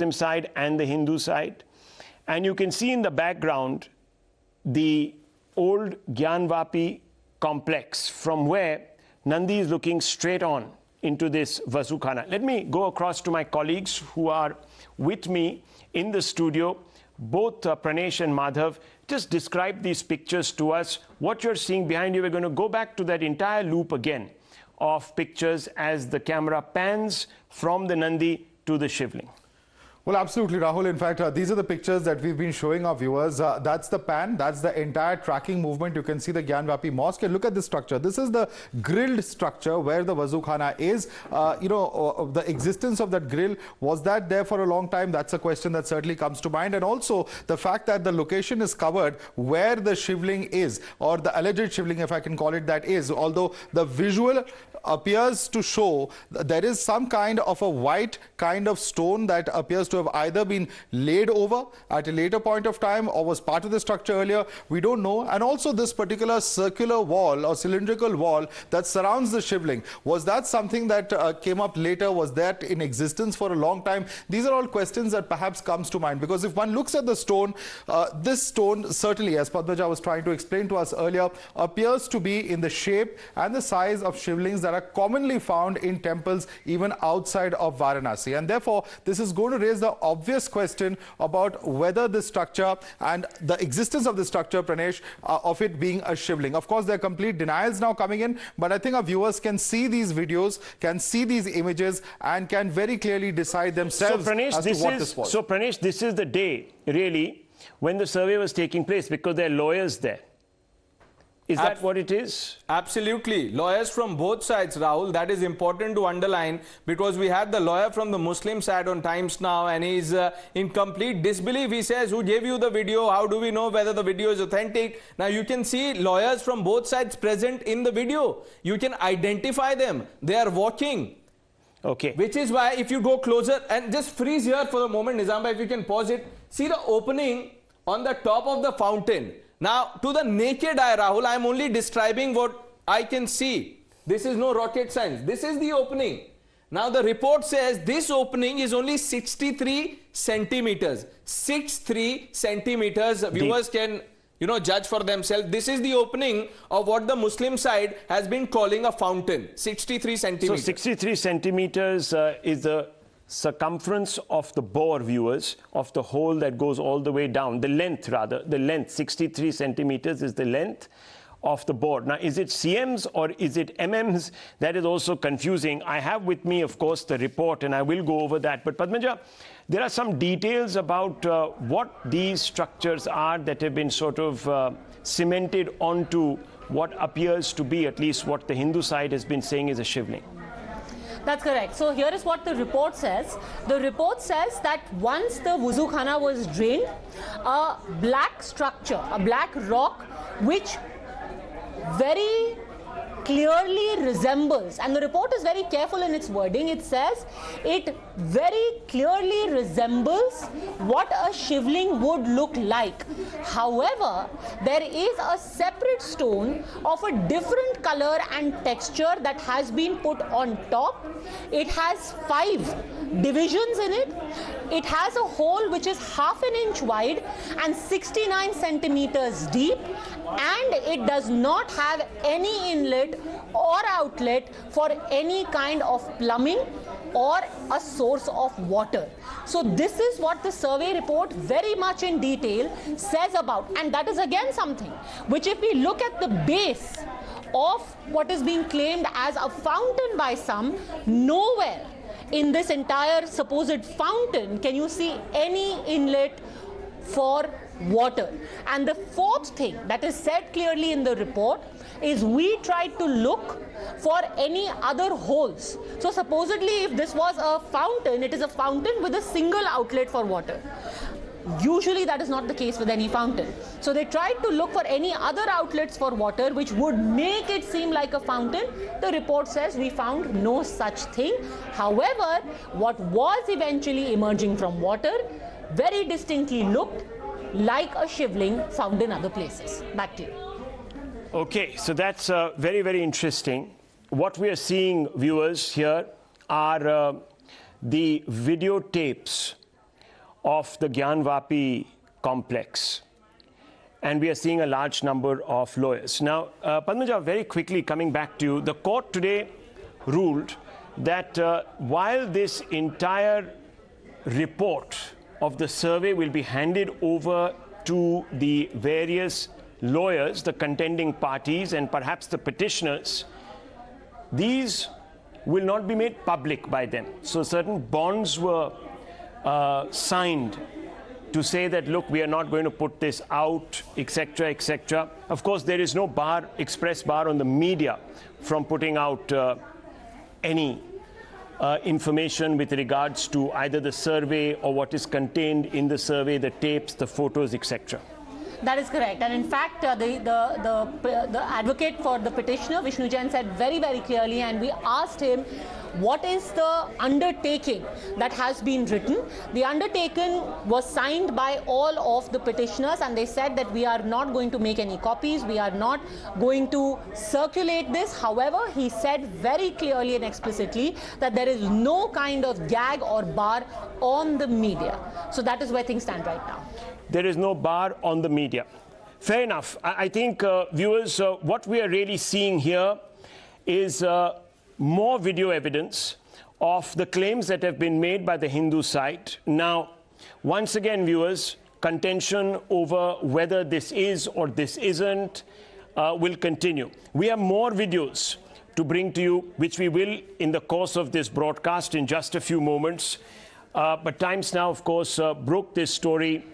Muslim side and the Hindu side. And you can see in the background the old Gyanvapi complex from where Nandi is looking straight on into this Vazukhana. Let me go across to my colleagues who are with me in the studio, both Pranesh and Madhav. Just describe these pictures to us, what you're seeing behind you. We're going to go back to that entire loop again of pictures as the camera pans from the Nandi to the Shivling. Well, absolutely, Rahul. In fact, these are the pictures that we've been showing our viewers. That's the pan. That's the entire tracking movement. You can see the Gyanvapi mosque. And look at this structure. This is the grilled structure where the Vazukhana is. The existence of that grill, was that there for a long time? That's a question that certainly comes to mind. And also the fact that the location is covered where the Shivling is, or the alleged Shivling, if I can call it that, is. Although the visual appears to show that there is some kind of a white kind of stone that appears to have either been laid over at a later point of time or was part of the structure earlier. We don't know. And also this particular circular wall or cylindrical wall that surrounds the Shivling, was that something that came up later? Was that in existence for a long time? These are all questions that perhaps comes to mind, because if one looks at the stone, this stone certainly, as Padmaja was trying to explain to us earlier, appears to be in the shape and the size of Shivlings that are commonly found in temples even outside of Varanasi. And therefore, this is going to raise the obvious question about whether this structure and the existence of the structure, Pranesh, of it being a Shivling. Of course, there are complete denials now coming in, but I think our viewers can see these videos, can see these images, and can very clearly decide themselves as to what this was. So, Pranesh, this is the day, really, when the survey was taking place, because there are lawyers there. Is that what it is? Absolutely. Lawyers from both sides, Rahul. That is important to underline, because we had the lawyer from the Muslim side on Times Now, and he's in complete disbelief. He says, who gave you the video? How do we know whether the video is authentic? Now, you can see lawyers from both sides present in the video. You can identify them. They are walking. Okay. Which is why, if you go closer, and just freeze here for a moment, Nizamba, if you can pause it. See the opening on the top of the fountain. Now, to the naked eye, Rahul, I am only describing what I can see. This is no rocket science. This is the opening. Now, the report says this opening is only 63 centimeters. 63 centimeters. Viewers can, judge for themselves. This is the opening of what the Muslim side has been calling a fountain. 63 centimeters. So, 63 centimeters is the circumference of the bore, viewers, of the hole that goes all the way down, the length rather, the length, 63 centimeters is the length of the bore. Now, is it CMs or is it MMs? That is also confusing. I have with me, of course, the report, and I will go over that. But Padmaja, there are some details about what these structures are that have been sort of cemented onto what appears to be, at least what the Hindu side has been saying, is a Shivling. That's correct. So here is what the report says. The report says that once the Vazukhana was drained, a black structure, a black rock, which very clearly resembles, and the report is very careful in its wording, it says it very clearly resembles what a Shivling would look like. However, there is a separate stone of a different color and texture that has been put on top. It has 5 divisions in it. It has a hole which is ½ an inch wide and 69 centimeters deep, and it does not have any inlet or outlet for any kind of plumbing or a source of water. So this is what the survey report very much in detail says about, and that is again something which, if we look at the base of what is being claimed as a fountain by some, nowhere in this entire supposed fountain can you see any inlet for water. And the fourth thing that is said clearly in the report is we tried to look for any other holes. So supposedly, if this was a fountain, it is a fountain with a single outlet for water. Usually that is not the case with any fountain. So they tried to look for any other outlets for water which would make it seem like a fountain. The report says we found no such thing. However, what was eventually emerging from water very distinctly looked like a Shivling found in other places. Back to you. Okay, so that's very, very interesting. What we are seeing, viewers, here are the videotapes of the Gyanvapi complex. And we are seeing a large number of lawyers. Now, Padmaja, very quickly coming back to you, the court today ruled that while this entire report of the survey will be handed over to the various lawyers, the contending parties, and perhaps the petitioners, these will not be made public by them. So certain bonds were signed to say that, look, we are not going to put this out, etc., etc. Of course, there is no bar, express bar on the media from putting out any information with regards to either the survey or what is contained in the survey, the tapes, the photos, etc. That is correct. And in fact, the advocate for the petitioner, Vishnu Jain, said very, very clearly, and we asked him, what is the undertaking that has been written? The undertaking was signed by all of the petitioners, and they said that we are not going to make any copies, we are not going to circulate this. However, he said very clearly and explicitly that there is no kind of gag or bar on the media. So that is where things stand right now. There is no bar on the media. Fair enough. I think, viewers, what we are really seeing here is more video evidence of the claims that have been made by the Hindu side. Now, once again, viewers, contention over whether this is or this isn't will continue. We have more videos to bring to you, which we will in the course of this broadcast in just a few moments. But Times Now, of course, broke this story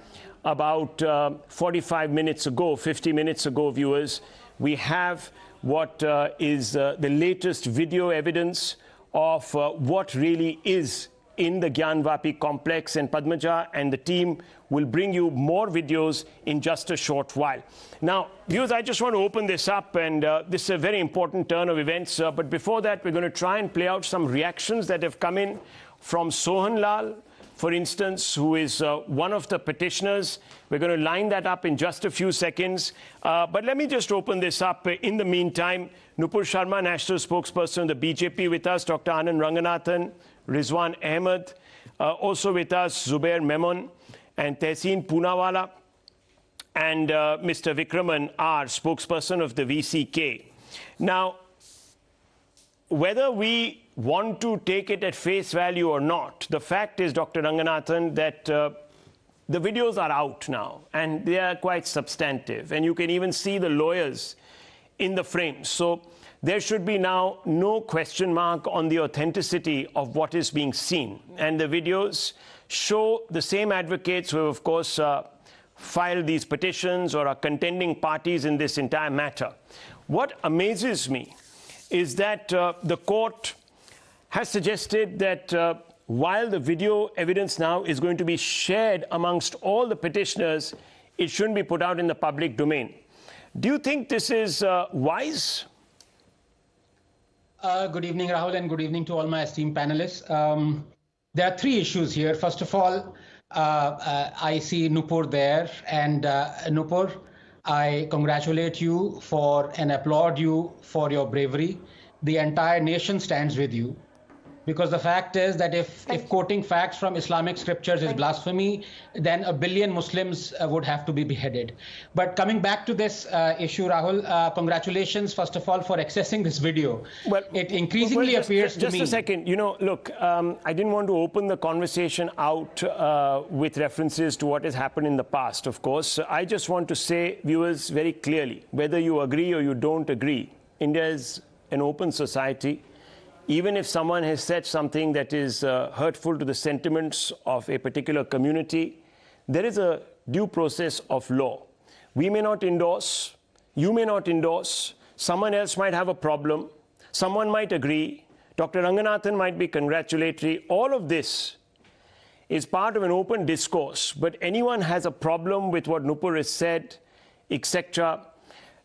about 45 minutes ago, 50 minutes ago, viewers. We have what is the latest video evidence of what really is in the Gyanvapi complex, and Padmaja and the team will bring you more videos in just a short while. Now, viewers, I just want to open this up, and this is a very important turn of events. But before that, we're going to try and play out some reactions that have come in from Sohan Lal, for instance, who is one of the petitioners. We're going to line that up in just a few seconds. But let me just open this up. In the meantime, Nupur Sharma, National Spokesperson of the BJP, with us, Dr. Anand Ranganathan, Rizwan Ahmed, also with us, Zubair Memon and Tehseen Poonawala, and Mr. Vikraman R., spokesperson of the VCK. Now, whether we want to take it at face value or not, the fact is, Dr. Ranganathan, that the videos are out now, and they are quite substantive, and you can even see the lawyers in the frames. So there should be now no question mark on the authenticity of what is being seen. And the videos show the same advocates who have, of course, filed these petitions or are contending parties in this entire matter. What amazes me is that the court has suggested that while the video evidence now is going to be shared amongst all the petitioners, it shouldn't be put out in the public domain. Do you think this is wise? Good evening, Rahul, and good evening to all my esteemed panelists. There are three issues here. First of all, I see Nupur there, and Nupur, I congratulate you for and applaud you for your bravery. The entire nation stands with you. Because the fact is that if quoting facts from Islamic scriptures is blasphemy, then 1 billion Muslims would have to be beheaded. But coming back to this issue, Rahul, congratulations, first of all, for accessing this video. Well, it increasingly appears to me... Just a second. You know, look, I didn't want to open the conversation out with references to what has happened in the past, of course. I just want to say, viewers, very clearly, whether you agree or you don't agree, India is an open society. Even if someone has said something that is hurtful to the sentiments of a particular community, there is a due process of law. We may not endorse, you may not endorse, someone else might have a problem, someone might agree, Dr. Ranganathan might be congratulatory. All of this is part of an open discourse, but anyone has a problem with what Nupur has said, etc.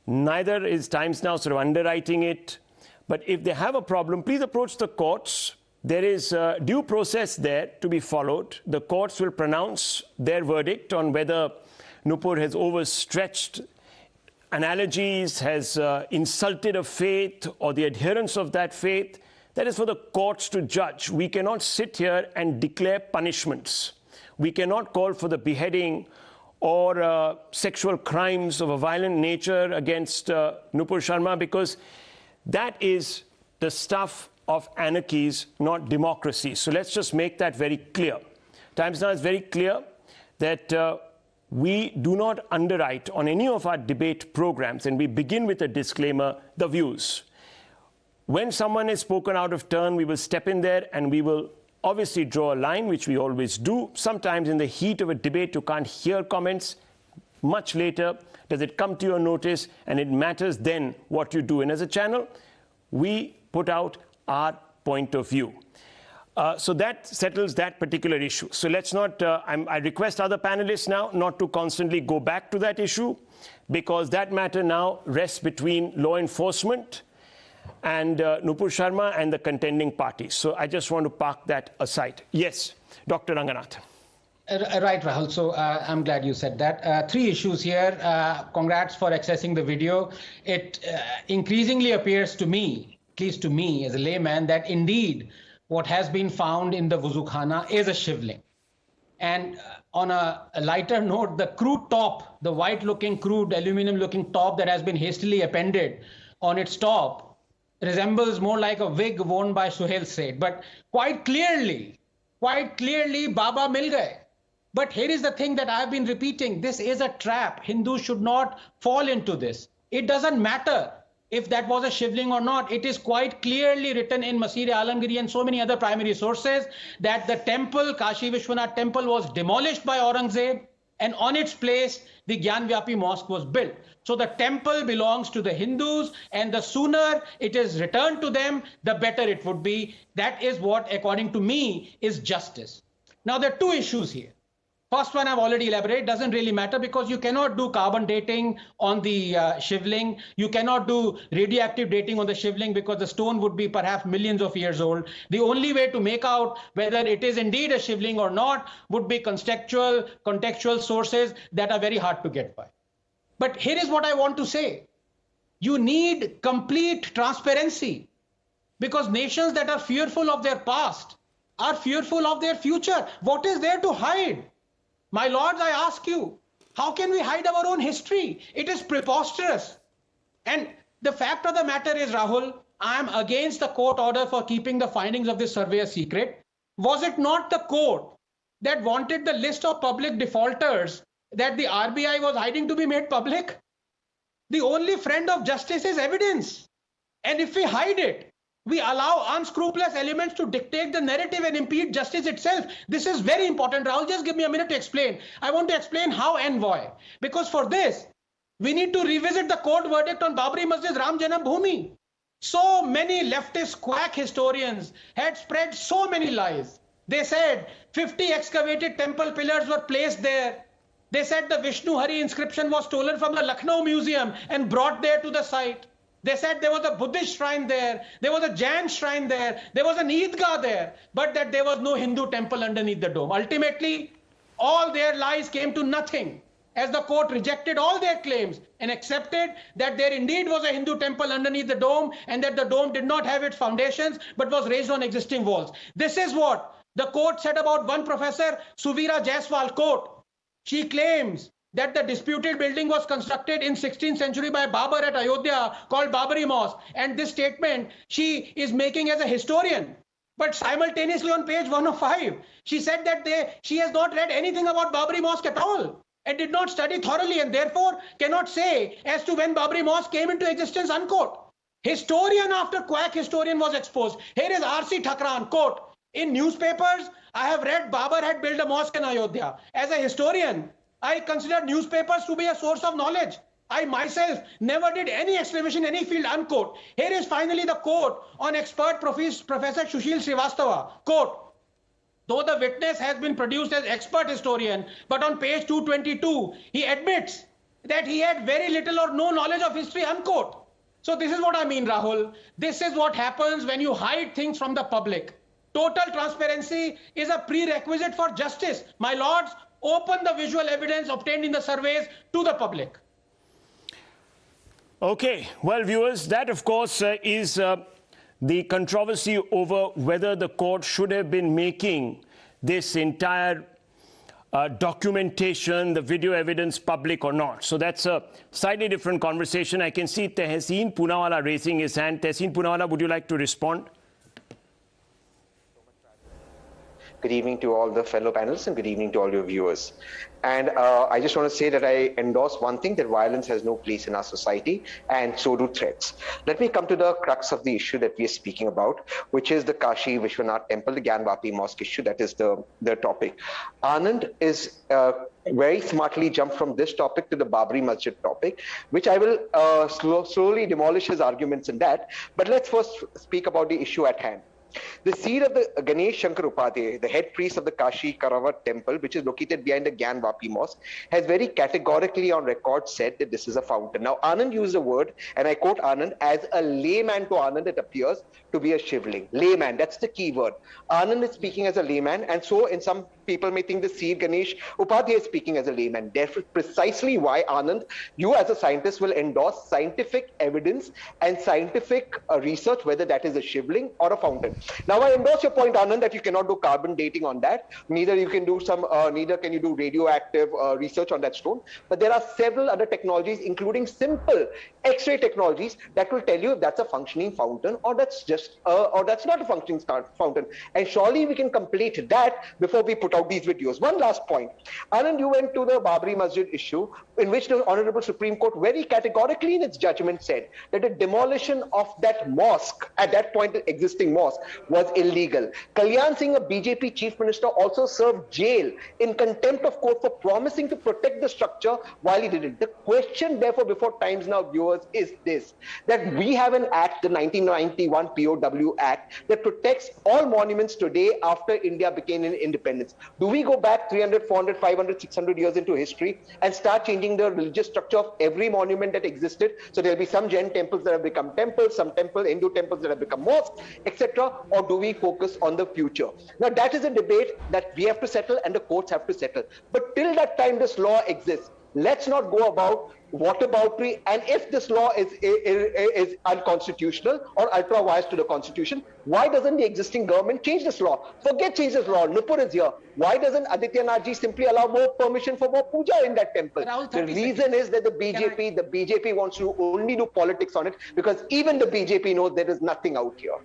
Neither is Times Now sort of underwriting it. But if they have a problem, please approach the courts. There is due process there to be followed. The courts will pronounce their verdict on whether Nupur has overstretched analogies, has insulted a faith or the adherents of that faith. That is for the courts to judge. We cannot sit here and declare punishments. We cannot call for the beheading or sexual crimes of a violent nature against Nupur Sharma, because that is the stuff of anarchies, not democracy. So let's just make that very clear. Times Now is very clear that we do not underwrite on any of our debate programs, and we begin with a disclaimer, the views. When someone is spoken out of turn, we will step in there and we will obviously draw a line, which we always do. Sometimes in the heat of a debate, you can't hear comments. Much later, does it come to your notice, and it matters then what you do. And as a channel, we put out our point of view. So that settles that particular issue. So let's not, I request other panelists now not to constantly go back to that issue, because that matter now rests between law enforcement and Nupur Sharma and the contending parties. So I just want to park that aside. Yes, Dr. Ranganathan. Right, Rahul. So I'm glad you said that. Three issues here. Congrats for accessing the video. It increasingly appears to me, at least to me as a layman, that indeed what has been found in the Wuzukhana is a Shivling. And on a lighter note, the crude top, the white-looking, crude aluminum-looking top that has been hastily appended on its top resembles more like a wig worn by Suhail Seth. But quite clearly, Baba mil gaye. But here is the thing that I have been repeating. This is a trap. Hindus should not fall into this. It doesn't matter if that was a Shivling or not. It is quite clearly written in Masir-e-Alamgiri and so many other primary sources that the temple, Kashi Vishwanath temple, was demolished by Aurangzeb, and on its place, the Gyanvapi mosque was built. So the temple belongs to the Hindus, and the sooner it is returned to them, the better it would be. That is what, according to me, is justice. Now, there are two issues here. First one I've already elaborated, doesn't really matter, because you cannot do carbon dating on the Shivling. You cannot do radioactive dating on the Shivling because the stone would be perhaps millions of years old. The only way to make out whether it is indeed a Shivling or not would be contextual sources that are very hard to get by. But here is what I want to say. You need complete transparency, because nations that are fearful of their past are fearful of their future. What is there to hide? My lords, I ask you, how can we hide our own history? It is preposterous. And the fact of the matter is, Rahul, I am against the court order for keeping the findings of this survey a secret. Was it not the court that wanted the list of public defaulters that the RBI was hiding to be made public? The only friend of justice is evidence. And if we hide it, we allow unscrupulous elements to dictate the narrative and impede justice itself. This is very important. Rahul, just give me a minute to explain. I want to explain how and why. Because for this, we need to revisit the court verdict on Babri Masjid Ram Janam Bhoomi. So many leftist quack historians had spread so many lies. They said 50 excavated temple pillars were placed there. They said the Vishnu Hari inscription was stolen from the Lucknow Museum and brought there to the site. They said there was a Buddhist shrine there, there was a Jain shrine there, there was an Eidgah there, but that there was no Hindu temple underneath the dome. Ultimately, all their lies came to nothing, as the court rejected all their claims and accepted that there indeed was a Hindu temple underneath the dome, and that the dome did not have its foundations but was raised on existing walls. This is what the court said about one professor, Suvira Jaiswal, quote, she claims that the disputed building was constructed in 16th century by Babur at Ayodhya called Babri Mosque. And this statement she is making as a historian. But simultaneously on page 105, she said that she has not read anything about Babri Mosque at all and did not study thoroughly, and therefore cannot say as to when Babri Mosque came into existence, unquote. Historian after quack historian was exposed. Here is R.C. Thakran, quote, in newspapers, I have read Babur had built a mosque in Ayodhya. As a historian, I consider newspapers to be a source of knowledge. I myself never did any exclamation in any field, unquote. Here is finally the quote on expert Professor Sushil Srivastava, quote, though the witness has been produced as expert historian, but on page 222, he admits that he had very little or no knowledge of history, unquote. So this is what I mean, Rahul. This is what happens when you hide things from the public. Total transparency is a prerequisite for justice. My lords, open the visual evidence obtained in the surveys to the public. Okay, well, viewers, that of course is the controversy over whether the court should have been making this entire documentation, the video evidence public or not. So that's a slightly different conversation. I can see Tehseen Poonawala raising his hand. Tehseen Poonawala, would you like to respond? Good evening to all the fellow panelists and good evening to all your viewers. And I just want to say that I endorse one thing, that violence has no place in our society, and so do threats. Let me come to the crux of the issue that we are speaking about, which is the Kashi Vishwanath Temple, the Gyanvapi Mosque issue. That is the topic. Anand is very smartly jumped from this topic to the Babri Masjid topic, which I will slowly demolish his arguments in that. But let's first speak about the issue at hand. The seed of the Ganesh Shankar Upadhyay, the head priest of the Kashi Karavat temple, which is located behind the Gyanvapi mosque, has very categorically on record said that this is a fountain. Now, Anand used a word, and I quote Anand, as a layman to Anand, it appears to be a Shivling. Layman, that's the key word. Anand is speaking as a layman, and so in some people may think the seed Ganesh Upadhyay is speaking as a layman. Therefore, precisely why, Anand, you as a scientist will endorse scientific evidence and scientific research, whether that is a Shivling or a fountain. Now, I endorse your point, Anand, that you cannot do carbon dating on that. Neither you can do neither can you do radioactive research on that stone. But there are several other technologies, including simple X-ray technologies, that will tell you if that's a functioning fountain or that's just or that's not a functioning fountain. And surely we can complete that before we put out these videos. One last point, Anand, you went to the Babri Masjid issue, in which the Honorable Supreme Court very categorically in its judgment said that the demolition of that mosque, at that point the existing mosque, was illegal. Kalyan Singh, a BJP chief minister, also served jail in contempt of court for promising to protect the structure while he did it. The question, therefore, before Times Now viewers is this, that we have an act, the 1991 POW Act, that protects all monuments today after India became an independence. Do we go back 300, 400, 500, 600 years into history and start changing the religious structure of every monument that existed? So there'll be some Jain temples that have become temples, some Hindu temples that have become mosques, etc. Or do we focus on the future? Now, that is a debate that we have to settle and the courts have to settle. But till that time this law exists, let's not go about whataboutery, and if this law is unconstitutional or ultra-wise to the constitution, why doesn't the existing government change this law? Forget change this law. Nupur is here. Why doesn't Adityanath ji simply allow more permission for more puja in that temple? The reason is that the BJP wants to only do politics on it, because even the BJP knows there is nothing out here.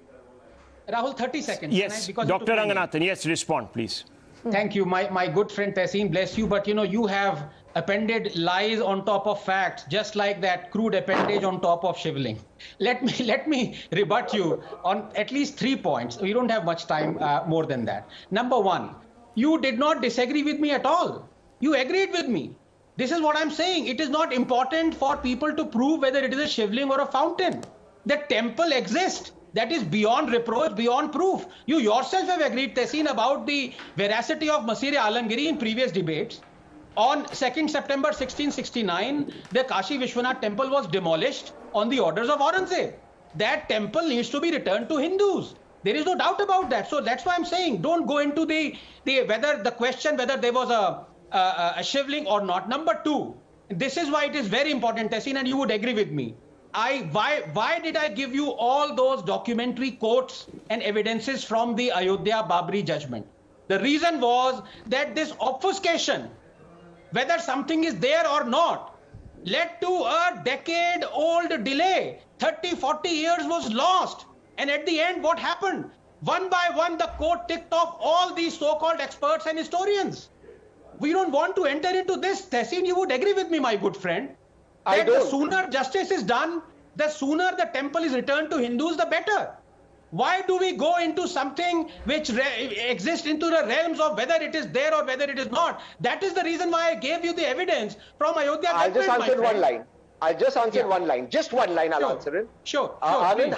Rahul, 30 seconds. Yes, Dr. Ranganathan, yes, respond, please. Thank you. My good friend Tehseen, bless you. But, you have appended lies on top of facts, just like that crude appendage on top of Shivling. Let me rebut you on at least 3 points. We don't have much time more than that. Number one, you did not disagree with me at all. You agreed with me. This is what I'm saying. It is not important for people to prove whether it is a Shivling or a fountain. The temple exists. That is beyond reproach, beyond proof. You yourself have agreed, Tehseen, about the veracity of Masir-e-Alamgiri in previous debates. On 2nd September 1669, the Kashi Vishwanath temple was demolished on the orders of Aurangzeb. That temple needs to be returned to Hindus. There is no doubt about that. So that's why I'm saying, don't go into the question whether there was a Shivling or not. Number two, this is why it is very important, Tehseen, and you would agree with me. Why did I give you all those documentary quotes and evidences from the Ayodhya Babri judgment? The reason was that this obfuscation, whether something is there or not, led to a decade-old delay. 30, 40 years was lost. And at the end, what happened? One by one, the court ticked off all these so-called experts and historians. We don't want to enter into this. Tehseen, you would agree with me, my good friend, that the sooner justice is done, the sooner the temple is returned to Hindus, the better. Why do we go into something which exists into the realms of whether it is there or whether it is not? That is the reason why I gave you the evidence from Ayodhya. I just answered one line. I just answered one line. Just one line, I'll answer it. Sure. Anand,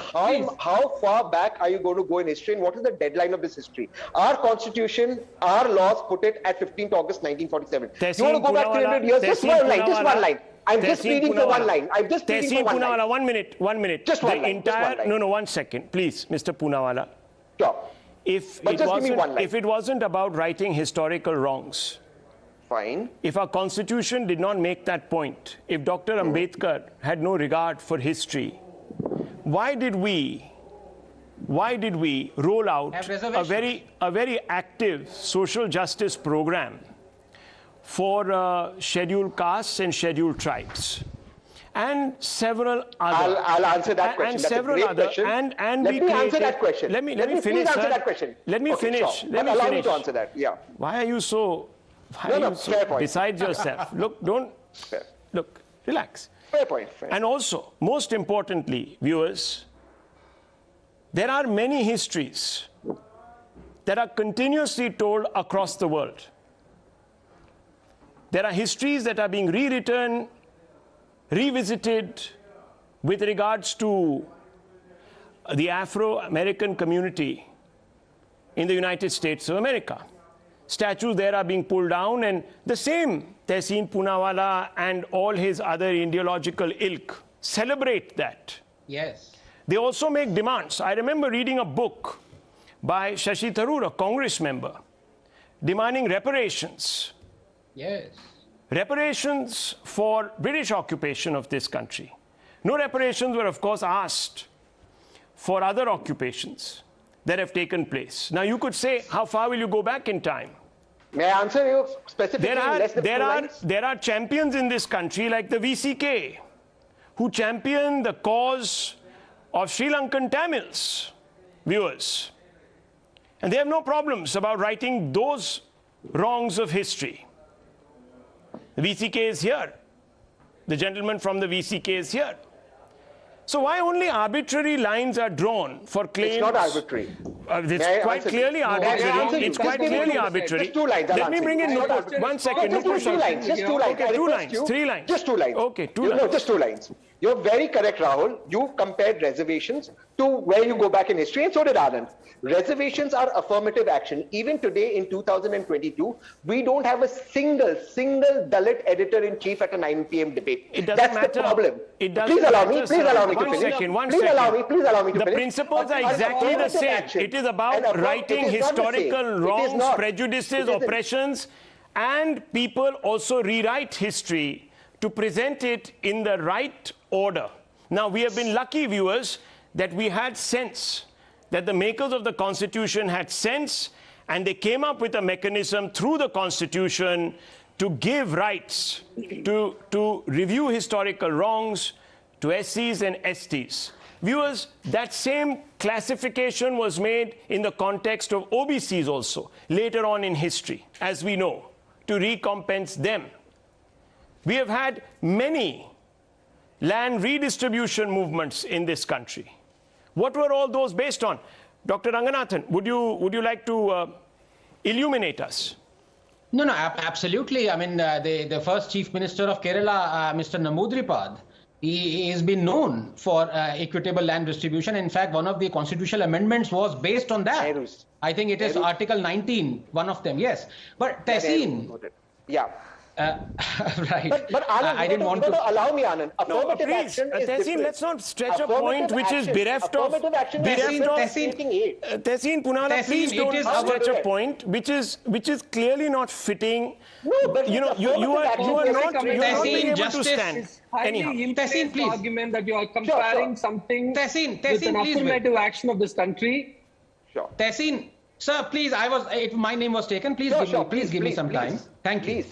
how far back are you going to go in history, and what is the deadline of this history? Our constitution, our laws put it at 15th August 1947. You want to go back 300 years? Just one line, just one line. I'm just reading for one line. I'm just reading for one line. 1 minute, 1 minute. Just one line. No, 1 second, please, Mr. Poonawala. Sure. If it wasn't about righting historical wrongs, fine. If our constitution did not make that point, if Dr. Ambedkar had no regard for history, why did we roll out a very active social justice program for scheduled castes and scheduled tribes, and several other. I'll answer that question. And That's several a great other. question. And let me answer that question. Let me finish. Please answer that question. Let me finish. Sure. Let me allow finish. me to answer that. Yeah. Why are you so? Fair point. Besides yourself, look, look, relax. Fair point. And also, most importantly, viewers, there are many histories that are continuously told across the world. There are histories that are being rewritten, revisited with regards to the Afro-American community in the United States of America. Statues there are being pulled down, and the same Tehseen Poonawalla and all his other ideological ilk celebrate that. Yes. They also make demands. I remember reading a book by Shashi Tharoor, a Congress member, demanding reparations. Yes. Reparations for British occupation of this country. No reparations were, of course, asked for other occupations that have taken place. Now, you could say, how far will you go back in time? May I answer you specifically? There are champions in this country like the VCK who champion the cause of Sri Lankan Tamils, viewers. And they have no problems about righting those wrongs of history. The VCK is here. The gentleman from the VCK is here. So why only arbitrary lines are drawn for claims? It's not arbitrary. It's quite clearly arbitrary. It's quite clearly arbitrary. Just 2 lines. Let me bring in Nupur. 1 second. Just 2 lines. Just 2 lines. Okay, 2 lines. 3 lines. Just 2 lines. Okay, 2 lines. No, just 2 lines. You're very correct, Rahul. You compared reservations to where you go back in history, and so did Anand. Reservations are affirmative action. Even today in 2022, we don't have a single Dalit editor-in-chief at a 9 p.m. debate. It doesn't That's matter. the problem. It doesn't please allow me matter, to finish. Please allow me to finish. The principles are exactly the same. It is about righting historical wrongs, prejudices, oppressions, and people also rewrite history to present it in the right order. Now, we have been lucky, viewers, that we had sense, that the makers of the Constitution had sense, and they came up with a mechanism through the Constitution to give rights, to review historical wrongs to SCs and STs. Viewers, that same classification was made in the context of OBCs also, later on in history, as we know, to recompense them. We have had many land redistribution movements in this country. What were all those based on? Dr. Ranganathan, would you like to illuminate us? No, absolutely. I mean, the first Chief Minister of Kerala, Mr. Namudripad, he has been known for equitable land distribution. In fact, one of the constitutional amendments was based on that. I think it is Article 19, one of them, yes. But Tehseen... Yeah. Right. But Anand, I didn't want to allow me, Anand. Affirmative action is different. Let's not stretch a point which is bereft of... Tehseen Poonawalla, please don't stretch a point which is clearly not fitting. No, but you are not being able to stand. Anyhow, Tehseen, please. Argument that you are comparing something with an affirmative action of this country. Sure. Tehseen, sir, please, my name was taken. Please give me some time. Thank you.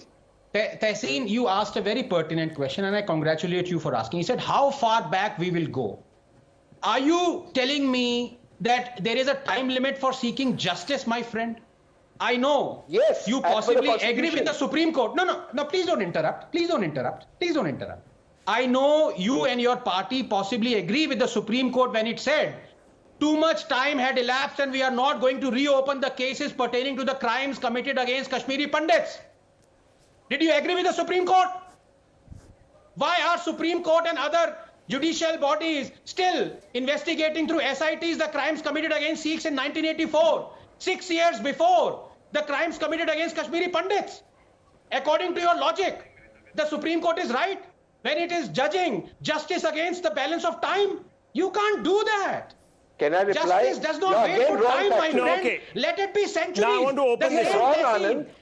Tehseen, you asked a very pertinent question, and I congratulate you for asking. He said, how far back we will go? Are you telling me that there is a time limit for seeking justice, my friend? I know. Yes. You possibly agree with the Supreme Court. No, please don't interrupt. Please don't interrupt. I know you and your party possibly agree with the Supreme Court when it said too much time had elapsed and we are not going to reopen the cases pertaining to the crimes committed against Kashmiri Pandits. Did you agree with the Supreme Court? Why are Supreme Court and other judicial bodies still investigating through SITs the crimes committed against Sikhs in 1984, 6 years before the crimes committed against Kashmiri Pandits? According to your logic, the Supreme Court is right when it is judging justice against the balance of time. You can't do that. Can I reply? Justice does not wait for time, my friend. Okay. Let it be centuries. Now I want to open this up.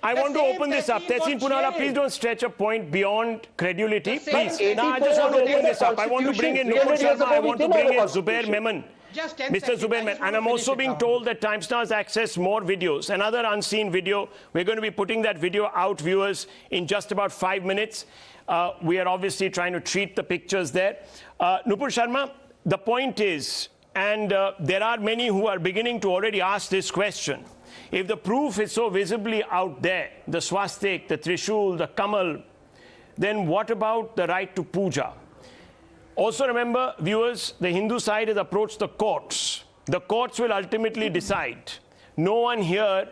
I want to open this up. Tehseen Poonawalla, please don't stretch a point beyond credibility. Please. Now I just want to open this up. I want to bring in Nupur Sharma. I want to bring in Zubair Memon. Just 10 Mr. seconds. Zubair, and I'm also being told that Times Now has accessed more videos. Another unseen video. We're going to be putting that video out, viewers, in just about 5 minutes. We are obviously trying to treat the pictures there. Nupur Sharma, the point is, and there are many who are beginning to already ask this question. If the proof is so visibly out there, the swastik, the trishul, the kamal, then what about the right to puja? Also remember, viewers, the Hindu side has approached the courts. The courts will ultimately decide. No one here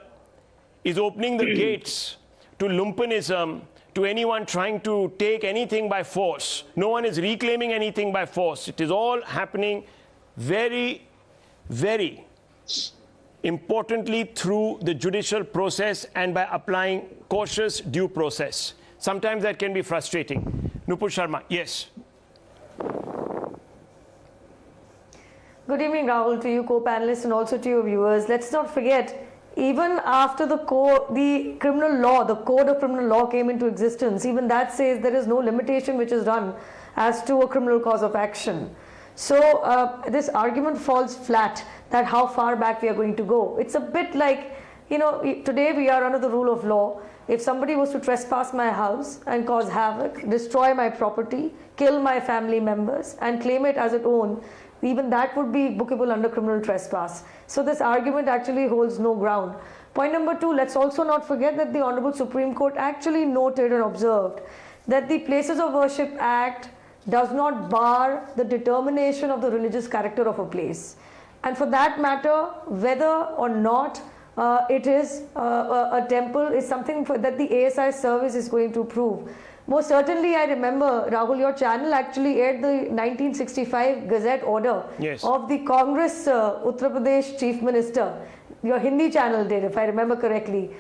is opening the gates to lumpenism, to anyone trying to take anything by force. No one is reclaiming anything by force. It is all happening very, very importantly through the judicial process and by applying cautious due process. Sometimes that can be frustrating. Nupur Sharma, yes. Good evening, Rahul, to you co-panelists and also to your viewers. Let's not forget, even after the criminal law, the Code of Criminal Law came into existence, even that says there is no limitation which is done as to a criminal cause of action. So this argument falls flat that how far back we are going to go. It's a bit like, you know, today we are under the rule of law. If somebody was to trespass my house and cause havoc, destroy my property, kill my family members and claim it as its own, even that would be bookable under criminal trespass. So this argument actually holds no ground. Point number two, let's also not forget that the Honorable Supreme Court actually noted and observed that the Places of Worship Act does not bar the determination of the religious character of a place. And for that matter, whether or not it is a temple is something that the ASI service is going to prove. Most certainly, I remember, Rahul, your channel actually aired the 1965 Gazette order of the Congress Uttar Pradesh Chief Minister. Your Hindi channel did, if I remember correctly.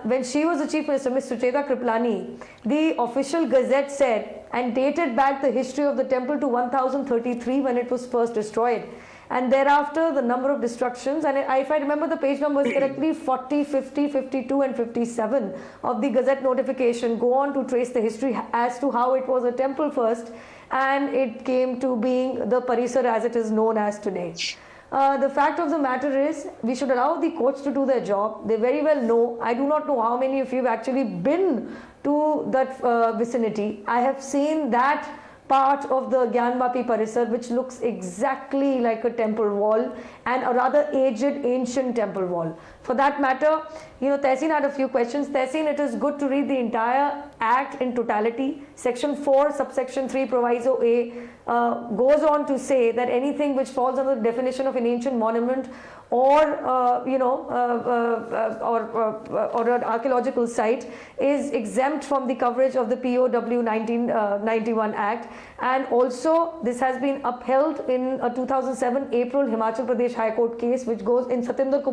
When she was the Chief Minister, Ms. Sucheta Kriplani, the official Gazette said and dated back the history of the temple to 1033 when it was first destroyed. And thereafter, the number of destructions, and if I remember the page numbers correctly, 40, 50, 52 and 57 of the Gazette notification go on to trace the history as to how it was a temple first and it came to being the Parisar as it is known as today. The fact of the matter is, we should allow the courts to do their job. They very well know. I do not know how many of you have actually been to that vicinity. I have seen that part of the Gyanvapi Parisar which looks exactly like a temple wall and a rather aged ancient temple wall. For that matter, you know, Tehseen had a few questions. Tehseen, it is good to read the entire act in totality. Section 4, subsection 3, proviso A goes on to say that anything which falls under the definition of an ancient monument or or an archaeological site is exempt from the coverage of the POW 1991 Act. And also this has been upheld in a 2007 April Himachal Pradesh High Court case which goes in Satyendar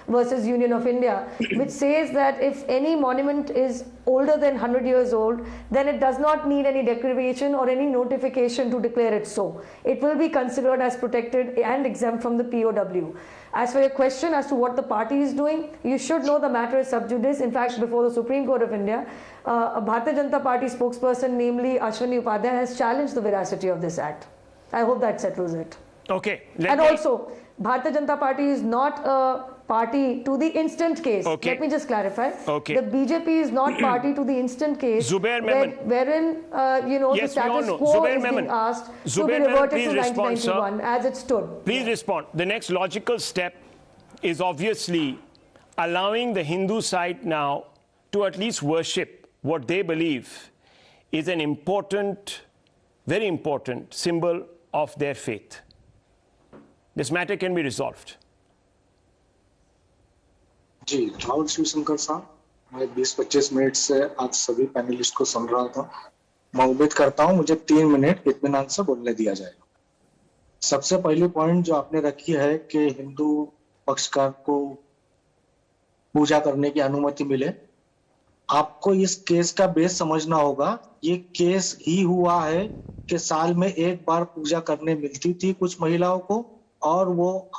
versus Union of India, which says that if any monument is older than 100 years old, then it does not need any declaration or any notification to declare it so. It will be considered as protected and exempt from the POW. As for your question as to what the party is doing, you should know the matter is sub judice. In fact, before the Supreme Court of India, a Bharatiya Janata Party spokesperson, namely Ashwini Upadhyay, has challenged the veracity of this act. I hope that settles it. Okay. And also, Bharatiya Janata Party is not a party to the instant case. Okay. Let me just clarify. Okay. The BJP is not party to the instant case wherein the status quo is being asked to be reverted to 1991 as it stood. Please respond. The next logical step is obviously allowing the Hindu side now to at least worship what they believe is an important, very important symbol of their faith. This matter can be resolved. जी राहुल शिवशंकर साहब, मैं 20-25 minute से आप सभी panelist को सुन रहा था। मैं उम्मीद करता हूं मुझे 3 मिनट इत्मीनान से बोलने दिया जाएगा। सबसे पहली पॉइंट जो आपने रखी है कि हिंदू पक्षकार को पूजा करने की अनुमति मिले, आपको इस केस का बेस समझना होगा। ये केस ही हुआ है कि साल में एक बार पूजा करने मिलती थी कुछ महिलाओं को और वो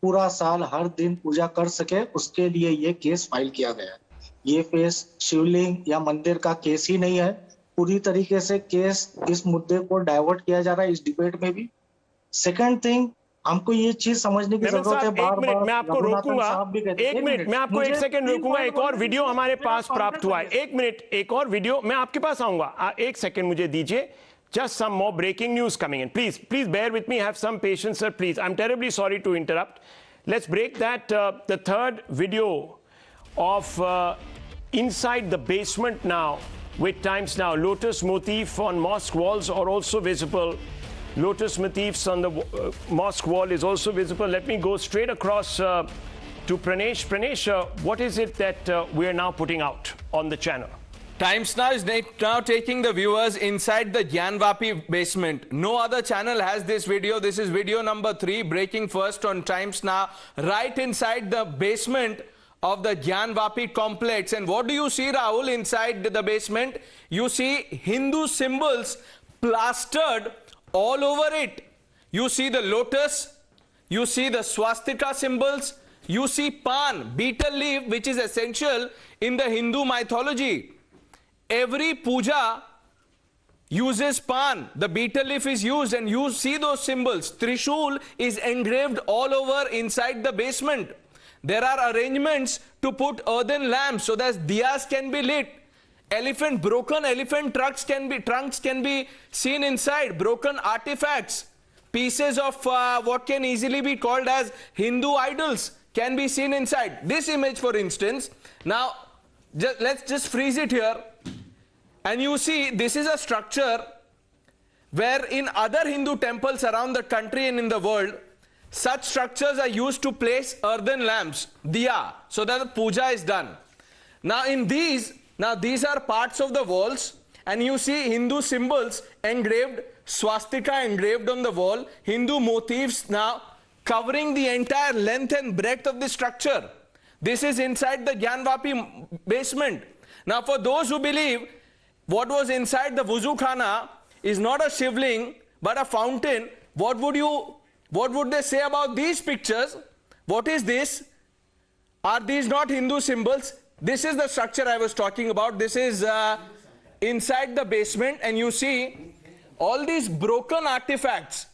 पूरा साल हर दिन पूजा कर सके, उसके लिए ये केस फाइल किया गया है। ये केस शिवलिंग या मंदिर का केस ही नहीं है। पूरी तरीके से केस इस मुद्दे को डाइवर्ट किया जा रहा है इस डिबेट में भी। सेकंड थिंग, हमको ये चीज समझने की जरूरत है। बार बार मैं आपको रोकूंगा, एक मिनट, मैं आपको एक सेकंड रोकूंगा। एक और वीडियो हमारे पास प्राप्त हुआ है, एक मिनट, एक और वीडियो, मैं आपके पास आऊंगा, एक सेकंड मुझे दीजिए। Just some more breaking news coming in. Please bear with me. Have some patience, sir. Please. I'm terribly sorry to interrupt. Let's break that. The third video of inside the basement now with Times Now. Lotus motif on mosque walls are also visible. Lotus motifs on the mosque wall is also visible. Let me go straight across to Pranesh. Pranesh, what is it that we are now putting out on the channel? Times Now is now taking the viewers inside the Gyanvapi basement. No other channel has this video. This is video number 3, breaking first on Times Now, right inside the basement of the Gyanvapi complex. And what do you see, Rahul, inside the basement? You see Hindu symbols plastered all over it. You see the lotus, you see the swastika symbols, you see pan, betel leaf, which is essential in the Hindu mythology. Every puja uses pan, the betel leaf is used, and you see those symbols. Trishul is engraved all over inside the basement. There are arrangements to put earthen lamps so that diyas can be lit. Broken elephant trunks can be seen inside. Broken artifacts, pieces of what can easily be called as Hindu idols can be seen inside. This image, for instance, now let's just freeze it here. And you see, this is a structure where in other Hindu temples around the country and in the world, such structures are used to place earthen lamps, diya, so that the puja is done. Now these are parts of the walls, and you see Hindu symbols engraved, swastika engraved on the wall, Hindu motifs now covering the entire length and breadth of the structure. This is inside the Gyanvapi basement. Now for those who believe what was inside the wuzu khana is not a shivling but a fountain, what would they say about these pictures? What is this? Are these not Hindu symbols? This is the structure I was talking about. This is inside the basement, and you see all these broken artifacts.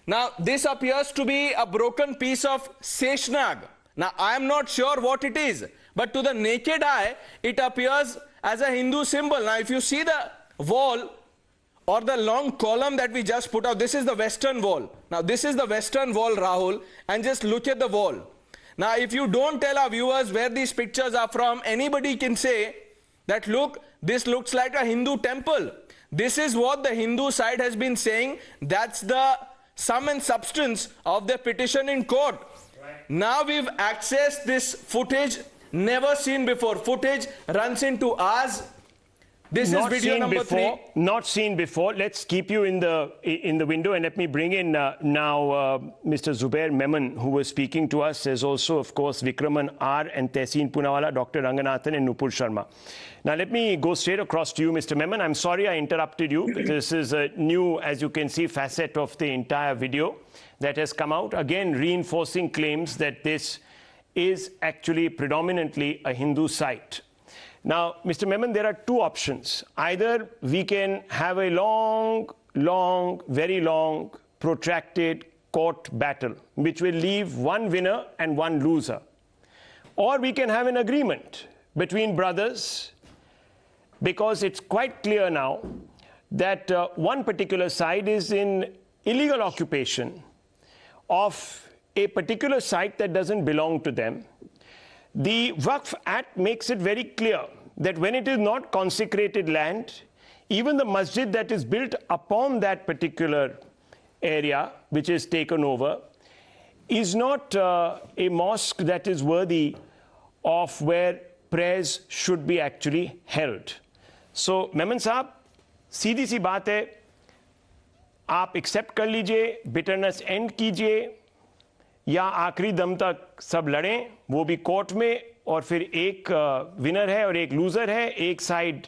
Now this appears to be a broken piece of Seshnag. Now I am not sure what it is, but to the naked eye it appears as a Hindu symbol. Now if you see the wall or the long column that we just put out, this is the western wall. Now this is the western wall, Rahul, and just look at the wall. Now if you don't tell our viewers where these pictures are from, anybody can say that look, this looks like a Hindu temple. This is what the Hindu side has been saying. That's the sum and substance of their petition in court. Right. Now we've accessed this footage, never seen before. Footage runs into hours. This is video number 3. Not seen before. Let's keep you in the window, and let me bring in now Mr. Zubair Memon, who was speaking to us. There's also, of course, Vikraman R. and Tehseen Poonawala, Dr. Ranganathan and Nupur Sharma. Now let me go straight across to you, Mr. Memon. I'm sorry I interrupted you. This is a new, as you can see, facet of the entire video that has come out, again reinforcing claims that this is actually predominantly a Hindu site. Now, Mr. Memon, there are two options. Either we can have a very long, protracted court battle, which will leave one winner and one loser. Or we can have an agreement between brothers, because it's quite clear now that one particular side is in illegal occupation of a particular site that doesn't belong to them. The Waqf Act makes it very clear that when it is not consecrated land, even the masjid that is built upon that particular area, which is taken over, is not a mosque that is worthy of where prayers should be actually held. So, Memon Sahab, सीधी सी बात है, आप accept कर लीजिए, bitterness and कीजिए, या आखिरी दम तक सब लड़ें, वो भी कोर्ट में, और फिर एक विनर है और एक लूजर है, एक साइड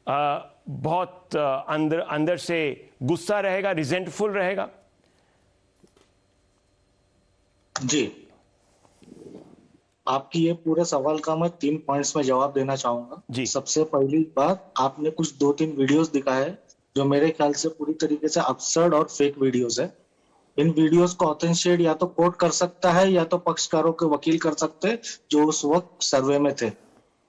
बहुत अंदर से गुस्सा रहेगा, रिजेंटफुल रहेगा। जी, आपकी ये पूरे सवाल का मैं 3 पॉइंट्स में जवाब देना चाहूंगा। जी, सबसे पहली बात, आपने कुछ 2-3 वीडियोस दिखाए जो मेरे ख्याल से पूरी तरीके से अब्सर्ड और फेक वीडियोस है। इन वीडियोस को ऑथेंटिकेट या तो कोर्ट कर सकता है या तो पक्षकारों के वकील कर सकते हैं जो उस वक्त सर्वे में थे।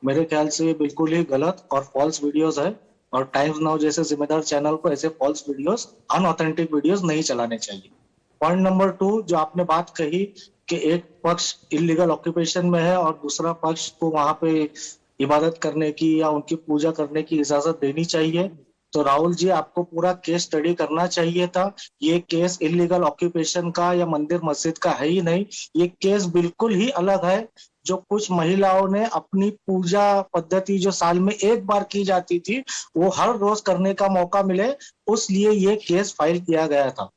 मेरे ख्याल से ये बिल्कुल ही गलत और फॉल्स वीडियोस है और टाइम्स नाउ जैसे जिम्मेदार चैनल को ऐसे फॉल्स वीडियोस, अनऑथेंटिक वीडियोस नहीं चलाने चाहिए। पॉइंट नंबर 2, जो आपने बात कही कि एक पक्ष इलीगल ऑक्यूपेशन में है और दूसरा पक्ष को वहां पे इबादत करने की या उनकी पूजा करने की इजाजत देनी चाहिए, तो राहुल जी आपको पूरा केस स्टडी करना चाहिए था। ये केस इलीगल ऑक्यूपेशन का या मंदिर मस्जिद का है ही नहीं, ये केस बिल्कुल ही अलग है जो कुछ महिलाओं ने अपनी पूजा पद्धति जो साल में एक बार की जाती थी वो हर रोज करने का मौका मिले, उस लिए ये केस फाइल किया गया था।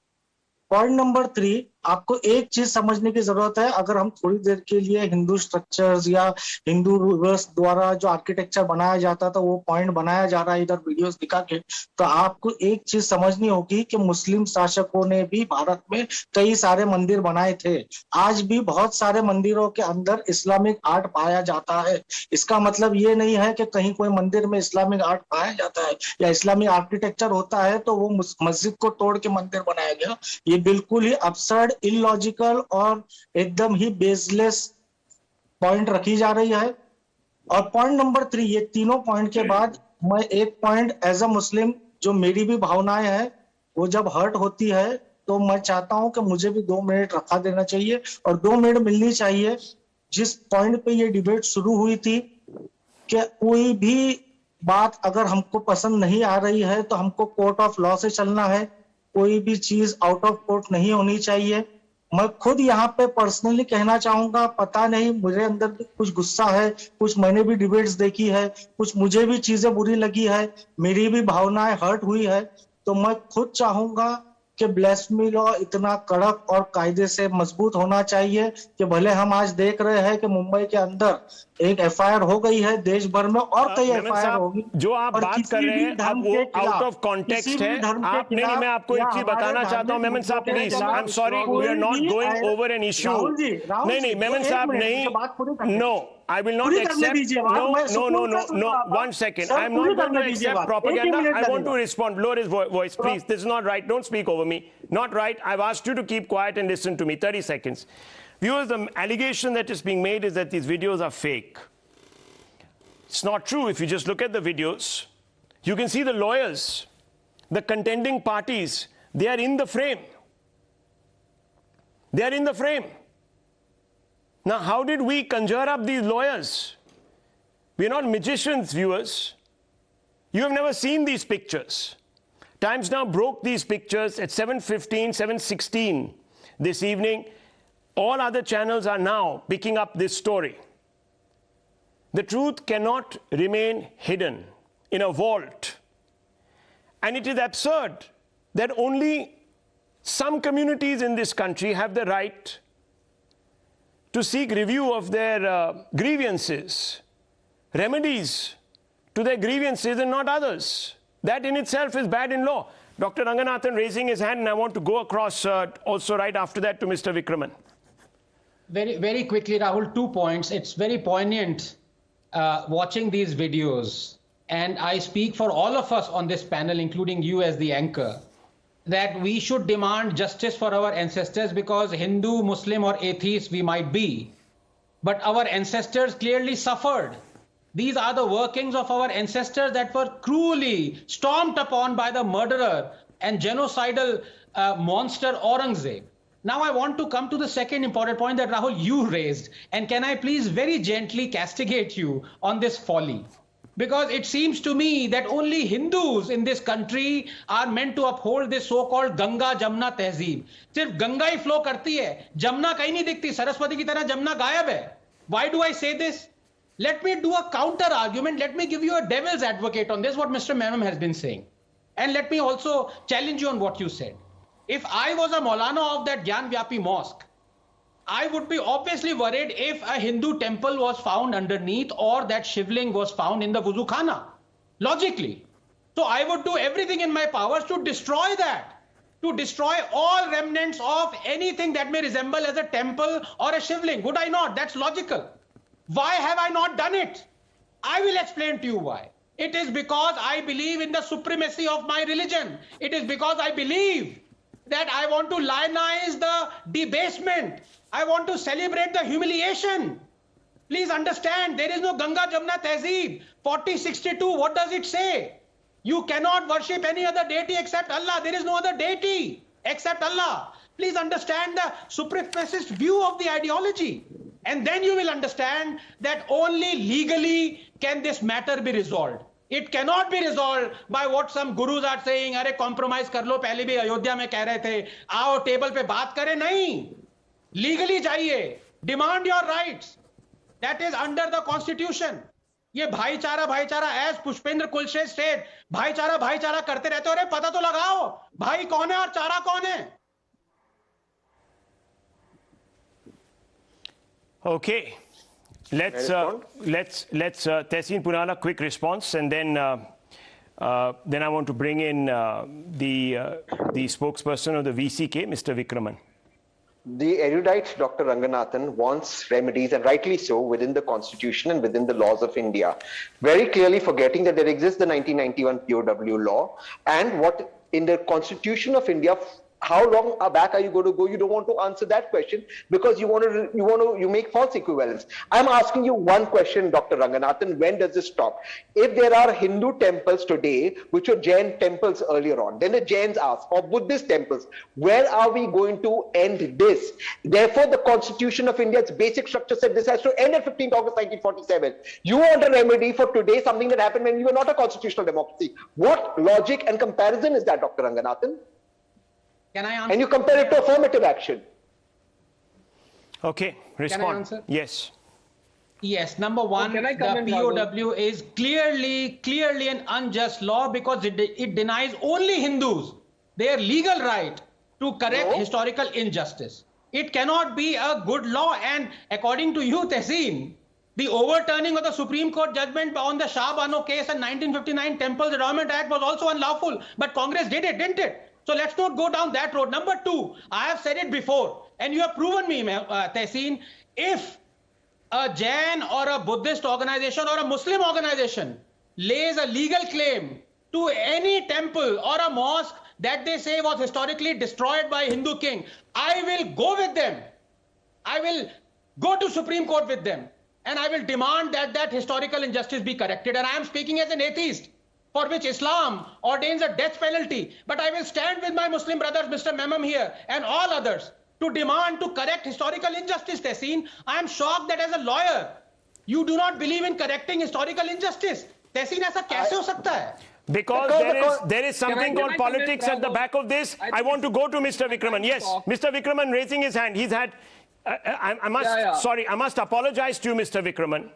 पॉइंट नंबर 3, आपको एक चीज समझने की जरूरत है। अगर हम थोड़ी देर के लिए हिंदू स्ट्रक्चर्स या हिंदू रूलर्स द्वारा जो आर्किटेक्चर बनाया जाता था वो पॉइंट बनाया जा रहा है इधर वीडियोस दिखा के, तो आपको एक चीज समझनी होगी कि मुस्लिम शासकों ने भी भारत में कई सारे मंदिर बनाए थे। आज भी बहुत सारे मंदिरों के अंदर इस्लामिक आर्ट पाया जाता है। इसका मतलब ये नहीं है कि कहीं कोई मंदिर में इस्लामिक आर्ट पाया जाता है या इस्लामिक आर्किटेक्चर होता है तो वो मस्जिद को तोड़ के मंदिर बनाया गया। ये बिल्कुल ही अपसर्ड, इलॉजिकल और एकदम ही बेसलेस पॉइंट रखी जा रही है। और पॉइंट नंबर 3, ये तीनों पॉइंट के बाद मैं एक पॉइंट एज अ मुस्लिम, जो मेरी भी भावनाएं हैं वो जब हर्ट होती है तो मैं चाहता हूं कि मुझे भी 2 मिनट रखा देना चाहिए और 2 मिनट मिलनी चाहिए। जिस पॉइंट पे ये डिबेट शुरू हुई थी कि कोई भी बात अगर हमको पसंद नहीं आ रही है तो हमको कोर्ट ऑफ लॉ से चलना है, कोई भी चीज आउट ऑफ कोर्ट नहीं होनी चाहिए। मैं खुद यहाँ पे पर्सनली कहना चाहूंगा, पता नहीं मेरे अंदर भी कुछ गुस्सा है, कुछ मैंने भी डिबेट्स देखी है, कुछ मुझे भी चीजें बुरी लगी है, मेरी भी भावनाएं हर्ट हुई है, तो मैं खुद चाहूंगा कि ब्lasphemy लॉ इतना कड़क और कायदे से मजबूत होना चाहिए कि भले हम आज देख रहे हैं कि मुंबई के अंदर एक एफआईआर हो गई है, देश भर में और कई एफआईआर होगी। जो आप बात कर रहे हैं अब वो आउट ऑफ कॉन्टेक्स्ट है। आप नहीं, मैं आपको एक चीज बताना चाहता हूं मेमन साहब, please, I am sorry, we are not going over an issue. नहीं मेमन साहब, नहीं, no, I will not accept. No. 1 second. I am not going to accept propaganda. I want to respond. Lower his voice, please. This is not right. Don't speak over me. Not right. I've asked you to keep quiet and listen to me. 30 seconds. Viewers, the allegation that is being made is that these videos are fake. It's not true. If you just look at the videos, you can see the lawyers, the contending parties, they are in the frame. They are in the frame. Now, how did we conjure up these lawyers? We're not magicians, viewers. You have never seen these pictures. Times Now broke these pictures at 7:15, 7:16 this evening. All other channels are now picking up this story. The truth cannot remain hidden in a vault. And it is absurd that only some communities in this country have the right to seek review of their grievances, remedies to their grievances, and not others. That in itself is bad in law. Dr. Ranganathan raising his hand, and I want to go across also right after that to Mr. Vikraman. Very quickly, Rahul, 2 points. It's very poignant watching these videos, and I speak for all of us on this panel, including you as the anchor, that we should demand justice for our ancestors, because Hindu, Muslim or atheist we might be, but our ancestors clearly suffered. These are the workings of our ancestors that were cruelly stomped upon by the murderer and genocidal monster Aurangzeb. Now I want to come to the second important point that Rahul you raised, and can I please very gently castigate you on this folly? Because it seems to me that only Hindus in this country are meant to uphold this so-called Ganga Jamna tehzeeb. सिर्फ गंगा ही flow करती है, जमुना कहीं नहीं दिखती, सरस्वती की तरह जमुना गायब है. Why do I say this? Let me do a counter argument. Let me give you a devil's advocate on this, what Mr. Memam has been saying. And let me also challenge you on what you said. If I was a Maulana of that Gyanvapi mosque, I would be obviously worried if a Hindu temple was found underneath or that Shivling was found in the wuzu khana, logically. So I would do everything in my powers to destroy that, to destroy all remnants of anything that may resemble as a temple or a Shivling. Would I not? That's logical. Why have I not done it? I will explain to you why. It is because I believe in the supremacy of my religion. It is because I believe that I want to lionize the debasement. I want to celebrate the humiliation. Please understand, there is no Ganga Jamna Tehzeeb. 4062, what does it say? You cannot worship any other deity except Allah. There is no other deity except Allah. Please understand the supremacist view of the ideology. And then you will understand that only legally can this matter be resolved. It cannot be resolved by what some gurus are saying, अरे compromise कर लो, पहले भी अयोध्या में कह रहे थे, आओ table पे बात करें, नहीं. Legally चाहिए, demand your rights. That is under the constitution. ये भाईचारा as पुष्पेंद्र कुलश्रेष्ठ said, भाईचारा करते रहते हो, अरे पता तो लगाओ, भाई कौन है और चारा कौन है? Okay, let's Tehseen Poonawalla, quick response, and then I want to bring in the spokesperson of the VCK, Mr. Vikraman. The erudite Dr. Ranganathan wants remedies, and rightly so, within the Constitution and within the laws of India. Very clearly forgetting that there exists the 1991 POW law, and what in the Constitution of India, how long back are you going to go? You don't want to answer that question because you make false equivalence. I'm asking you one question, Dr. Ranganathan. When does this stop? If there are Hindu temples today, which were Jain temples earlier on, then the Jains ask, or Buddhist temples, where are we going to end this? Therefore, the Constitution of India's basic structure said this has to end at 15th August 1947. You want a remedy for today, something that happened when you were not a constitutional democracy. What logic and comparison is that, Dr. Ranganathan? Can I answer? And you compare it to affirmative action. Okay, respond. Can I answer? Yes. Yes, number one, the POW is clearly an unjust law because it denies only Hindus their legal right to correct historical injustice. It cannot be a good law, and according to you, Tehseen, the overturning of the Supreme Court judgment on the Shah Bano case and 1959 Temples Endowment Act was also unlawful, but Congress did it, didn't it? So let's not go down that road. Number two, I have said it before, and you have proven me, Tehseen, if a Jain or a Buddhist organization or a Muslim organization lays a legal claim to any temple or a mosque that they say was historically destroyed by a Hindu king, I will go with them. I will go to Supreme Court with them, and I will demand that that historical injustice be corrected. And I am speaking as an atheist, for which Islam ordains a death penalty. But I will stand with my Muslim brothers, Mr. Memam here, and all others, to demand to correct historical injustice, Tehseen. I am shocked that as a lawyer, you do not believe in correcting historical injustice. Tehseen, ऐसा कैसे हो सकता है? Because there is something called politics at the back of this. I want to go to Mr. Vikraman. Yes, Mr. Vikraman raising his hand. He's had, I must apologize to you, Mr. Vikraman.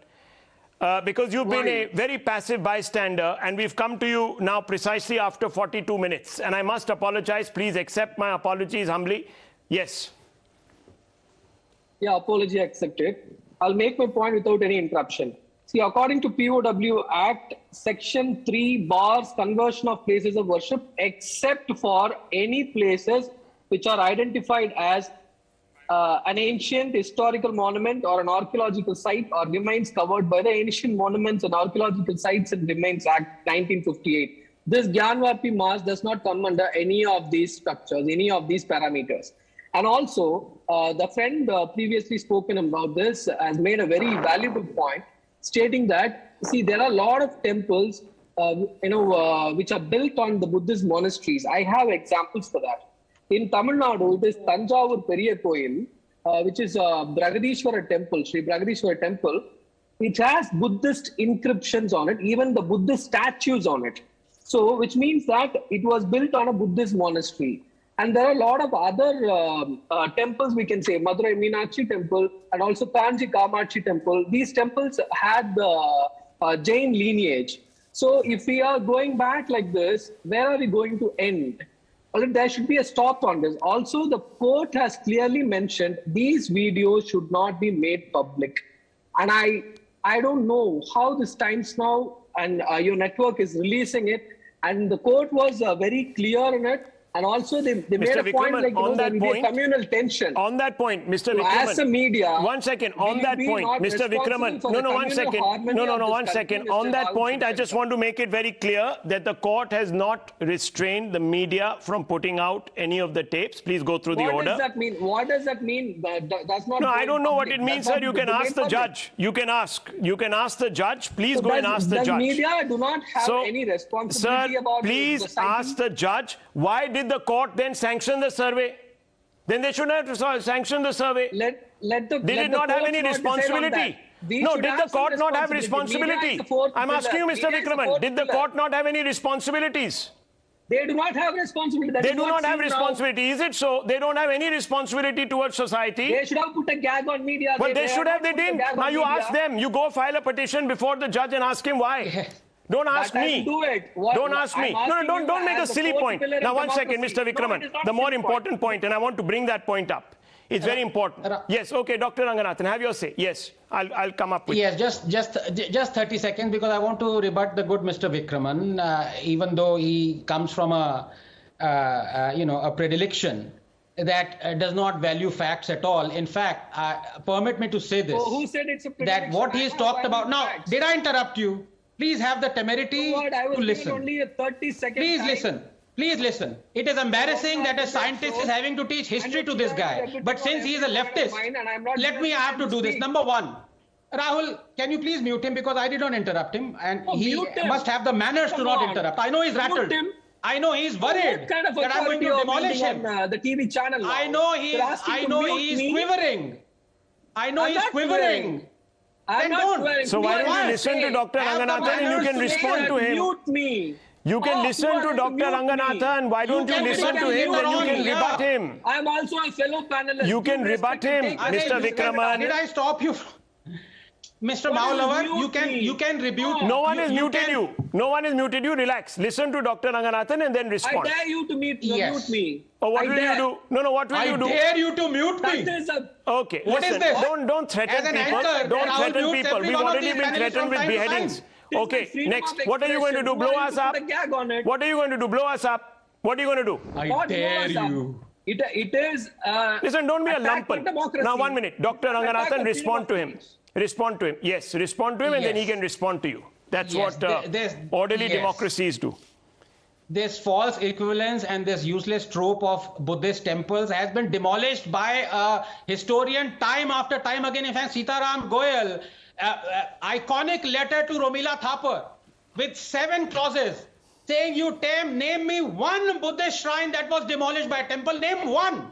Because you've been a very passive bystander, and we've come to you now precisely after 42 minutes. And I must apologize. Please accept my apologies humbly. Yes. Yeah, apology accepted. I'll make my point without any interruption. See, according to POW Act, Section 3 bars conversion of places of worship except for any places which are identified as an ancient historical monument or an archaeological site or remains covered by the Ancient Monuments and Archaeological Sites and Remains Act 1958. This Gyanvapi Mosque does not come under any of these structures, any of these parameters. And also, the friend previously spoken about this has made a very valuable point, stating that, see, there are a lot of temples, which are built on the Buddhist monasteries. I have examples for that. In Tamil Nadu, this Tanjavur Periya Koil, which is Bragadishwara temple, Sri Bragadishwara temple, which has Buddhist inscriptions on it, even the Buddhist statues on it. So, which means that it was built on a Buddhist monastery. And there are a lot of other temples, we can say, Madurai Meenakshi temple and also Kanchi Kamachi temple. These temples had the Jain lineage. So, if we are going back like this, where are we going to end? Well, there should be a stop on this. Also, the court has clearly mentioned these videos should not be made public. And I don't know how this Times Now and your network is releasing it. And the court was very clear in it And also they made a point like, there will be a communal tension. On that point, Mr. So Vikraman. as a media. One second. On that point, Mr. Vikraman. No, one second. No, one second. On that point, I just want to make it very clear that the court has not restrained the media from putting out any of the tapes. Please go through the order. What does that mean? What does that mean? That's not. No, I don't know what it means, sir. You can ask the judge. You can ask the judge. Please go and ask the judge. The media do not have any responsibility about. Sir, please ask the judge. Why did the court then sanction the survey? Then they shouldn't have sanctioned the survey. Did it not have any responsibility? No, did the court not have responsibility? I'm asking you, Mr. Vikraman, did the court not have any responsibilities? They do not have responsibility. They do not have responsibility. Is it so? They don't have any responsibility towards society. They should have put a gag on media. Well, they should have. They didn't. Now you ask them. You go file a petition before the judge and ask him why. Don't ask me. Don't ask me. No, don't make a silly point. Now, one second, Mr. Vikraman. The more important point, and I want to bring that point up. It's very important. Yes, okay, Dr. Ranganathan, have your say. Yes, I'll come up with. Yes, just 30 seconds, because I want to rebut the good Mr. Vikraman, even though he comes from a predilection that does not value facts at all. In fact, permit me to say this. So who said it's a predilection? That what he's talked about. Now, did I interrupt you? Please have the temerity to listen. Only a 30-second Please time. Listen. Please listen. It is embarrassing that a scientist is having to teach history to this guy. But since he is a leftist, I have to do this. Number one, Rahul, can you please mute him, because I did not interrupt him, and he must have the manners to not interrupt. I know he's rattled. I know he's worried that I'm going to demolish him. The TV channel. I know he's quivering. I know he's quivering. So why don't you listen to Dr. Ranganathan and you can respond to him? Mute me. You can listen to Dr. Ranganathan. Why don't you listen to him? Then you can rebut him. I am also a fellow panelist. You can rebut him, Mr. Vikraman. Did I stop you? Mr. Maulavar, you can rebuke. No one has muted you. No one has muted you. Relax. Listen to Dr. Ranganathan and then respond. I dare you to mute me. Oh, what will you do? No, what will you do? I dare you to mute me. Okay, what listen, is this? Don't threaten people. Don't threaten people. We've already been threatened with beheadings. Okay, next. What are you going to do? Blow us up? What are you going to do? Blow us up? What are you going to do? I dare you. It is. Listen, don't be a lumpen. Now, 1 minute. Dr. Ranganathan, respond to him. Respond to him. Yes, respond to him, and then he can respond to you. That's what orderly democracies do. This false equivalence and this useless trope of Buddhist temples has been demolished by a historian time after time again. In fact, Sitaram Goyal, iconic letter to Romila Thapar with 7 clauses saying, you name me one Buddhist shrine that was demolished by a temple. Name one.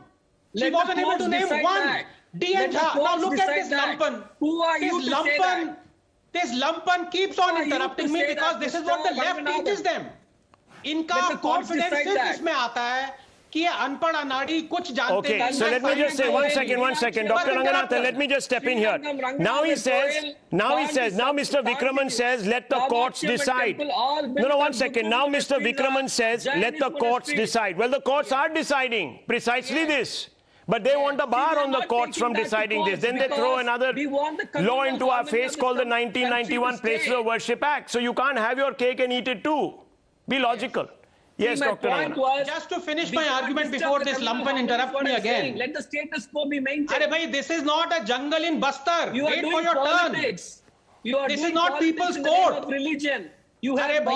She wasn't able to name one. Now look at this lumpen. Who are you to say that? This lumpen keeps on interrupting me because this is what the left teaches them. इनका confidence सिर्फ इसमें आता है कि ये अनपढ़ अनाड़ी कुछ जानते हैं. Okay, so let me just say one second. Dr. Ranganathan, let me just step in here. Now Mr. Vikraman says, let the courts decide. No, 1 second. Now Mr. Vikraman says, let the courts decide. Well, the courts are deciding precisely this. But they want a bar on the courts from deciding this. Then they throw another law into our face called the 1991 Places of Worship Act. So you can't have your cake and eat it too. Be logical. Yes, Dr. Ranganathan. Just to finish my argument before this lumpen interrupt me again. Let the status quo be maintained. Arey bhai, this is not a jungle in Bastar. Wait for your politics. turn. This is not people's court. Religion. You had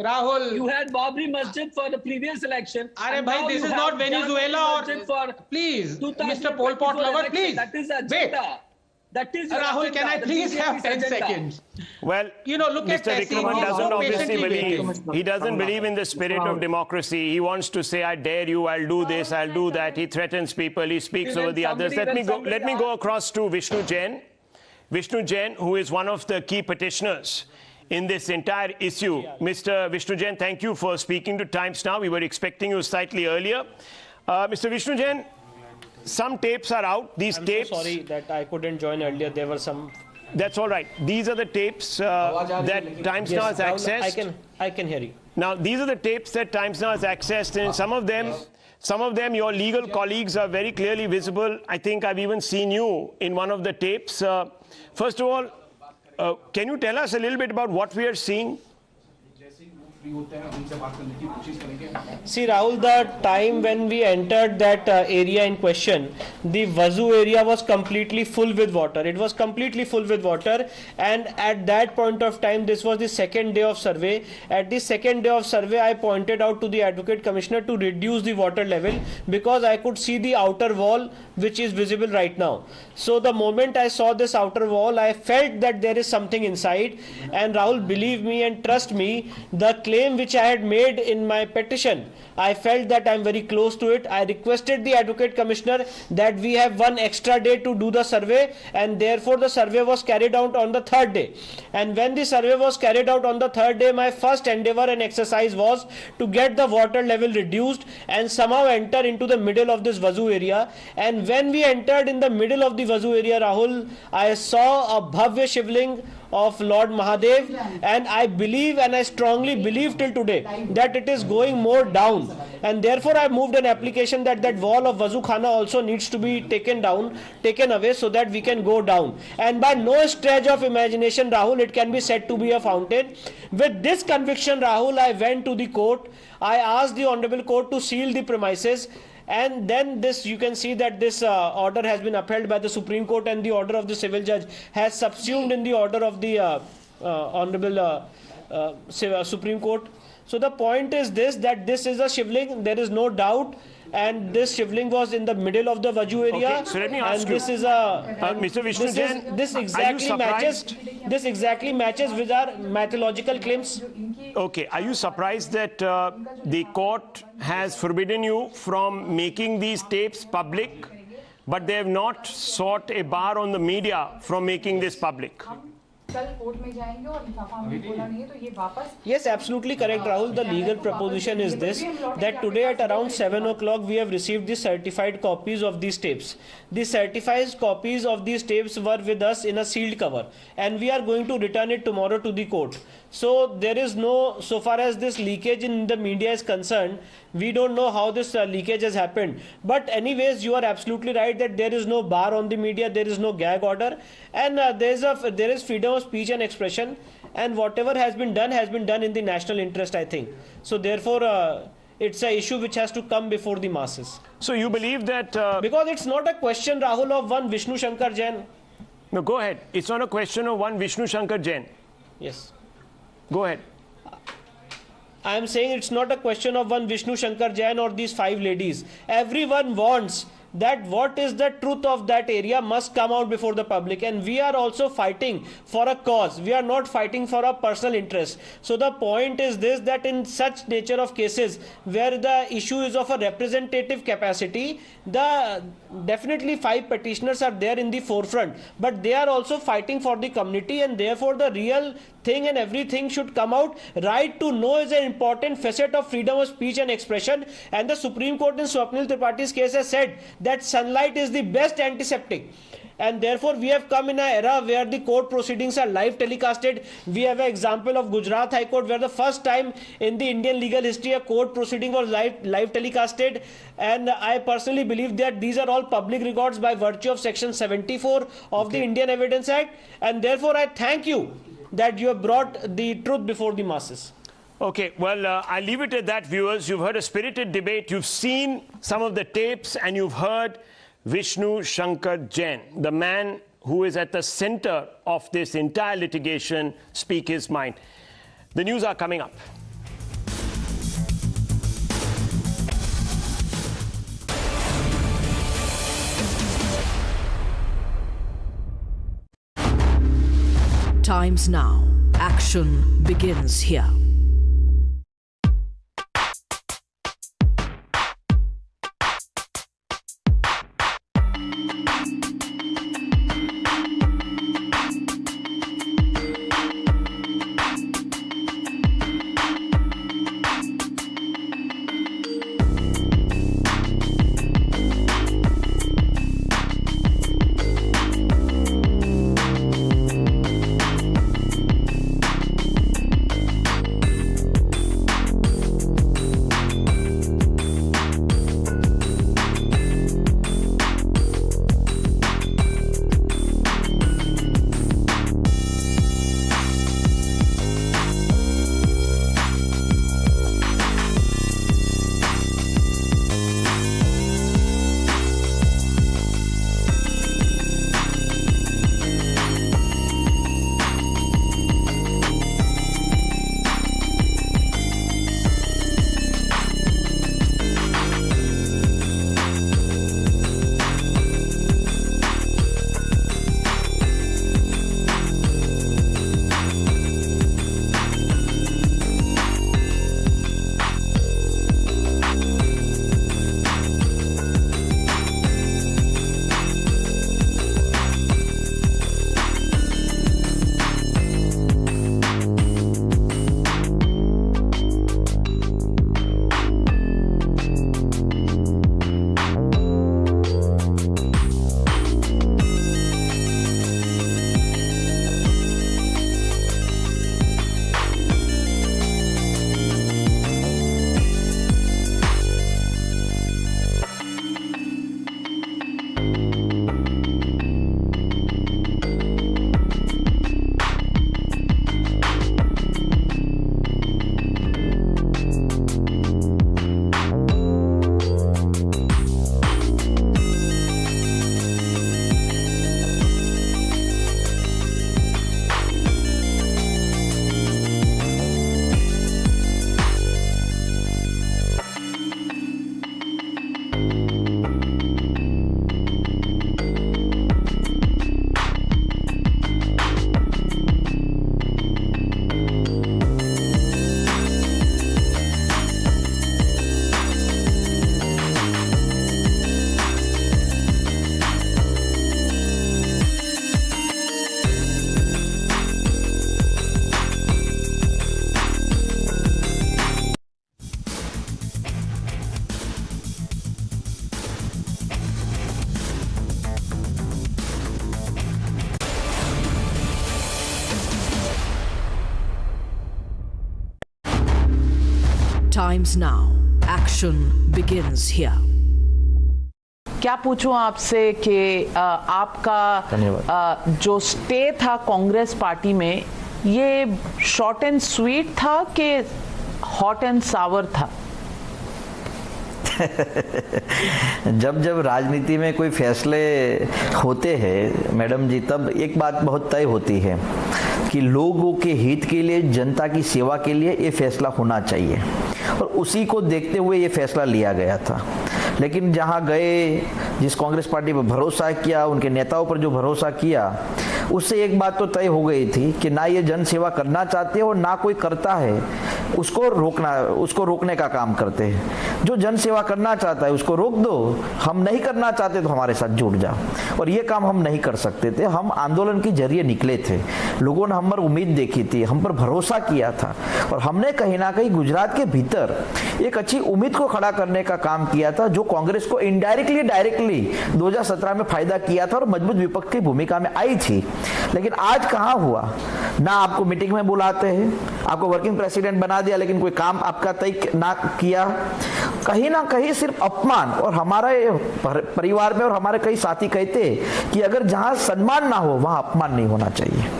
Rahul. You had Babri Masjid for the previous election. Arey bhai, this is not Venezuela or... Please, Mr. Pol Pot lover, please. That is agenda. That is Rahul, can I please have 10 seconds? Well, look Mr. at Vikraman doesn't obviously believe. He doesn't believe in the spirit of democracy. He wants to say, I dare you, I'll do this, I'll do that. He threatens people, he speaks over the others. Let me go across to Vishnu Jain. Vishnu Jain, who is one of the key petitioners in this entire issue. Mr. Vishnu Jain, thank you for speaking to Times Now. We were expecting you slightly earlier. Mr. Vishnu Jain, some tapes are out. These tapes. So sorry that I couldn't join earlier. There were some. That's all right. These are the tapes that Times Now has accessed. I can hear you. Now, these are the tapes that Times Now has accessed, and some of them, your legal colleagues are very clearly visible. I think I've even seen you in one of the tapes. First of all, can you tell us a little bit about what we are seeing? See, Rahul, the time when we entered that area in question, the Wazoo area was completely full with water. It was completely full with water, and at that point of time, this was the second day of survey. At the second day of survey, I pointed out to the Advocate Commissioner to reduce the water level because I could see the outer wall which is visible right now. So the moment I saw this outer wall, I felt that there is something inside. And Rahul, believe me and trust me, the claim which I had made in my petition, I felt that I am very close to it. I requested the Advocate Commissioner that we have one extra day to do the survey, and therefore the survey was carried out on the third day. And when the survey was carried out on the third day, my first endeavor and exercise was to get the water level reduced and somehow enter into the middle of this Wazoo area. And when we entered in the middle of the Wazoo area, Rahul, I saw a Bhavya Shivling of Lord Mahadev, and I believe, and I strongly believe till today, that it is going more down, and therefore I moved an application that that wall of Wazoo Khana also needs to be taken away, so that we can go down. And by no stretch of imagination, Rahul, it can be said to be a fountain. With this conviction, Rahul, I went to the court. I asked the Honorable Court to seal the premises. And then this, you can see that this order has been upheld by the Supreme Court, and the order of the civil judge has subsumed in the order of the Honorable Supreme Court. So the point is this, that this is a Shivling, there is no doubt, and this Shivling was in the middle of the Wazoo area. Okay, so let me ask and you, this is a Mr. Vishnu Jain, this exactly matches with our mythological claims. Okay, are you surprised that the court has forbidden you from making these tapes public, but they have not sought a bar on the media from making this public? Yes, absolutely correct, Rahul. The legal proposition is this, that today at around 7 o'clock we have received the certified copies of these tapes. The certified copies of these tapes were with us in a sealed cover, and we are going to return it tomorrow to the court. So there is no, so far as this leakage in the media is concerned, we don't know how this leakage has happened. But anyways, you are absolutely right that there is no bar on the media, there is no gag order, and there is freedom of speech and expression, and whatever has been done in the national interest, I think. So therefore, it's an issue which has to come before the masses. So you believe that... because it's not a question, Rahul, of one Vishnu Shankar Jain. No, go ahead. It's not a question of one Vishnu Shankar Jain. Yes. Go ahead. I am saying it's not a question of one Vishnu Shankar Jain or these 5 ladies. Everyone wants that what is the truth of that area must come out before the public, and we are also fighting for a cause. We are not fighting for a personal interest. So the point is this, that in such nature of cases where the issue is of a representative capacity, definitely 5 petitioners are there in the forefront, but they are also fighting for the community, and therefore the real thing and everything should come out. Right to know is an important facet of freedom of speech and expression, and the Supreme Court in Swapnil Tripathi's case has said that sunlight is the best antiseptic. And therefore we have come in an era where the court proceedings are live telecasted. We have an example of Gujarat High Court, where the first time in the Indian legal history a court proceeding was live telecasted, and I personally believe that these are all public records by virtue of section 74 of the Indian Evidence Act, and therefore I thank you that you have brought the truth before the masses. Okay, well, I'll leave it at that, viewers. You've heard a spirited debate. You've seen some of the tapes, and you've heard Vishnu Shankar Jain, the man who is at the center of this entire litigation, speak his mind. The news are coming up. Times now. Action begins here. Times now. Action begins here. क्या पूछूं आपसे कि आपका जो stay था Congress party में, ये short and sweet था कि हॉट एंड सावर था? जब जब राजनीति में कोई फैसले होते हैं मैडम जी, तब एक बात बहुत तय होती है कि लोगों के हित के लिए, जनता की सेवा के लिए ये फैसला होना चाहिए, और उसी को देखते हुए ये फैसला लिया गया था। लेकिन जहां गए, जिस कांग्रेस पार्टी पर भरोसा किया, उनके नेताओं पर जो भरोसा किया, उससे एक बात तो तय हो गई थी कि ना ये जन सेवा करना चाहते और ना कोई करता है उसको रोकने का काम करते हैं। जो जन सेवा करना चाहता है उसको रोक दो, हम नहीं करना चाहते तो हमारे साथ जुड़ जाओ। और ये काम हम नहीं कर सकते थे। हम आंदोलन के जरिए निकले थे, लोगों ने हम पर उम्मीद देखी थी, हम पर भरोसा किया था, और हमने कहीं ना कहीं गुजरात के भीतर एक अच्छी उम्मीद को खड़ा करने का काम किया था, जो कांग्रेस को इनडायरेक्टली डायरेक्टली 2017 में फायदा किया था और मजबूत विपक्ष की भूमिका में आई थी। लेकिन आज कहां हुआ, ना आपको मीटिंग में बुलाते हैं, आपको वर्किंग प्रेसिडेंट बना दिया, लेकिन कोई काम आपका तय ना किया। कहीं ना कहीं सिर्फ अपमान। और हमारे परिवार में और हमारे कई साथी कहते हैं कि अगर जहां सम्मान ना हो वहां अपमान नहीं होना चाहिए।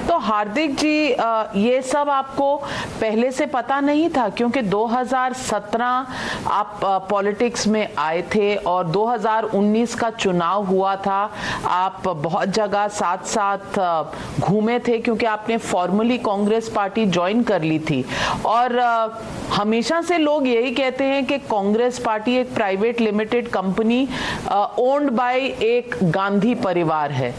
तो हार्दिक जी, ये सब आपको पहले से पता नहीं था? क्योंकि 2017 आप पॉलिटिक्स में आए थे और 2019 का चुनाव हुआ था, आप बहुत जगह साथ साथ घूमे थे, क्योंकि आपने फॉर्मली कांग्रेस पार्टी ज्वाइन कर ली थी। और हमेशा से लोग यही कहते हैं कि कांग्रेस पार्टी एक private limited company owned by एक गांधी परिवार है।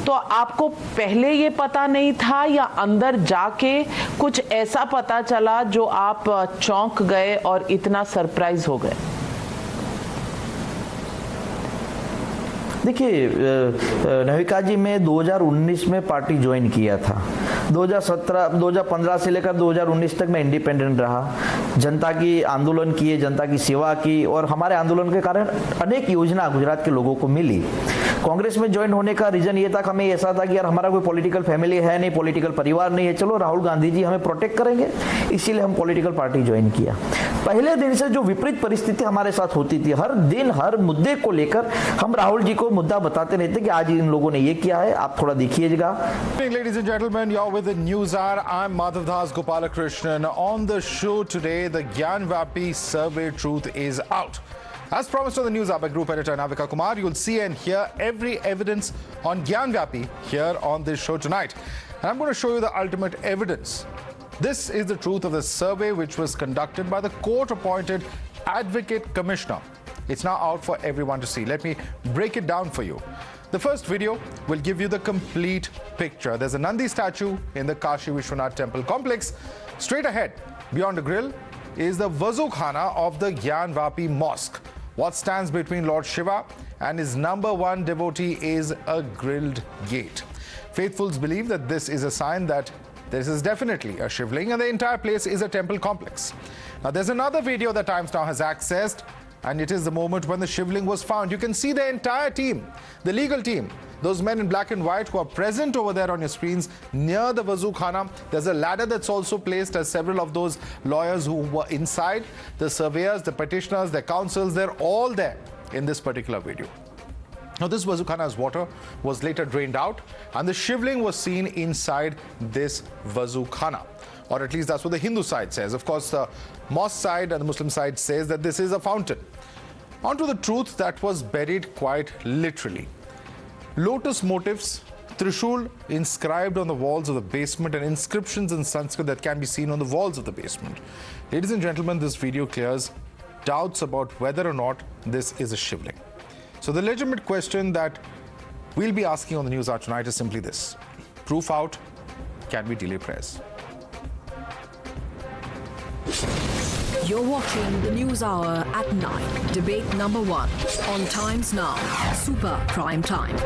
तो आपको पहले ये पता नहीं था, या अंदर जाके कुछ ऐसा पता चला जो आप चौंक गए और इतना सरप्राइज हो गए? देखिए नविका जी, मैं 2019 में पार्टी ज्वाइन किया था। 2015 से लेकर 2019 तक मैं इंडिपेंडेंट रहा, जनता की आंदोलन किए, जनता की सेवा की, और हमारे आंदोलन के कारण अनेक योजना गुजरात के लोगों को मिली। कांग्रेस में ज्वाइन होने का रीजन ये था कि हमें ऐसा था कि यार हमारा कोई पॉलिटिकल फैमिली है नहीं, पॉलिटिकल परिवार नहीं है, चलो राहुल गांधी जी हमें प्रोटेक्ट करेंगे, इसीलिए हम पॉलिटिकल पार्टी ज्वाइन किया। पहले दिन से जो विपरीत परिस्थिति हमारे साथ होती थी, हर दिन हर मुद्दे को लेकर हम राहुल जी को मुद्दा बताते रहते कि आज इन लोगों ने ये किया है, आप थोड़ा देखिएगा। Ladies and gentlemen, you're with the Newshour. I'm Madhavdas Gopalakrishnan. On the show today, the Gyanvapi survey truth is out. As promised on the Newshour by Group Editor Navika Kumar, you'll see and hear every evidence on Gyanvapi here on this show tonight. And I'm going to show you the ultimate evidence. This is the truth of the survey which was conducted by the court-appointed Advocate Commissioner. It's now out for everyone to see. Let me break it down for you. The first video will give you the complete picture. There's a Nandi statue in the Kashi Vishwanath Temple complex. Straight ahead, beyond the grill, is the Vazukhana of the Gyanvapi Mosque. What stands between Lord Shiva and his #1 devotee is a grilled gate. Faithfuls believe that this is a sign that this is definitely a Shivling and the entire place is a temple complex. Now there's another video that Times Now has accessed, and it is the moment when the Shivling was found. You can see the entire team, the legal team, those men in black and white who are present over there on your screens near the Vazukhana. There's a ladder that's also placed as several of those lawyers who were inside, the surveyors, the petitioners, their counsels, they're all there in this particular video. Now this Vazukhana's water was later drained out and the Shivling was seen inside this Vazukhana. Or at least that's what the Hindu side says. Of course, the mosque side and the Muslim side says that this is a fountain. On to the truth that was buried quite literally. Lotus motifs, Trishul inscribed on the walls of the basement, and inscriptions in Sanskrit that can be seen on the walls of the basement. Ladies and gentlemen, this video clears doubts about whether or not this is a Shivling. So the legitimate question that we'll be asking on the Newshour tonight is simply this. Proof out, can we delay prayers? You're watching the Newshour at 9. Debate number 1 on Times Now. Super Prime Time.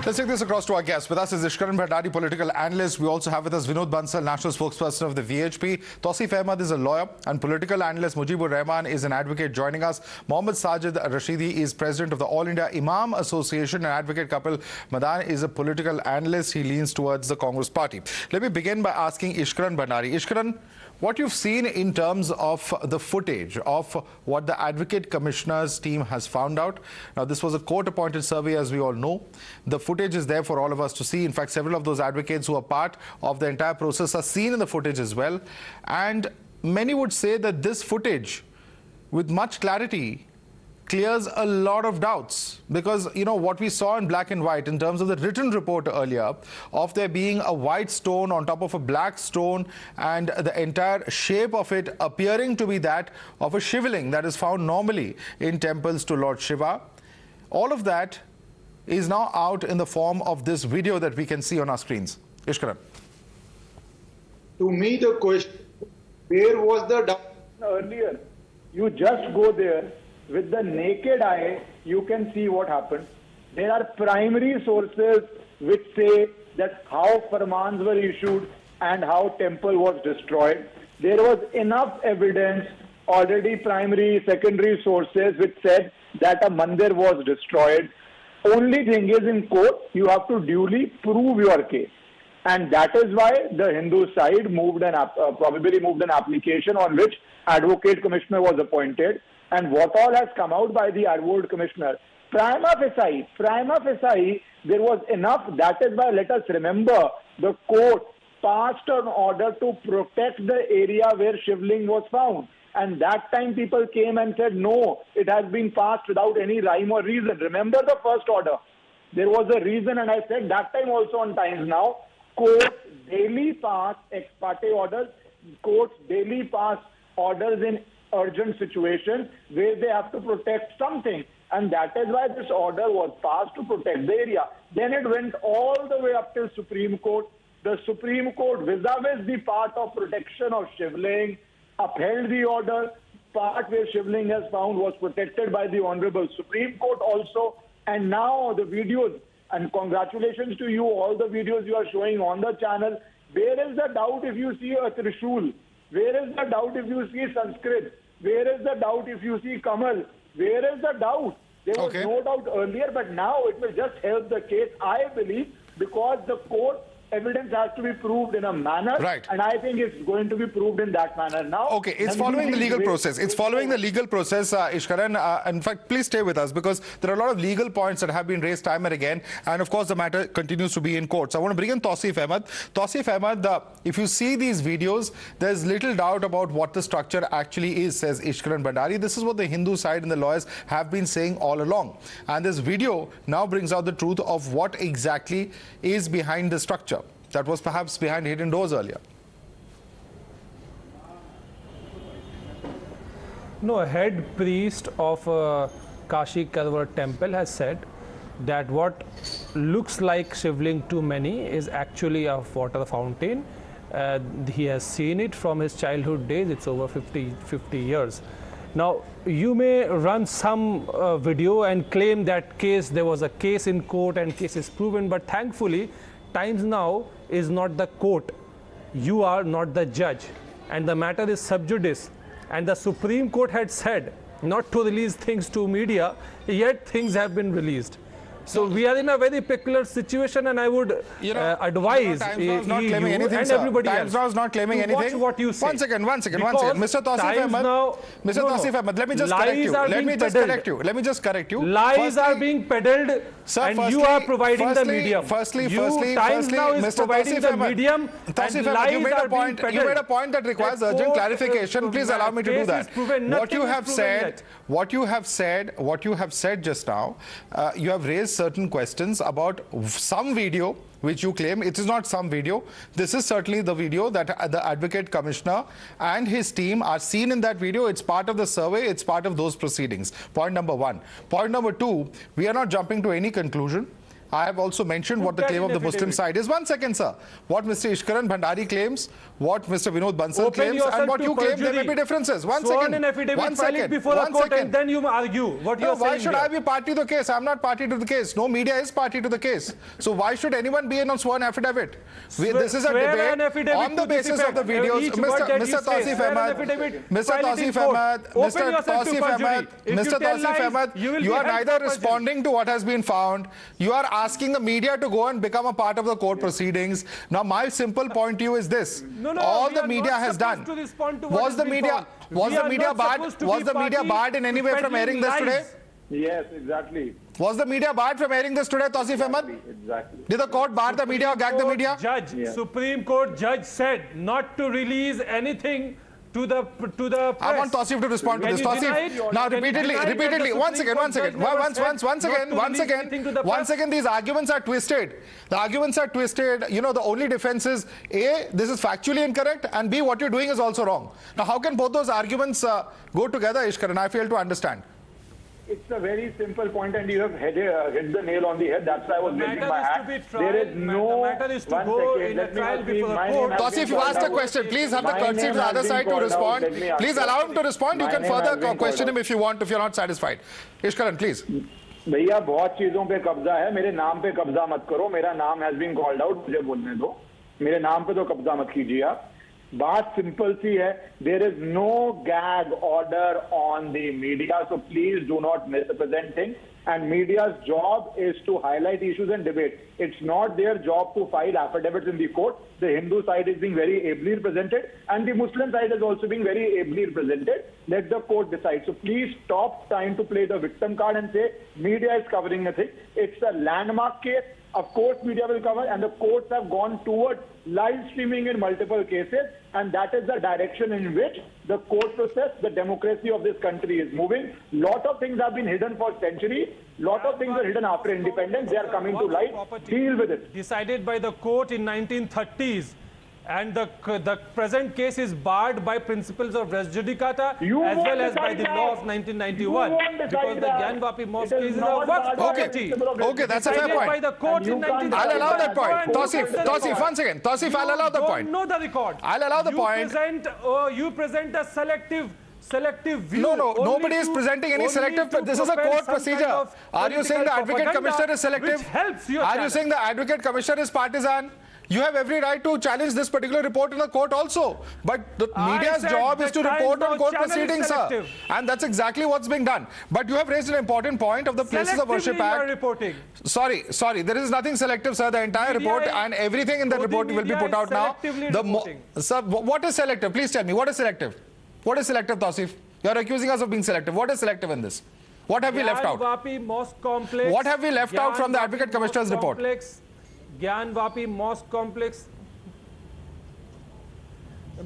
Let's take this across to our guests. With us is Ishkaran Bhandari, political analyst. We also have with us Vinod Bansal, national spokesperson of the VHP. Tausif Ahmed is a lawyer and political analyst. Mujibur Rahman is an advocate joining us. Mohammad Sajid Rashidi is president of the All India Imam Association and advocate. Kapil Madan is a political analyst. He leans towards the Congress party. Let me begin by asking Ishkaran Bhandari. Ishkaran, what you've seen in terms of the footage of what the Advocate Commissioner's team has found out. Now, this was a court-appointed survey, as we all know. The footage is there for all of us to see. In fact, several of those advocates who are part of the entire process are seen in the footage as well. And many would say that this footage, with much clarity, clears a lot of doubts, because what we saw in black and white in terms of the written report earlier of there being a white stone on top of a black stone and the entire shape of it appearing to be that of a shivling that is found normally in temples to Lord Shiva. All of that is now out in the form of this video that we can see on our screens. Ishkaran. To me, the question, where was the doubt earlier? You just go there. With the naked eye, you can see what happened. There are primary sources which say that how farmans were issued and how temple was destroyed. There was enough evidence, already primary, secondary sources which said that a mandir was destroyed. Only thing is, in court, you have to duly prove your case. And that is why the Hindu side probably moved an application on which Advocate Commissioner was appointed. And what all has come out by the Advocate Commissioner, prima facie, there was enough. That is why, let us remember, the court passed an order to protect the area where Shivling was found. And that time people came and said, no, it has been passed without any rhyme or reason. Remember the first order. There was a reason, and I said that time also on Times Now, courts daily pass ex parte orders, courts daily pass orders in urgent situations where they have to protect something, and that is why this order was passed to protect the area. Then it went all the way up till Supreme Court. The Supreme Court, vis-a-vis the part of protection of Shivling, upheld the order. Part where Shivling has found was protected by the Honorable Supreme Court also. And now the videos, and congratulations to you, all the videos you are showing on the channel. Where is the doubt if you see a Trishul? Where is the doubt if you see Sanskrit? Where is the doubt if you see Kamal? Where is the doubt? There was no doubt earlier, but now it will just help the case, I believe, because the court evidence has to be proved in a manner, and I think it's going to be proved in that manner now. Okay, it's following the legal process. It's following the legal process, Ishkaran. In fact, please stay with us, because there are a lot of legal points that have been raised time and again, and of course the matter continues to be in court. So I want to bring in Tausif Ahmed. Tausif Ahmed, if you see these videos, there's little doubt about what the structure actually is, says Ishkaran Bhandari. This is what the Hindu side and the lawyers have been saying all along. And this video now brings out the truth of what exactly is behind the structure that was perhaps behind hidden doors earlier. No, a head priest of Kashi Kalvar temple has said that what looks like Shivling to many is actually a water fountain. He has seen it from his childhood days. It's over 50 years. Now, you may run some video and claim that there was a case in court and case is proven, but thankfully, Times Now is not the court. You are not the judge, and the matter is sub judice. And the Supreme Court had said not to release things to media, yet things have been released. So we are in a very peculiar situation, and I would advise you and everybody else. Times Now is not claiming anything. Watch what you say. One second. Mr. Tausif Ahmed, let me just correct you. Let me just correct you. Lies are being peddled, and you are providing the medium. Firstly, Times Now is providing the medium, and lies are being peddled. You made a point that requires urgent clarification. Please allow me to do that. What you have said just now, you have raised certain questions about some video which you claim. It is not some video. This is certainly the video that the Advocate Commissioner and his team are seen in that video. It's part of the survey. It's part of those proceedings. Point number one. Point number two, we are not jumping to any conclusion. I have also mentioned what the claim of the Muslim side is. 1 second, sir. What Mr. Ishkaran Bhandari claims, what Mr. Vinod Bansal claims, and what you claim, there may be differences. 1 second. An affidavit, 1 second. Before a court, and then you argue what you are saying. Why should I be party to the case? I'm not party to the case. No media is party to the case. So why should anyone be in on sworn affidavit? This is a debate on the basis of the videos. Mr. Tausif Ahmed, Mr. Tausif Ahmed, Mr. Tausif Ahmed, Mr. Tausif Ahmed, you are neither responding to what has been found. You are asking the media to go and become a part of the court proceedings. Now, my simple point to you is this: all the media has done. Was the media barred in any way from airing this today? Yes, exactly. Was the media barred from airing this today, Tausif Ahmed? Exactly. Did the court bar the media or gag the media? Supreme Court judge said not to release anything to the press. I want Tausif to respond to this. Tausif, now repeatedly, once again, these arguments are twisted. The arguments are twisted. You know, the only defense is A, this is factually incorrect, and B, what you're doing is also wrong. Now, how can both those arguments go together, Ishkaran? I fail to understand. It's a very simple point, and you have hit the nail on the head. That's why I was raising my hand. There is no... The matter is to go in a trial before the court. Tausif, you asked a question. Please have the courtesy to the other side to respond. Please allow him to respond. You can further question him if you want, if you're not satisfied. Ishkaran, please. भैया बहुत चीजों पे कब्जा है, मेरे नाम पे कब्जा मत करो. मेरा नाम has been called out, मुझे बोलने दो. मेरे नाम पे तो कब्जा मत कीजिए आप. बात सिंपल सी है. There is no gag order on the media, so please do not misrepresent things. And media's job is to highlight issues and debate. It's not their job to file affidavits in the court. The Hindu side is being very ably represented, and the Muslim side is also being very ably represented. Let the court decide. So please stop trying to play the victim card and say media is covering nothing. It's a landmark case. Of course, media will cover, and the courts have gone towards live streaming in multiple cases, and that is the direction in which the court process, the democracy of this country is moving. Lot of things have been hidden for centuries. Lot of things were hidden after independence. They are coming to light. Deal with it. Decided by the court in 1930s. And the present case is barred by principles of res judicata as well as by the law of 1991 because the Gyanvapi mosque is a work property. Okay, that's a fair point. By the court in 1930. I'll allow that point. Tausif, once again. Tausif, I'll allow the point. Know the record. I'll allow the point. You present a selective view. No, nobody is presenting any selective. This is a court procedure. Are you saying the advocate commissioner is selective? Are you saying the advocate commissioner is partisan? You have every right to challenge this particular report in the court also. But the media's job is to report on court proceedings, sir. And that's exactly what's being done. But you have raised an important point of the Places of Worship Act. Reporting. Sorry. There is nothing selective, sir. The entire report and everything in the report will be put out now. Sir, what is selective? Please tell me. What is selective? What is selective, Tausif? You are accusing us of being selective. What is selective in this? What have we left out? Mosque complex. What have we left out from the Advocate Commissioner's report? Gyanvapi Mosque Complex.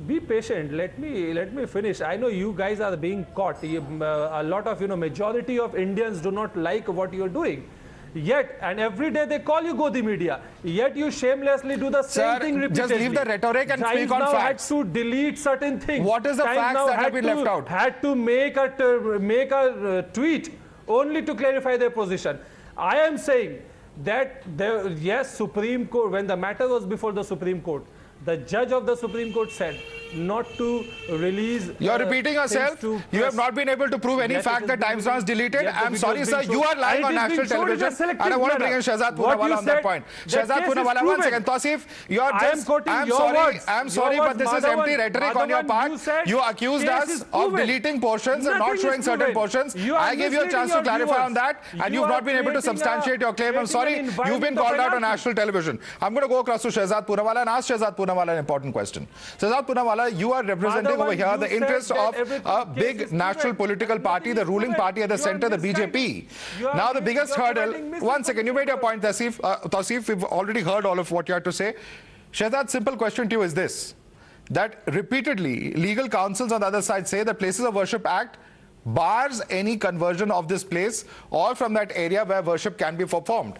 Be patient. Let me finish. I know you guys are being caught. A lot of majority of Indians do not like what you are doing. Yet, and every day they call you Godi media. Yet you shamelessly do the same thing repeatedly. Just leave the rhetoric and speak on facts. Had to delete certain things. What is the facts that have been left out? Had to make a tweet only to clarify their position. I am saying that yes, Supreme Court, when the matter was before the Supreme Court, the judge of the Supreme Court said not to release. You are repeating yourself. You have not been able to prove any fact that Times Now is deleted. I'm sorry, sir. You are lying on national television. And I want to bring in Shehzad Poonawala on that point. Shehzad Poonawala, 1 second. Tausif, you are just. I'm sorry, but this is empty rhetoric on your part. You accused us of deleting portions and not showing certain portions. I gave you a chance to clarify on that, and you've not been able to substantiate your claim. I'm sorry. You've been called out on national television. I'm going to go across to Shehzad Poonawala and ask Shehzad Poonawala an important question. Shehzad Poonawala, you are representing over here the interest of a big national political party, the ruling party at the center, the BJP. Now the biggest hurdle, 1 second, you made your point, Tausif, we've already heard all of what you had to say. Shehzad, simple question to you is this, that repeatedly legal counsels on the other side say the Places of Worship Act bars any conversion of this place or from that area where worship can be performed.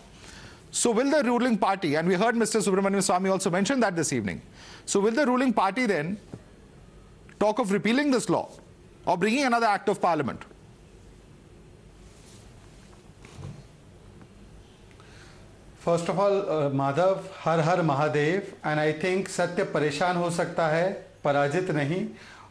So will the ruling party, and we heard Mr. Subramanian Swamy also mention that this evening, so will the ruling party then talk of repealing this law or bringing another act of parliament? First of all, Madhav, Har Har Mahadev, and I think सत्य परेशान हो सकता है, पराजित नहीं,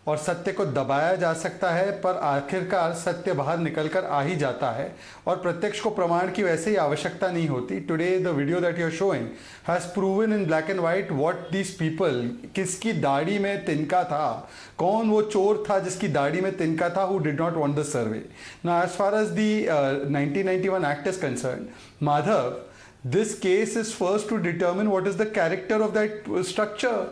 और सत्य को दबाया जा सकता है, पर आखिरकार सत्य बाहर निकलकर आ ही जाता है, और प्रत्यक्ष को प्रमाण की वैसे ही आवश्यकता नहीं होती. Today the video that you are showing has proven in black and white what these people, किसकी दाढ़ी में तिनका था, कौन वो चोर था जिसकी दाढ़ी में तिनका था, who did not want the survey. Now as far as the 1991 Act is concerned, Madhav, this case is first to determine what is the character of that structure.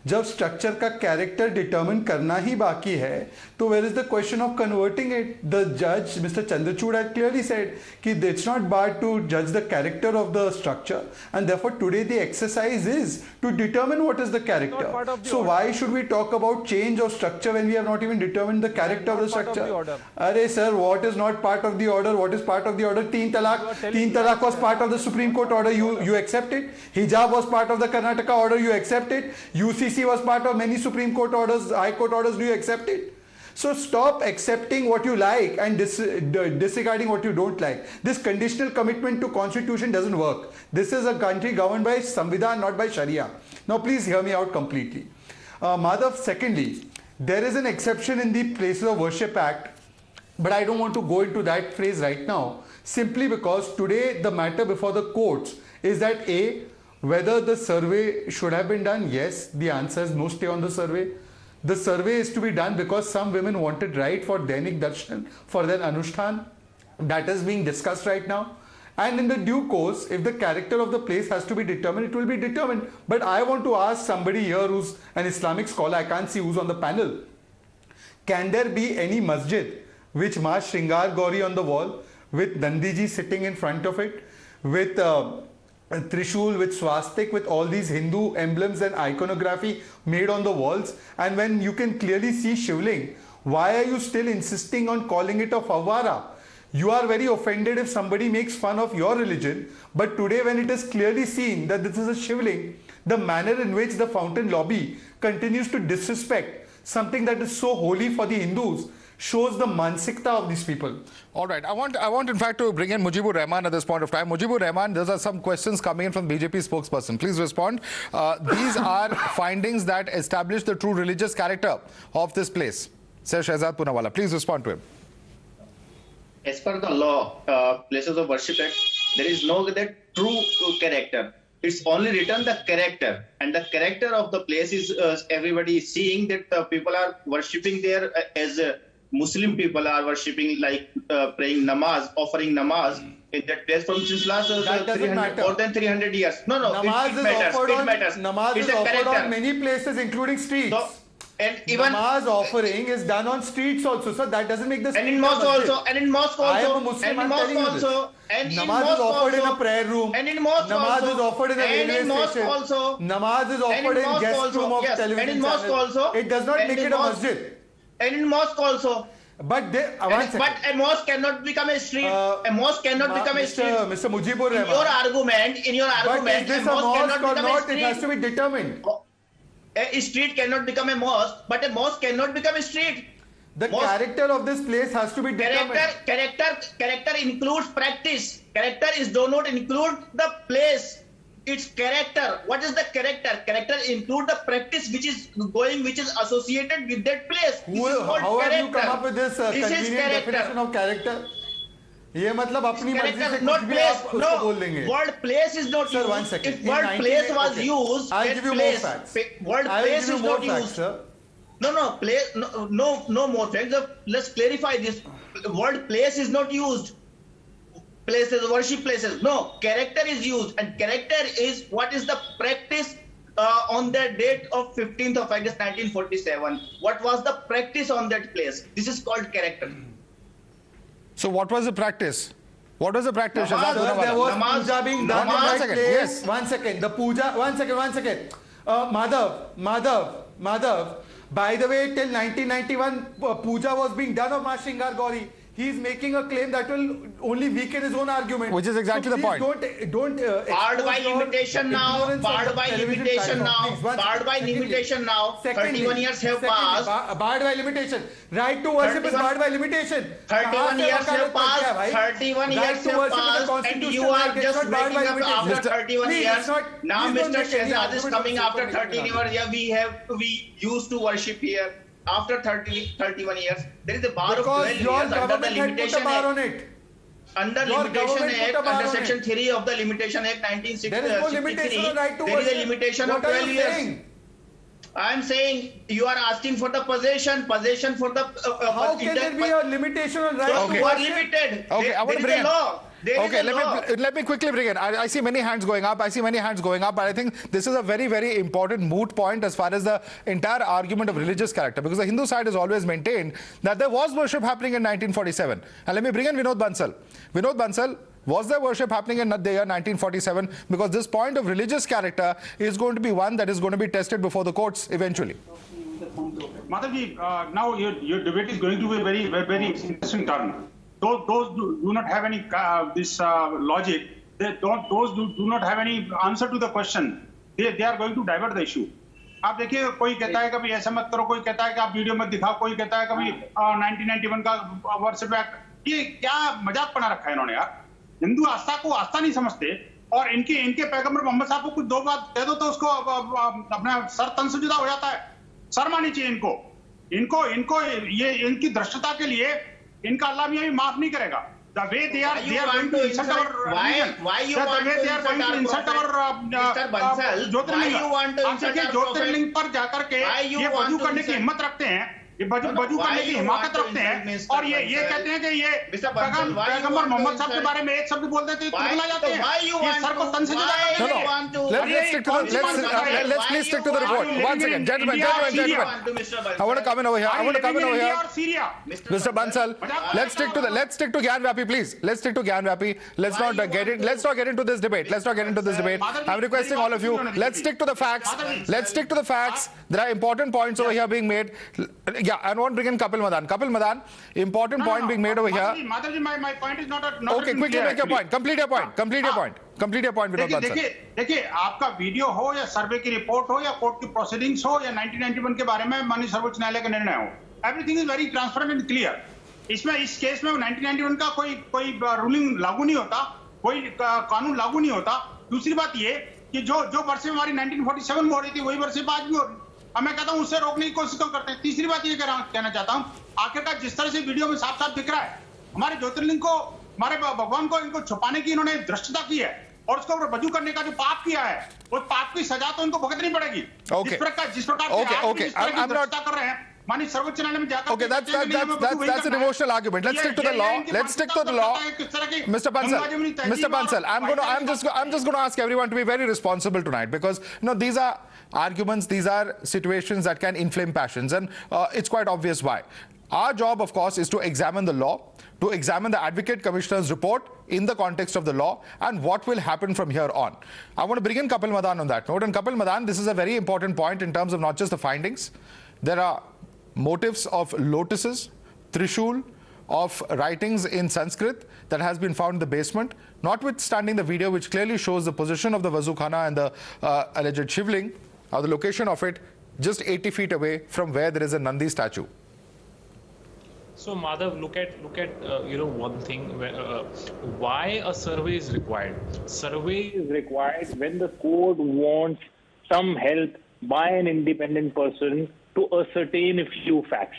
जब स्ट्रक्चर का कैरेक्टर डिटरमिन करना ही बाकी है, तो where is the question of converting it. The जज mister Chandrachud had clearly said कि it's not barred to judge the character of the structure, and therefore today the exercise is to determine what is the character. So why should we talk about change of structure when we have not even determined the character of the structure? Arey sir, what is not part of the order? What is part of the order? Teen talaq was part of the Supreme Court order. You accept it. Hijab was part of the Karnataka order. You accept it. UCC was part of many Supreme Court orders, High Court orders. Do you accept it? So stop accepting what you like and disregarding what you don't like. This conditional commitment to constitution doesn't work. This is a country governed by Samvidhan, not by Sharia. Now please hear me out completely. Madhav, secondly, there is an exception in the Places of Worship Act, but I don't want to go into that phrase right now, simply because today the matter before the courts is that A, whether the survey should have been done. Yes, the answer is no stay on the survey. The survey is to be done because some women wanted right for Dainik Darshan, for their Anushtan. That is being discussed right now. And in the due course, if the character of the place has to be determined, it will be determined. But I want to ask somebody here who's an Islamic scholar, I can't see who's on the panel. Can there be any masjid which marks Shringar Gauri on the wall, with Nandiji sitting in front of it, with Trishul, with swastik, with all these Hindu emblems and iconography made on the walls, and when you can clearly see Shivling, why are you still insisting on calling it a Fawwara? You are very offended if somebody makes fun of your religion, but today when it is clearly seen that this is a Shivling, the manner in which the fountain lobby continues to disrespect something that is so holy for the Hindus shows the mansikta of these people. All right. I want in fact to bring in Mujibur Rahman at this point of time. Mujibur Rahman, there are some questions coming in from the BJP spokesperson. Please respond. These are findings that establish the true religious character of this place. Sir Shehzad Poonawalla, please respond to him. As per the law, Places of Worship Act, there is no that true character. It's only written the character, and the character of the place is everybody is seeing that people are worshipping there as Muslim people are worshipping, like praying namaz, offering namaz in that place from since last more than 300 years. No, namaz it matters. It matters. Namaz is offered on many places, including streets. So, and even namaz offering is done on streets also, so that doesn't make the and in mosque also, and in mosque also, I am a Muslim, and in mosque also, and namaz is offered in a prayer room, and in mosque namaz also, is offered in a railway station, also, namaz is offered in guest room of television and in mosque channel. Also, it does not make it a masjid. And in mosque also. But a mosque cannot become a street. A mosque cannot become a street. Mr. Mujibur Rahman. In your argument, but is this a mosque or not? It has to be determined. A street cannot become a mosque, but a mosque cannot become a street. The character of this place has to be determined. Character includes practice. Character do not include the place. It's character. What is the character? Character include the practice which is associated with that place. How have you come up with this convenient definition of character? ये मतलब अपनी मर्जी से कुछ भी आप उसको बोल देंगे. Word place is not used. Sir, 1 second. If word place was used, I'll give you more facts. Word place is not used. Sir. No more facts. Let's clarify this. Word place is not used. Places, worship places. No, character is used, and character is what is the practice on the date of 15th of August 1947. What was the practice on that place? This is called character. So what was the practice? What was the practice? There was puja being done in that place. Yes. 1 second. The puja. 1 second. Madhav. By the way, till 1991, puja was being done of Ma Shringar Gauri. he's making a claim that will only weaken his own argument. Which is exactly the point. Don't barred by limitation now. Barred by limitation now. Barred by limitation now. 31 years have passed. Barred by limitation. Right to worship is barred by limitation. 31 years have passed. 31 years have passed, and you are just waking up after 31 years. Now Mr. Shehzad is coming after 31 years. We used to worship here. After 31 years, there is a bar of 12 years under the Limitation Act. Under Limitation Act, under Section 3 of the Limitation Act 1963, there is a limitation of 12 years. I am saying you are asking for the possession for the. How can there be a limitation on right to worship? You are limited. Okay, I want to bring in. Okay, let me quickly bring in. I see many hands going up. But I think this is a very, very important moot point as far as the entire argument of religious character, because the Hindu side has always maintained that there was worship happening in 1947. And let me bring in Vinod Bansal. Vinod Bansal, was there worship happening in the year 1947? Because this point of religious character is going to be one that is going to be tested before the courts eventually. Madhavji, now your debate is going to be a very, very interesting turn. Those do not have any logic. Those do not have any answer to the question. They are going to divert the issue. आप देखिए, कोई कहता है कभी ऐसा मत करो, कोई कहता है कि आप वीडियो मत दिखाओ, कोई कहता है कभी 1991 का वर्शिप एक्ट। ये क्या मजाक बना रखा है इन्होंने यार। हिंदू आस्था को आस्था नहीं समझते, और इनके पैगंबर मोहम्मद साहब को कुछ दो बात कह दो तो उसको अपना सर तन से जुदा हो जाता है। शर्म आनी चाहिए इनको ये इनकी धृष्टता के लिए इनका अल्लाह भी माफ नहीं करेगा। The way they are going to insult our religion. Why you want to insult our Mr. Bansal? Why you want to insult our ज्योतिर्लिंग पर जाकर के ये वजू करने की हिम्मत रखते हैं, ये वजू करने की हिमाकत रखते हैं, और ये कहते हैं कि ये पैगंबर मोहम्मद साहब के बारे में एक शब्द बोल देते हैं तो जाते हैं। ये सर को तन से जुदा करते हैं। Let's please stick to the report. Once again, gentlemen. I want to come in over here. Mr. Bansal, let's stick to Gyanvapi, please. Let's stick to Gyanvapi. Let's not get into this debate. I'm requesting all of you. Let's stick to the facts. There are important points over here being made. Yeah, I want to bring in Kapil Madan. Important point being made over here. Madhavji, my point is not okay, quickly make your point. Complete your point, Vinod Bansal. देखिए, आपका video हो या सर्वे की report हो या court की proceedings हो या 1991 के बारे में माननीय सर्वोच्च न्यायालय का निर्णय हो, everything is very transparent and clear. इसमें इस केस में 1991 का कोई रूलिंग लागू नहीं होता, कोई कानून लागू नहीं होता। दूसरी बात ये कि जो वर्षे हमारी 1947 में हो रही थी वही वर्षे आज भी हो रही। अब मैं कहता हूं उससे रोकने की कोशिश क्यों करते हैं। तीसरी बात ये कहना चाहता हूं, आखिरकार जिस तरह से वीडियो में साफ साफ दिख रहा है, हमारे ज्योतिर्लिंग को, हमारे भगवान को इनको छुपाने की इन्होंने धृष्टता की है, और उसको वजू करने का जो पाप किया है, उस पाप की सजा तो इनको भुगतनी पड़ेगी। जिस प्रकार कर रहे हैं माननीय सर्वोच्च न्यायालय में जाकर। Okay, that's an emotional argument. Let's stick to the law. Mr. Bansal, I'm just going to ask everyone to be very responsible tonight, because these are arguments, these are situations that can inflame passions, and it's quite obvious why. Our job, of course, is to examine the law, to examine the Advocate Commissioner's report in the context of the law, and what will happen from here on. I want to bring in Kapil Madan on that note. And Kapil Madan, this is a very important point in terms of not just the findings. There are motifs of lotuses, trishul, of writings in Sanskrit that has been found in the basement, notwithstanding the video which clearly shows the position of the Vazukhana and the alleged Shivling, or the location of it, just 80 feet away from where there is a Nandi statue. So Madhav, look at one thing. Why a survey is required? Survey is required when the court wants some help by an independent person to ascertain a few facts.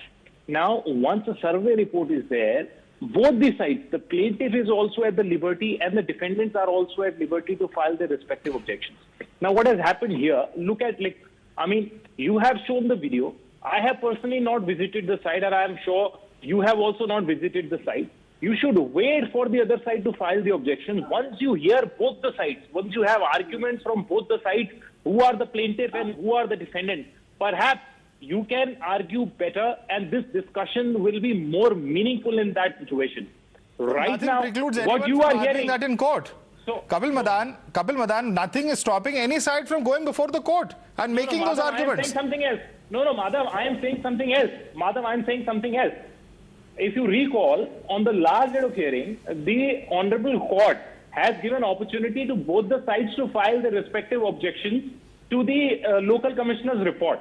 Now, once a survey report is there, both the sides, the plaintiff is also at the liberty and the defendants are also at liberty to file their respective objections. Now, what has happened here, look at, you have shown the video. I have personally not visited the site, and I am sure you have also not visited the site. You should wait for the other side to file the objection. Once you hear both the sides, once you have arguments from both the sides, who are the plaintiff and who are the defendant, perhaps you can argue better, and this discussion will be more meaningful in that situation. Right now, what you are hearing that in court. So, Kapil Madan, nothing is stopping any side from going before the court and making those arguments. I am saying something else. No, Madhav, I am saying something else. if you recall, on the last day of hearing, the Honorable Court has given opportunity to both the sides to file their respective objections to the local commissioner's report.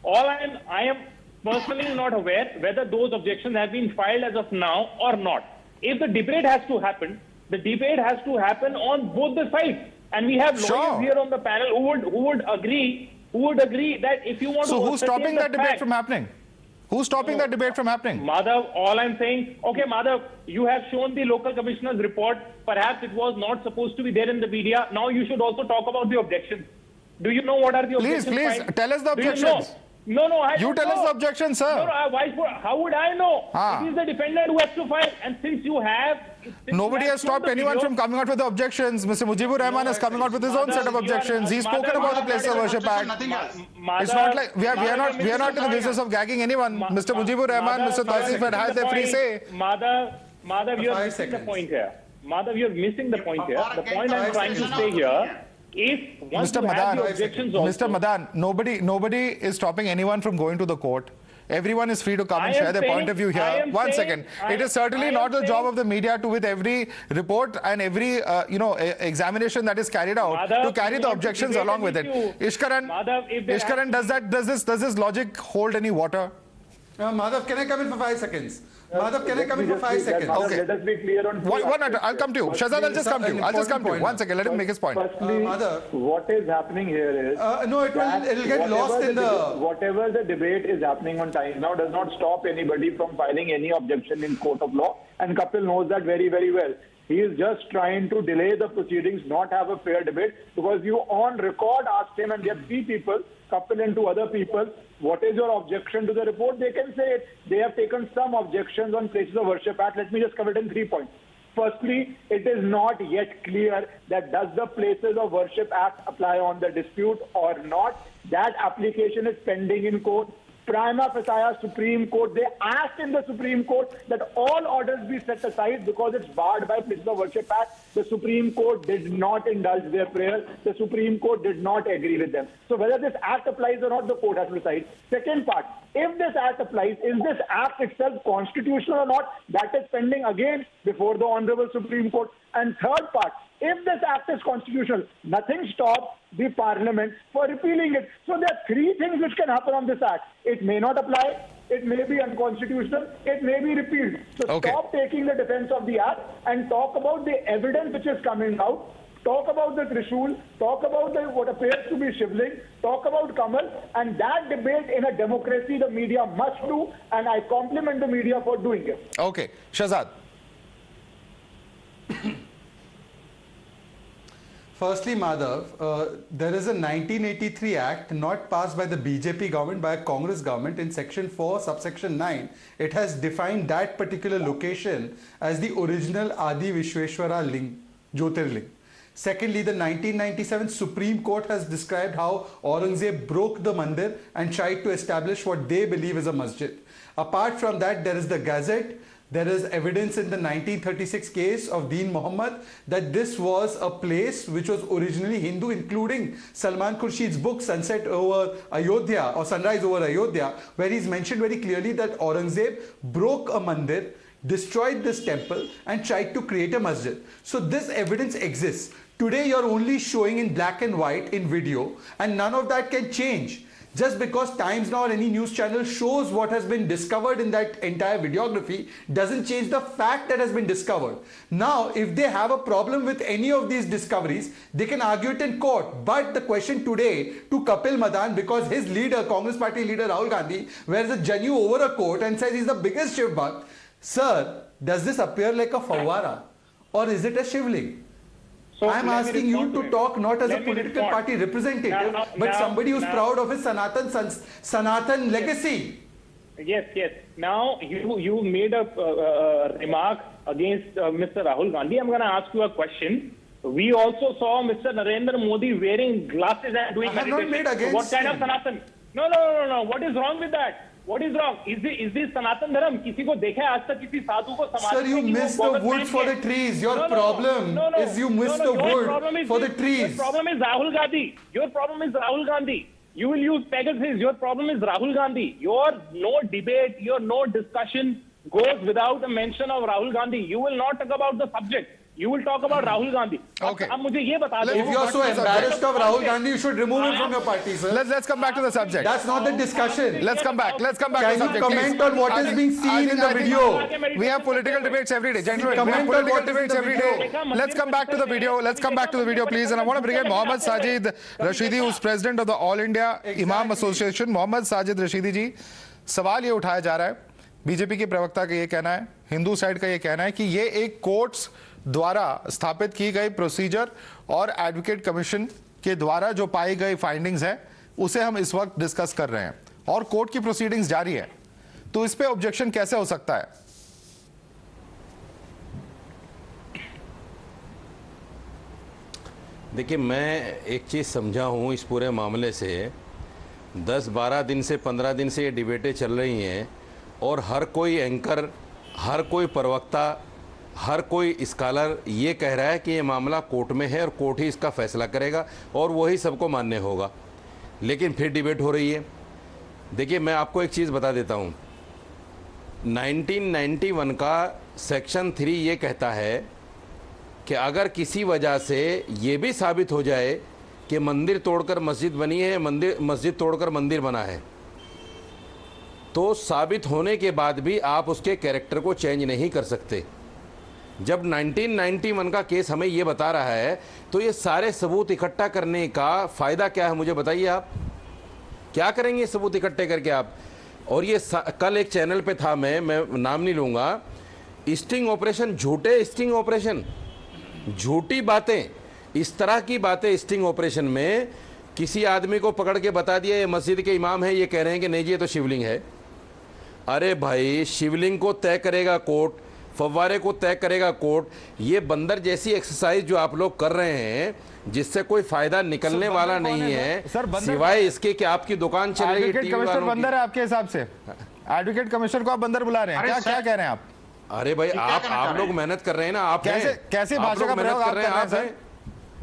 I am personally not aware whether those objections have been filed as of now or not. If the debate has to happen, the debate has to happen on both the sides. And we have lawyers here on the panel who would agree that if you want to... So who's stopping that debate from happening? Who's stopping that debate from happening? Madhav, all I'm saying, okay, Madhav, you have shown the local commissioner's report. Perhaps it was not supposed to be there in the media. Now you should also talk about the objections. Do you know what are the objections? Please, tell us the objections. No, I you tell us the objections, sir. No, how would I know? It is the defendant who has to file. And since you have... Nobody has stopped anyone from coming out with the objections. Mr. Mujibur Rahman is coming out with his own set of objections. He's spoken about the Places of Worship Act. It's not like we are not in the business of gagging anyone. Mr. Mujibur Rahman, Mr. Tausif had their free say. Madhav, you're missing the point here. Madhav, you're missing the point here. The point I'm trying to say here is once you have the objections also... Mr. Madan, nobody is stopping anyone from going to the court. Everyone is free to come and share their point of view here. One second. It is certainly not the job of the media to, with every report and every examination that is carried out, to carry the objections along with it. Ishkaran, does this logic hold any water? Madhav, can I come in for 5 seconds? Madhav, can I come in for 5 seconds? Okay. Let us be clear on... I'll come to you. Shahzad, I'll just come to you. One second, let him make his point. Firstly, what is happening here is... no, it'll get lost in the... Whatever the debate is happening on Times Now does not stop anybody from filing any objection in court of law. And Kapil knows that very, very well. He is just trying to delay the proceedings, not have a fair debate, because you on record asked him, and there are 3 people, Kapil and 2 other people, what is your objection to the report? They can say it. They have taken some objections on Places of Worship Act. Let me just cover it in 3 points. Firstly, it is not yet clear that does the Places of Worship Act apply on the dispute or not. That application is pending in court. Prima facie Supreme Court, they asked in the Supreme Court that all orders be set aside because it's barred by Places of Worship Act. The Supreme Court did not indulge their prayer. The Supreme Court did not agree with them. So whether this act applies or not, the court has to decide. Second part, if this act applies, is this act itself constitutional or not? That is pending again before the Honorable Supreme Court. And third part, if this act is constitutional, nothing stops the parliament for repealing it. So there are 3 things which can happen on this act. It may not apply, it may be unconstitutional, it may be repealed. So stop taking the defense of the act and talk about the evidence which is coming out. Talk about the Trishul, talk about what appears to be Shivling, talk about Kamal, and that debate in a democracy the media must do, and I compliment the media for doing it. Okay, Shahzad. Firstly, Madhav, there is a 1983 Act not passed by the BJP government, by a Congress government. In section 4, subsection 9, it has defined that particular location as the original Adi Vishweshwara Ling, Jyotirling. Secondly, the 1997 Supreme Court has described how Aurangzeb broke the mandir and tried to establish what they believe is a masjid. Apart from that, there is the Gazette. There is evidence in the 1936 case of Deen Muhammad that this was a place which was originally Hindu, including Salman Khurshid's book Sunset over Ayodhya or Sunrise over Ayodhya, where he's mentioned very clearly that Aurangzeb broke a mandir, destroyed this temple and tried to create a masjid. So this evidence exists. Today you're only showing in black and white in video, and none of that can change. Just because Times Now or any news channel shows what has been discovered in that entire videography doesn't change the fact that has been discovered. Now, if they have a problem with any of these discoveries, they can argue it in court. But the question today to Kapil Madan, because his leader, Congress party leader Rahul Gandhi, wears a Janu over a coat and says he's the biggest Shiv Bhakt. Sir, does this appear like a Fawwara or is it a Shivling? So I'm asking you to talk not as a political party representative, but somebody who's proud of his Sanatan legacy. Yes. Now, you made a remark against Mr. Rahul Gandhi. I'm going to ask you a question. We also saw Mr. Narendra Modi wearing glasses and doing meditation. I have not made against what kind of Sanatan? No. What is wrong with that? What is wrong? Is this Sanatan Dharam? किसी को देखा है आज तक किसी साधु को समाज में? Sir, you missed the wood for the trees. Your problem is you missed the wood for the trees. Your problem is Rahul Gandhi. Your problem is Rahul Gandhi. You will use Pegasus. Your problem is Rahul Gandhi. Your no debate, your no discussion goes without a mention of Rahul Gandhi. You will not talk about the subject. You will talk about Rahul Gandhi. Okay. अब मुझे ये बता दो. If you are so embarrassed of Rahul Gandhi, you should remove him from your party, sir. Let's come back to the subject. That's not the discussion. Let's come back. Let's come back Can to the you subject. comment on what is being seen in the video? We have political debates every day, gentlemen. We have political debates every day. Let's come back to the video. Let's come back to the video, please. And I want to bring in Mohammad Sajid Rashidi, who's president of the All India Imam Association. Mohammad Sajid Rashidi जी, सवाल ये उठाया जा रहा है, BJP के प्रवक्ता का ये कहना है, हिंदू साइड का ये कहना है कि ये एक कोर्ट्स द्वारा स्थापित की गई प्रोसीजर और एडवोकेट कमीशन के द्वारा जो पाई गई फाइंडिंग्स है उसे हम इस वक्त डिस्कस कर रहे हैं और कोर्ट की प्रोसीडिंग्स जारी है, तो इस पे ऑब्जेक्शन कैसे हो सकता है? देखिए, मैं एक चीज़ समझा हूँ इस पूरे मामले से, 10-12 दिन से 15 दिन से ये डिबेटें चल रही हैं और हर कोई एंकर, हर कोई प्रवक्ता, हर कोई स्कॉलर ये कह रहा है कि ये मामला कोर्ट में है और कोर्ट ही इसका फैसला करेगा और वही सबको मान्य होगा, लेकिन फिर डिबेट हो रही है। देखिए, मैं आपको एक चीज़ बता देता हूँ, 1991 का सेक्शन 3 ये कहता है कि अगर किसी वजह से ये भी साबित हो जाए कि मंदिर तोड़कर मस्जिद बनी है, मस्जिद तोड़कर मंदिर बना है, तो साबित होने के बाद भी आप उसके कैरेक्टर को चेंज नहीं कर सकते। जब 1991 का केस हमें ये बता रहा है, तो ये सारे सबूत इकट्ठा करने का फ़ायदा क्या है, मुझे बताइए। आप क्या करेंगे सबूत इकट्ठे करके आप? और ये कल एक चैनल पे था, मैं नाम नहीं लूँगा, स्टिंग ऑपरेशन, झूठे स्टिंग ऑपरेशन, झूठी बातें, इस तरह की बातें स्टिंग ऑपरेशन में किसी आदमी को पकड़ के बता दिया ये मस्जिद के इमाम है, ये कह रहे हैं कि नहीं जी ये तो शिवलिंग है। अरे भाई, शिवलिंग को तय करेगा कोर्ट, फव्वारे को तय करेगा कोर्ट। ये बंदर जैसी एक्सरसाइज जो आप लोग कर रहे हैं, जिससे कोई फायदा निकलने वाला नहीं है सिवाय इसके कि आपकी दुकान चल रही है। एडवोकेट कमिश्नर बंदर है आपके हिसाब से? एडवोकेट कमिश्नर को आप बंदर बुला रहे हैं, क्या कह रहे हैं आप? अरे भाई, आप लोग मेहनत कर रहे हैं ना, आप कैसे भाषा का प्रयोग कर रहे हैं? आप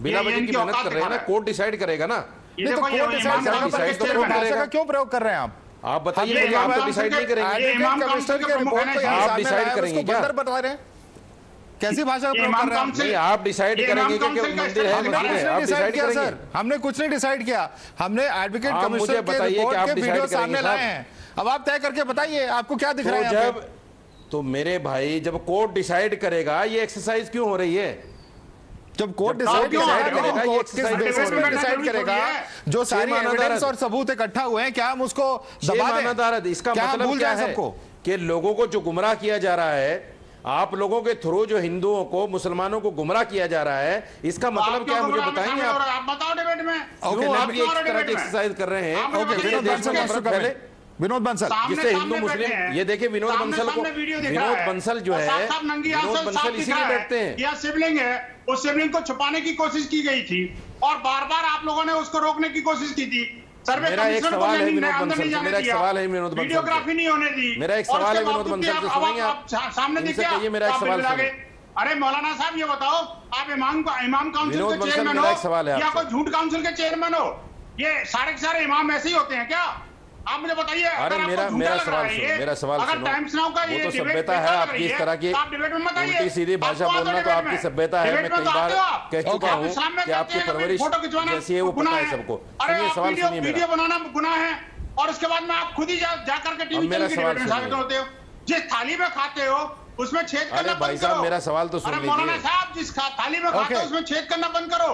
बिना वजह की मेहनत कर रहे हैं ना, कोर्ट डिसाइड करेगा ना। भाषा का क्यों प्रयोग कर रहे हैं आप बताइए, आप तो डिसाइड नहीं करेंगे, आप डिसाइड करेंगे क्या? बता रहे हैं कैसी भाषा का प्रयोग कर रहे हैं? नहीं, आप डिसाइड करेंगे कि मंदिर है, मस्जिद है, आप डिसाइड करेंगे। सर, हमने कुछ नहीं डिसाइड किया, हमने एडवोकेट कमिश्नर के रिपोर्ट के वीडियो सामने लाए हैं। अब आप तय करके बताइए आपको क्या दिख रहा है। तो मेरे भाई, जब कोर्ट डिसाइड करेगा, ये एक्सरसाइज क्यों हो रही है? जब कोर्ट डिसाइड करेगा, जो सारी एविडेंस और सबूत इकट्ठा हुए हैं, क्या हम उसको दबा दें? इसका मतलब क्या है कि लोगों को जो गुमराह किया जा रहा है, आप लोगों के थ्रू जो हिंदुओं को, मुसलमानों को गुमराह किया जा रहा है, इसका मतलब क्या है मुझे बताएंगे आप? बताओ डिबेट में। क्यों आप ये इस तरह की एक्सरसाइज कर रहे हैं? विनोद बंसल, जिससे हिंदू मुस्लिम, ये देखिए विनोद बंसल को, विनोद बंसल जो है, विनोद बंसल इसीलिए बैठते हैं। यह शिवलिंग है, उस शिवलिंग को छुपाने की कोशिश की गई थी और बार बार आप लोगों ने उसको रोकने की कोशिश की थी। मेरा एक सवाल है विनोद बंसल से, मेरा एक सवाल है विनोद बंसल, वीडियोग्राफी नहीं होने दी। मेरा एक सवाल है विनोद बंसल से, सुनेंगे आप? सामने देखिए, मेरा एक सवाल सुनिए। अरे मौलाना साहब, ये बताओ, आप इमाम काउंसिल के चेयरमैन हो या कोई झूठ काउंसिल के चेयरमैन हो? ये सारे के सारे इमाम ऐसे ही होते हैं क्या? आप मुझे बताइए। अरे मेरा सवाल सुनो, मेरा सवाल सुनो। वो तो सभ्यता है आपकी, इस तरह की उल्टी सीधी भाषा बोलना तो आपकी सभ्यता है। मैं कई बार कह चुका हूँ कि आपकी परवरिश जैसी है वो पता है सबको। सुनिए, सवाल सुनिए। वीडियो बनाना गुनाह है और उसके बाद में आप खुद ही जा करके टीवी चैनल की डिबेट में शामिल होते हो। जिस थाली में खाते हो उसमें छेद करना बंद करो। मेरा सवाल तो सुन लीजिए। मौलाना साहब, जिस थाली में खाते हो उसमें छेद करना बंद करो।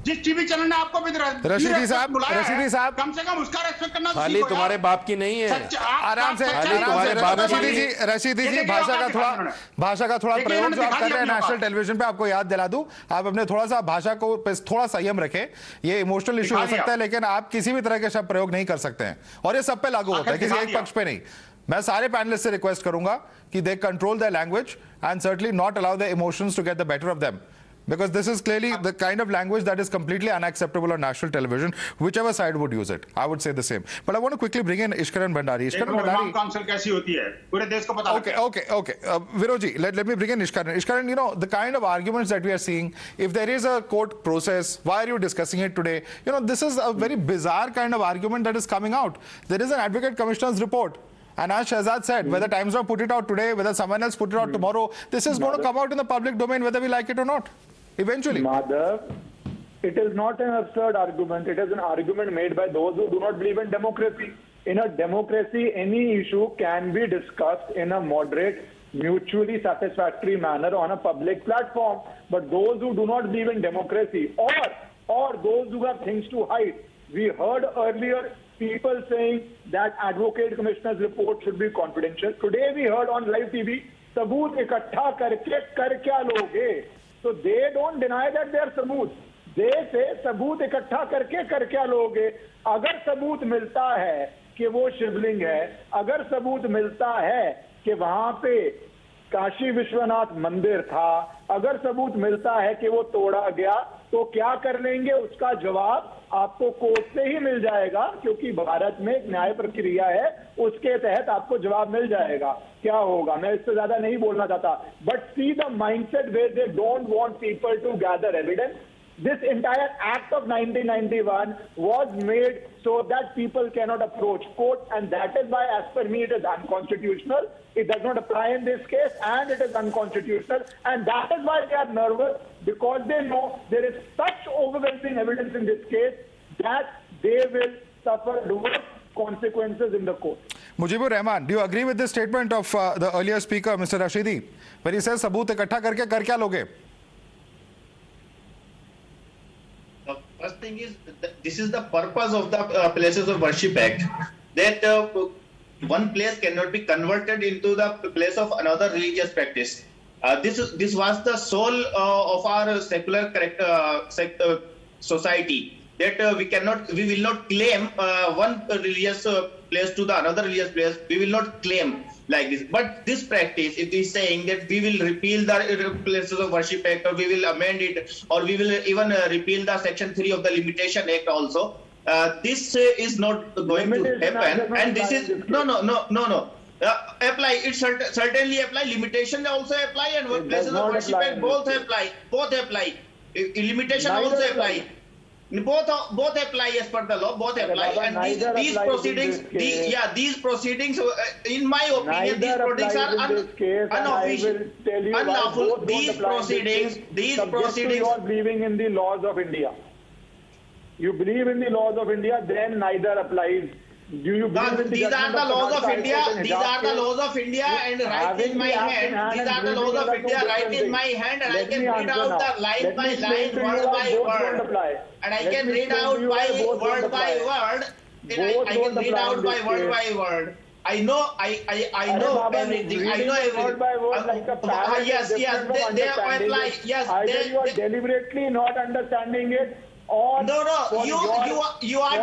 जिस टीवी चैनल ने आपको भी रशीदी साहब, कम से कम उसका रेस्पेक्ट करना। थाली तुम्हारे बाप की नहीं है। आराम से रशीदी जी, भाषा का थोड़ा प्रयोग जो आप कर रहे हैं नेशनल टेलीविजन पे, आपको याद दिला दूं, आप अपने थोड़ा सा भाषा को थोड़ा संयम रखें। ये इमोशनल इशू हो सकता है, लेकिन आप किसी भी तरह के शब्द प्रयोग नहीं कर सकते हैं और ये सब पे लागू होता है, किसी एक पक्ष पे नहीं। मैं सारे पैनलिस्ट से रिक्वेस्ट करूंगा कि they control the language and certainly not allow the emotions to get the better of them, because this is clearly the kind of language that is completely unacceptable on national television, whichever side would use it. I would say the same. But I want to quickly bring in Ishkaran Bhandari. Ishkaran Bhandari, council कैसी होती है पूरे देश को पता है। Okay. Viroji, let me bring in Ishkaran. Ishkaran, you know, the kind of arguments that we are seeing, if there is a court process, why are you discussing it today? You know, this is a very bizarre kind of argument that is coming out. There is an advocate commissioner's report. And as Shahzad said, whether Times Now put it out today, whether someone else put it out tomorrow, this is going to come out in the public domain whether we like it or not, eventually. Madhav, it is not an absurd argument. It is an argument made by those who do not believe in democracy. In a democracy, any issue can be discussed in a moderate, mutually satisfactory manner on a public platform. But those who do not believe in democracy, or those who have things to hide, we heard earlier people saying that Advocate Commissioner's report should be confidential. Today we heard on live TV, sabut ikattha karke kar kya loge. So they don't deny that they are sabut. They say सबूत इकट्ठा करके कर क्या लोगे? अगर सबूत मिलता है कि वो शिवलिंग है, अगर सबूत मिलता है कि वहां पे काशी विश्वनाथ मंदिर था, अगर सबूत मिलता है कि वो तोड़ा गया, तो क्या कर लेंगे? उसका जवाब आपको कोर्ट से ही मिल जाएगा, क्योंकि भारत में एक न्याय प्रक्रिया है, उसके तहत आपको जवाब मिल जाएगा। क्या होगा मैं इससे ज्यादा नहीं बोलना चाहता, but see the mindset where they don't want people to gather evidence. This entire act of 1991 was made so that people cannot approach court, and that is why, as per me, it is unconstitutional. It does not apply in this case, and it is unconstitutional. And that is why they are nervous, because they know there is such overwhelming evidence in this case that they will suffer worse consequences in the court. Mujibur Rahman, do you agree with this statement of the earlier speaker, Mr. Rashidi, when he says sabut ikattha karke kar kya loge? First thing is, this is the purpose of the Places of Worship Act, that one place cannot be converted into the place of another religious practice. This was the soul of our secular society, that we will not claim one religious place to the another religious place. We will not claim like this. But this practice, if we saying that we will repeal the Places of Worship Act, or we will amend it, or we will even repeal the Section 3 of the Limitation Act also, this is not going to happen. And this is no. Apply it, certainly apply. Limitation also apply, and Places of Worship Act both apply. Limitation also apply. Both apply as per the law. Both apply, and these proceedings, these proceedings, in my opinion, these proceedings are unofficial, unlawful. These proceedings. You are believing in the laws of India. You believe in the laws of India, then neither applies. Do you believe in these are the laws of India. These are the laws of India, and right in my hand. These are the laws of India, right in my hand, and I can read out the line by line, word by word, and I can read out by word by word, and I can read out by word by word. I know everything. I know everything. Word by word, like a parrot. Yes, they apply. Yes, either you are deliberately not understanding it, or you are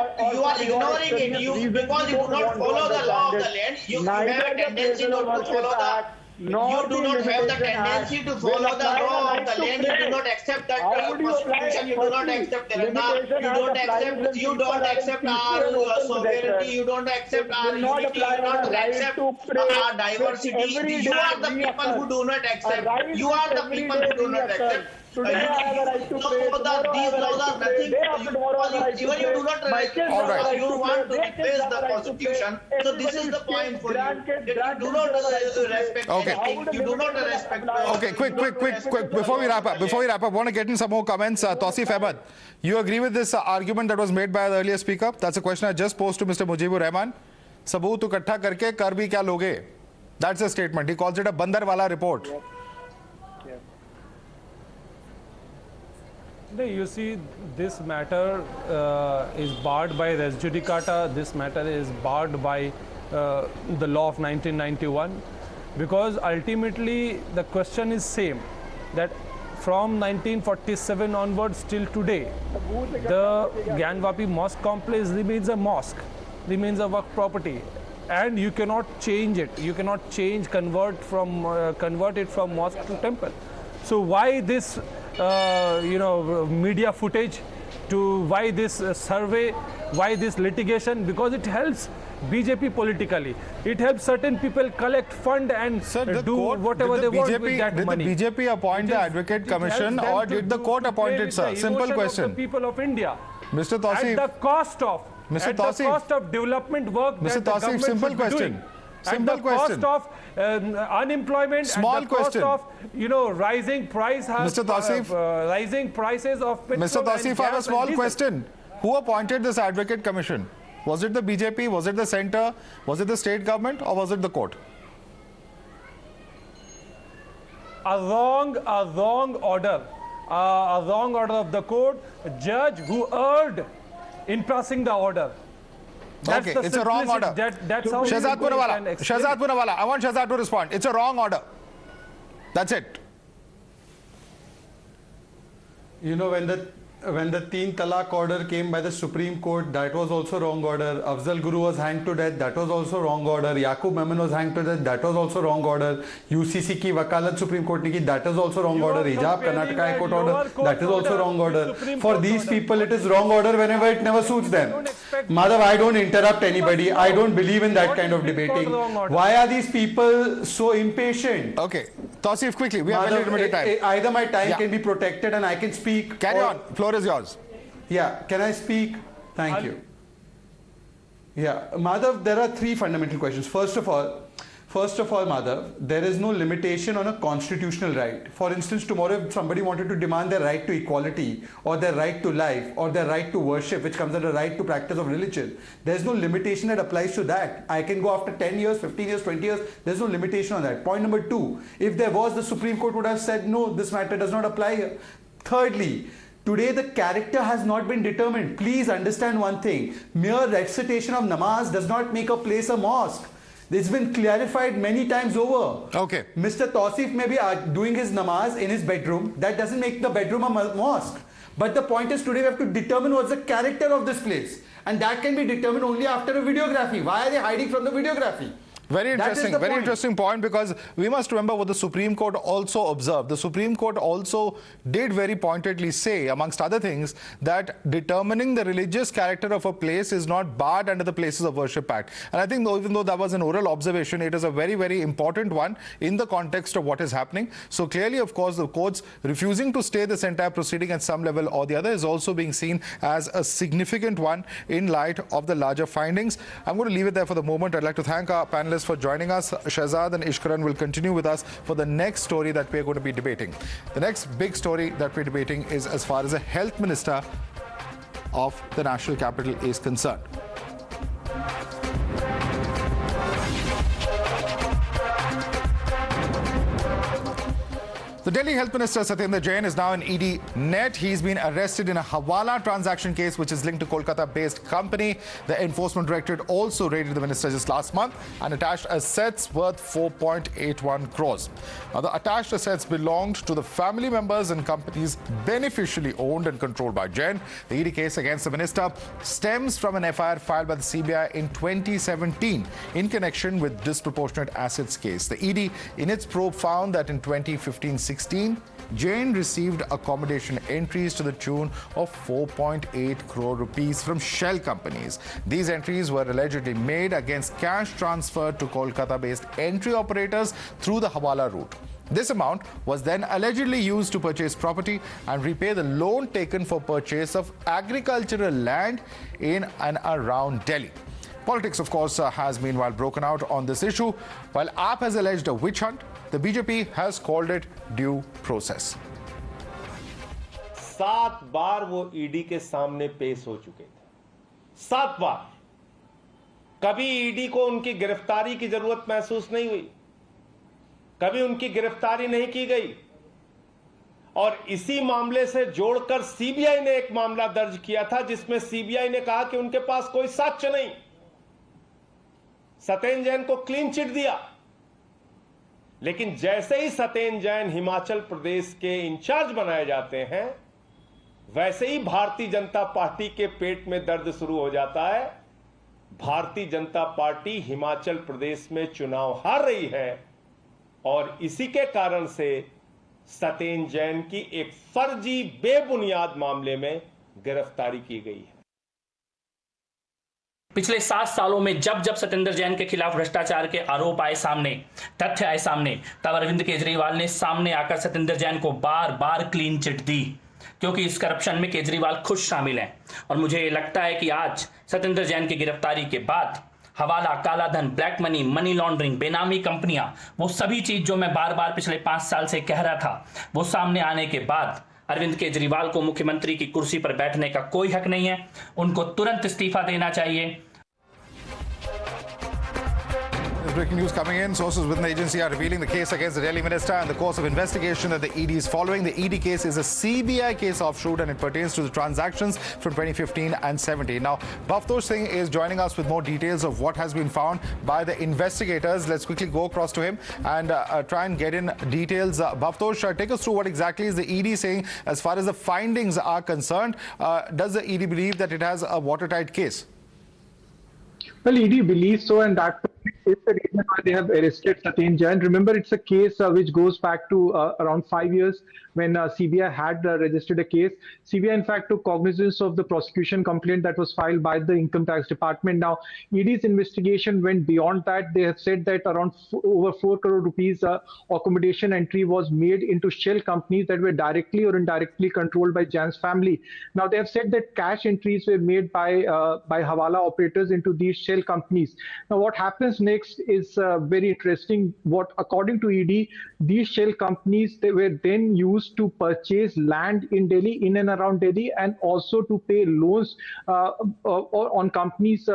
ignoring it. Because you do not follow the law of the land. You have a tendency not to follow the. You do not have the tendency to follow the law of the land. You do not accept that constitution. You do not accept Telangana. You don't accept our sovereignty. You don't accept our unity. You don't accept our diversity. You are the people who do not accept. You are the people who do not accept. Today I have a right to pray. These laws are nothing. Even you do not you want to replace the constitution. So this is the point for you. You do not respect anything. You do not respect. Okay, quick. Before we wrap up, I want to get in some more comments. Tausif Ahmed, you agree with this argument that was made by the earlier speaker? That's a question I just posed to Mr. Mujibur Rahman. Sabut ikattha karke kar bhi kya loge? That's a statement. He calls it a bandar wala report. You see, this matter is barred by res judicata. This matter is barred by the law of 1991, because ultimately the question is same, that from 1947 onwards till today, the Gyanvapi mosque complex remains a mosque, remains a work property, and you cannot change it. You cannot convert it from mosque to temple. So why this media footage, why this survey, why this litigation? Because it helps BJP politically. It helps certain people collect fund and do whatever they want with that money. Did the BJP appoint the Advocate Commission, or did the court appoint it, sir? Simple question. The people of India. Mr. Tausif. At the cost of development work. Mr. Tausif, simple question. Simple question. Cost of unemployment, small at the question. Cost of rising price has Mr. Tausif, rising prices of petrol. Mr. Tausif, I have a small question. Who appointed this advocate commission? Was it the BJP? Was it the centre? Was it the state government? Or was it the court? A wrong order of the court. A judge who erred in passing the order. That's okay, it's a wrong order. That's how Shehzad Poonawala, I want Shehzad to respond. It's a wrong order. That's it. When the Teen Talaq order came by the Supreme Court, that was also wrong order. Afzal Guru was hanged to death, that was also wrong order. Yaqub Memon was hanged to death, that was also wrong order. UCC ki wakalat Supreme Court ne ki, that is also wrong order. Hijab Karnataka High Court order, that is also wrong order. For these people, it is wrong order whenever it never suits them. Madhav, I don't interrupt anybody. I don't believe in that kind of debating. Why are these people so impatient? Okay, Tausif, quickly. We have very limited time. Either my time can be protected and I can speak. Carry on. Floor is yours. Yeah, can I speak? Thank you. Yeah, Madhav, there are three fundamental questions. First of all, Madhav, there is no limitation on a constitutional right. For instance, tomorrow if somebody wanted to demand their right to equality or their right to life or their right to worship, which comes under the right to practice of religion, there's no limitation that applies to that. I can go after 10 years, 15 years, 20 years. There's no limitation on that. Point number two, if there was, the Supreme Court would have said, no, this matter does not apply here. Thirdly, today the character has not been determined. Please understand one thing. Mere recitation of namaz does not make a place a mosque. It's been clarified many times over. Okay. Mr. Tausif may be doing his namaz in his bedroom. That doesn't make the bedroom a mosque. But the point is, today we have to determine what's the character of this place. And that can be determined only after a videography. Why are they hiding from the videography? Very interesting point, because we must remember what the Supreme Court also observed. The Supreme Court also did very pointedly say, amongst other things, that determining the religious character of a place is not barred under the Places of Worship Act. And I think even though that was an oral observation, it is a very, very important one in the context of what is happening. So clearly, of course, the courts refusing to stay this entire proceeding at some level or the other is also being seen as a significant one in light of the larger findings. I'm going to leave it there for the moment. I'd like to thank our panelists for joining us. Shehzad and Ishkaran will continue with us for the next story that we're going to be debating. The next big story that we're debating is as far as the health minister of the national capital is concerned. The Delhi Health Minister Satyendar Jain is now in ED net. He's been arrested in a Hawala transaction case which is linked to Kolkata-based company. The Enforcement Directorate also raided the minister just last month and attached assets worth 4.81 crores. Now, the attached assets belonged to the family members and companies beneficially owned and controlled by Jain. The ED case against the minister stems from an FIR filed by the CBI in 2017 in connection with disproportionate assets case. The ED in its probe found that in 2015-16, Jain received accommodation entries to the tune of 4.8 crore rupees from shell companies. These entries were allegedly made against cash transferred to Kolkata-based entry operators through the Hawala route. This amount was then allegedly used to purchase property and repay the loan taken for purchase of agricultural land in and around Delhi. Politics, of course, has meanwhile broken out on this issue. While AAP has alleged a witch hunt, the BJP has called it due process. 7 बार वो ED के सामने पेश हो चुके थे। 7 बार। कभी ED को उनकी गिरफ्तारी की जरूरत महसूस नहीं हुई। कभी उनकी गिरफ्तारी नहीं की गई। और इसी मामले से जोड़कर सीबीआई ने एक मामला दर्ज किया था जिसमें सीबीआई ने कहा कि उनके पास कोई साक्ष्य नहीं। सत्येंद्र जैन को क्लीन चिट दिया। लेकिन जैसे ही सत्येंद्र जैन हिमाचल प्रदेश के इंचार्ज बनाए जाते हैं, वैसे ही भारतीय जनता पार्टी के पेट में दर्द शुरू हो जाता है। भारतीय जनता पार्टी हिमाचल प्रदेश में चुनाव हार रही है और इसी के कारण से सत्येंद्र जैन की एक फर्जी बेबुनियाद मामले में गिरफ्तारी की गई है। पिछले 7 सालों में जब जब सत्येंद्र जैन के खिलाफ भ्रष्टाचार के आरोप आए सामने, तथ्य आए सामने, तब अरविंद केजरीवाल ने सामने आकर सत्येंद्र जैन को बार बार क्लीन चिट दी, क्योंकि इस करप्शन में केजरीवाल खुद शामिल हैं। और मुझे लगता है कि आज सत्येंद्र जैन की गिरफ्तारी के बाद हवाला, काला धन, ब्लैक मनी, मनी लॉन्ड्रिंग, बेनामी कंपनियां, वो सभी चीज जो मैं बार बार पिछले 5 साल से कह रहा था, वो सामने आने के बाद अरविंद केजरीवाल को मुख्यमंत्री की कुर्सी पर बैठने का कोई हक नहीं है। उनको तुरंत इस्तीफा देना चाहिए। Breaking news coming in. Sources within the agency are revealing the case against the Delhi minister and the course of investigation that the ED is following. The ED case is a CBI case offshoot and it pertains to the transactions from 2015 and 17. Now, Bhavtosh Singh is joining us with more details of what has been found by the investigators. Let's quickly go across to him and try and get in details. Bhavtosh, take us through what exactly is the ED saying as far as the findings are concerned. Does the ED believe that it has a watertight case? Well, ED believes so, and that is the reason why they have arrested Satyendar Jain. Remember, it's a case which goes back to around 5 years when CBI had registered a case. CBI, in fact, took cognizance of the prosecution complaint that was filed by the Income Tax Department. Now, ED's investigation went beyond that. They have said that around over 4 crore rupees accommodation entry was made into shell companies that were directly or indirectly controlled by Jain's family. Now, they have said that cash entries were made by Hawala operators into these shell companies. Now, what happens next is very interesting. What, according to ED, these shell companies, they were then used to purchase land in Delhi, in and around Delhi, and also to pay loans on companies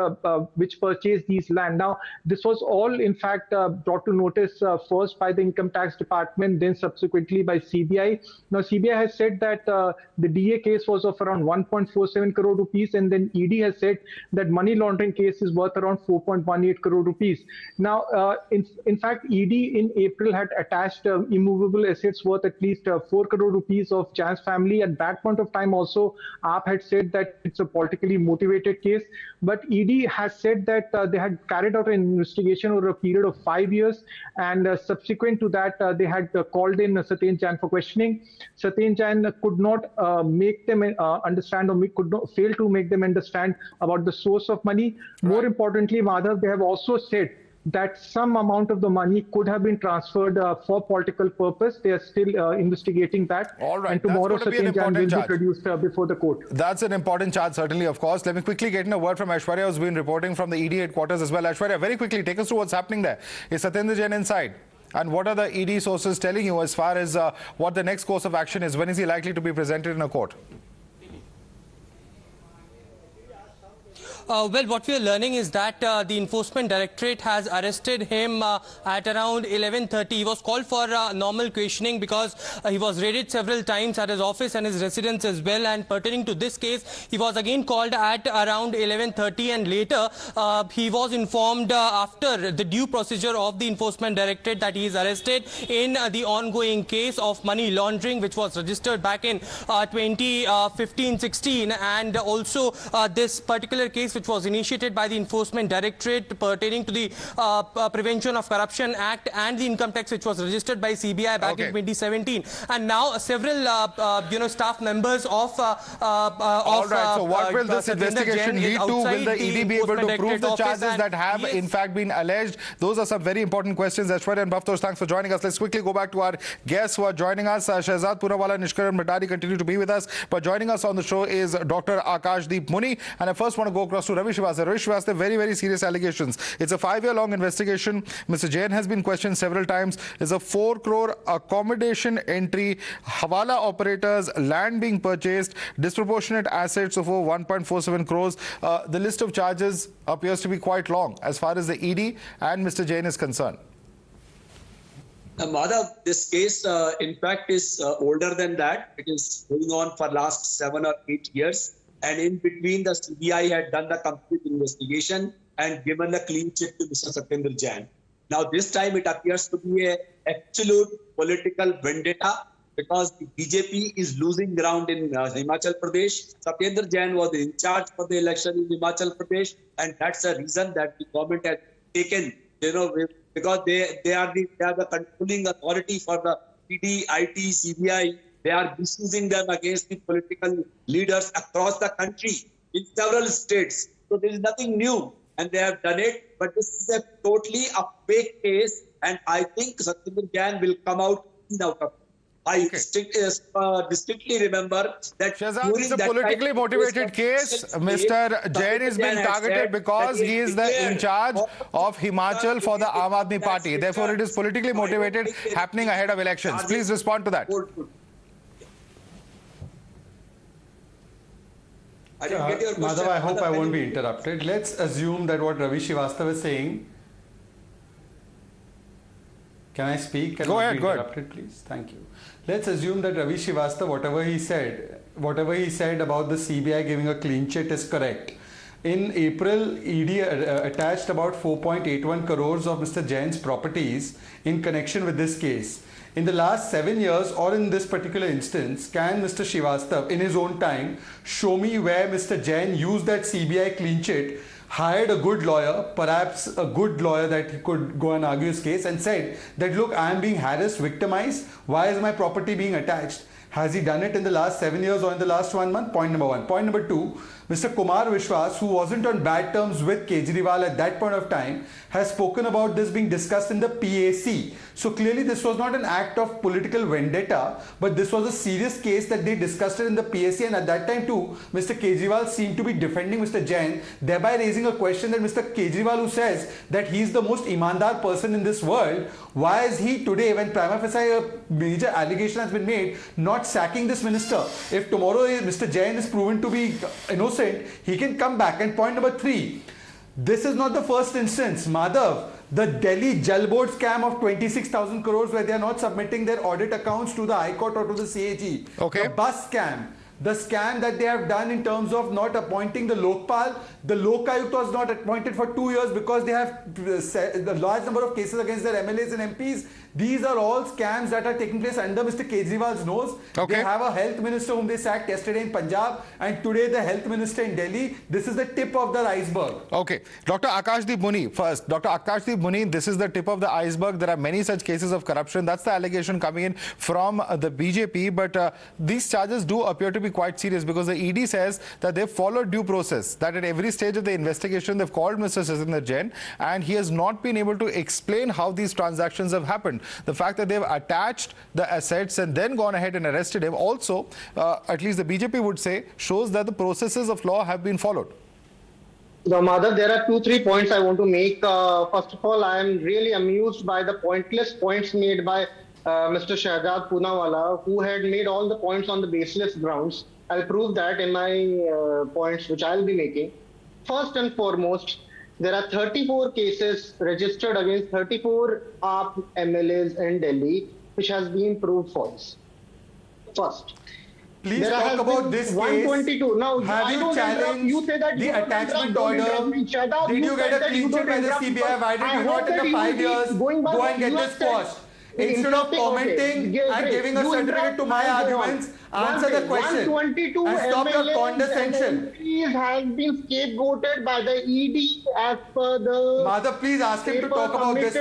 which purchase these land. Now, this was all, in fact, brought to notice first by the Income Tax Department, then subsequently by CBI. Now, CBI has said that the DA case was of around 1.47 crore rupees, and then ED has said that money laundering case is worth around 4.18 crore rupees. Now, in fact, ED in April had attached immovable assets worth at least 4 crore rupees of Jain's family. At that point of time also, AAP had said that it's a politically motivated case, but ED has said that they had carried out an investigation over a period of 5 years, and subsequent to that, they had called in Satyendar Jain for questioning. Satyendar Jain could not make them understand, or could not fail to make them understand about the source of money. More importantly, Madhav, they have also said that some amount of the money could have been transferred for political purpose. They are still investigating that. All right. And tomorrow, Satyendar Jain will be produced before the court. That's an important charge, certainly, of course. Let me quickly get in a word from Aishwarya, who's been reporting from the ED headquarters as well. Aishwarya, very quickly, take us through what's happening there. Is Satyendar Jain inside? And what are the ED sources telling you as far as what the next course of action is? When is he likely to be presented in a court? Well, what we are learning is that the Enforcement Directorate has arrested him at around 11:30. He was called for normal questioning because he was raided several times at his office and his residence as well. And pertaining to this case, he was again called at around 11:30, and later he was informed after the due procedure of the Enforcement Directorate that he is arrested in the ongoing case of money laundering, which was registered back in 2015-16, and also this particular case which was initiated by the Enforcement Directorate pertaining to the Prevention of Corruption Act and the income tax, which was registered by CBI back in 2017. And now several staff members of all right, so what will this investigation lead to? Will the ED be able to prove the charges that have in fact been alleged? Those are some very important questions. Aishwarya and Bhavtosh, thanks for joining us. Let's quickly go back to our guests who are joining us. Shehzad Punawala, Nishkar and Madari continue to be with us, but joining us on the show is Dr. Akashdeep Muni. And I first want to go across to Ravi Srivastava. Ravi Srivastava, very, very serious allegations. It's a 5-year-long investigation. Mr. Jain has been questioned several times. There's a 4 crore accommodation entry, Hawala operators, land being purchased, disproportionate assets of over 1.47 crores. The list of charges appears to be quite long as far as the ED and Mr. Jain is concerned. Madhav, this case, in fact, is older than that. It is going on for last 7 or 8 years. And in between, the CBI had done the complete investigation and given a clean chit to Mr. Satyendar Jain. Now, this time it appears to be an absolute political vendetta because the BJP is losing ground in Himachal Pradesh. Satyendar Jain was in charge for the election in Himachal Pradesh, and that's the reason that the government has taken, because they are the controlling authority for the PD, IT, CBI. They are misusing them against the political leaders across the country in several states. So there is nothing new, and they have done it. But this is a totally a fake case, and I think Satyendar Jain will come out out of it. I distinctly remember that Shahzad, it's a politically motivated case. Mr. Jain is being targeted because he is the in charge of Himachal for the Aam Aadmi Party. Therefore, it is politically motivated, happening ahead of elections. Please respond to that. Madhav, I hope I won't be interrupted. Let's assume that what Ravi Srivastava is saying. Can I speak? Go ahead, go ahead. Please. Thank you. Let's assume that Ravi Srivastava, whatever he said about the CBI giving a clean sheet is correct. In April, ED attached about 4.81 crores of Mr. Jain's properties in connection with this case. In the last 7 years, or in this particular instance, can Mr. Srivastava, in his own time, show me where Mr. Jain used that CBI clean sheet, hired a good lawyer, perhaps a good lawyer that he could go and argue his case, and said that, look, I am being harassed, victimized, why is my property being attached? Has he done it in the last 7 years or in the last 1 month? Point number one. Point number two, Mr. Kumar Vishwas, who wasn't on bad terms with Kejriwal at that point of time, has spoken about this being discussed in the PAC. So clearly this was not an act of political vendetta, but this was a serious case that they discussed it in the PAC, and at that time too, Mr. Kejriwal seemed to be defending Mr. Jain, thereby raising a question that Mr. Kejriwal, who says that he is the most imandar person in this world, why is he today, when prima facie a major allegation has been made, not sacking this minister? If tomorrow Mr. Jain is proven to be innocent, he can come back. And point number three, this is not the first instance. Madhav, the Delhi Jal Board scam of 26,000 crores where they are not submitting their audit accounts to the High Court or to the CAG. Okay. The bus scam. The scam that they have done in terms of not appointing the Lokpal. The Lokayukt was not appointed for 2 years because they have the large number of cases against their MLAs and MPs. These are all scams that are taking place under Mr. Kejriwal's nose. Okay. They have a health minister whom they sacked yesterday in Punjab, and today the health minister in Delhi. This is the tip of the iceberg. Okay. Dr. Akashdeep Muni first. Dr. Akashdeep Muni, this is the tip of the iceberg. There are many such cases of corruption. That's the allegation coming in from the BJP. But these charges do appear to be quite serious because the ED says that they've followed due process, that at every stage of the investigation they've called Mr. Satyendar Jain and he has not been able to explain how these transactions have happened. The fact that they've attached the assets and then gone ahead and arrested him also, at least the BJP would say, shows that the processes of law have been followed. So, Madhav, there are 2-3 points I want to make. First of all, I am really amused by the pointless points made by Mr. Shahzad Poonawala, who had made all the points on the baseless grounds. I'll prove that in my points which I'll be making. First and foremost, there are 34 cases registered against 34 AAP MLAs in Delhi, which has been proved false. First. Please talk about this 122. Case. Now, have you challenged you say that the attachment order? Did you get a clean sheet by the CBI? Why did you not, in the 5 years, go and get this squashed? Instead of commenting and giving a certificate to my arguments, answer the question 122 and stop your condescension. Has been scapegoated by the ED as per the... Madhav, please ask him to talk about this.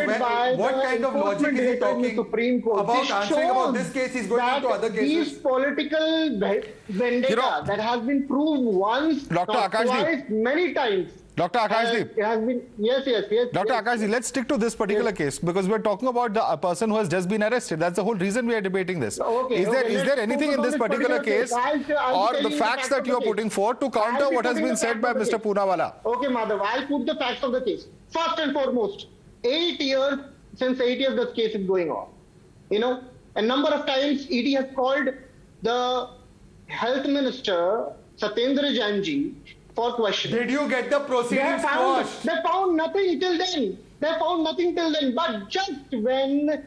What kind of logic is he talking about answering about this case? He's going into other cases. These political vendetta that has been proved once, twice, many times. Dr. Akashdeep. It has been, yes. Dr. Akashdeep, let's stick to this particular case because we're talking about the person who has just been arrested. That's the whole reason we are debating this. Is there anything in this particular case or the facts that you are putting forth to counter what has been said by Mr. Poonawala? Okay, Madhav, I'll put the facts of the case. First and foremost, 8 years, since 8 years this case is going on. You know, a number of times ED has called the health minister, Satyendar Jain, for question. Did you get the proceedings squashed? They found nothing till then. But just when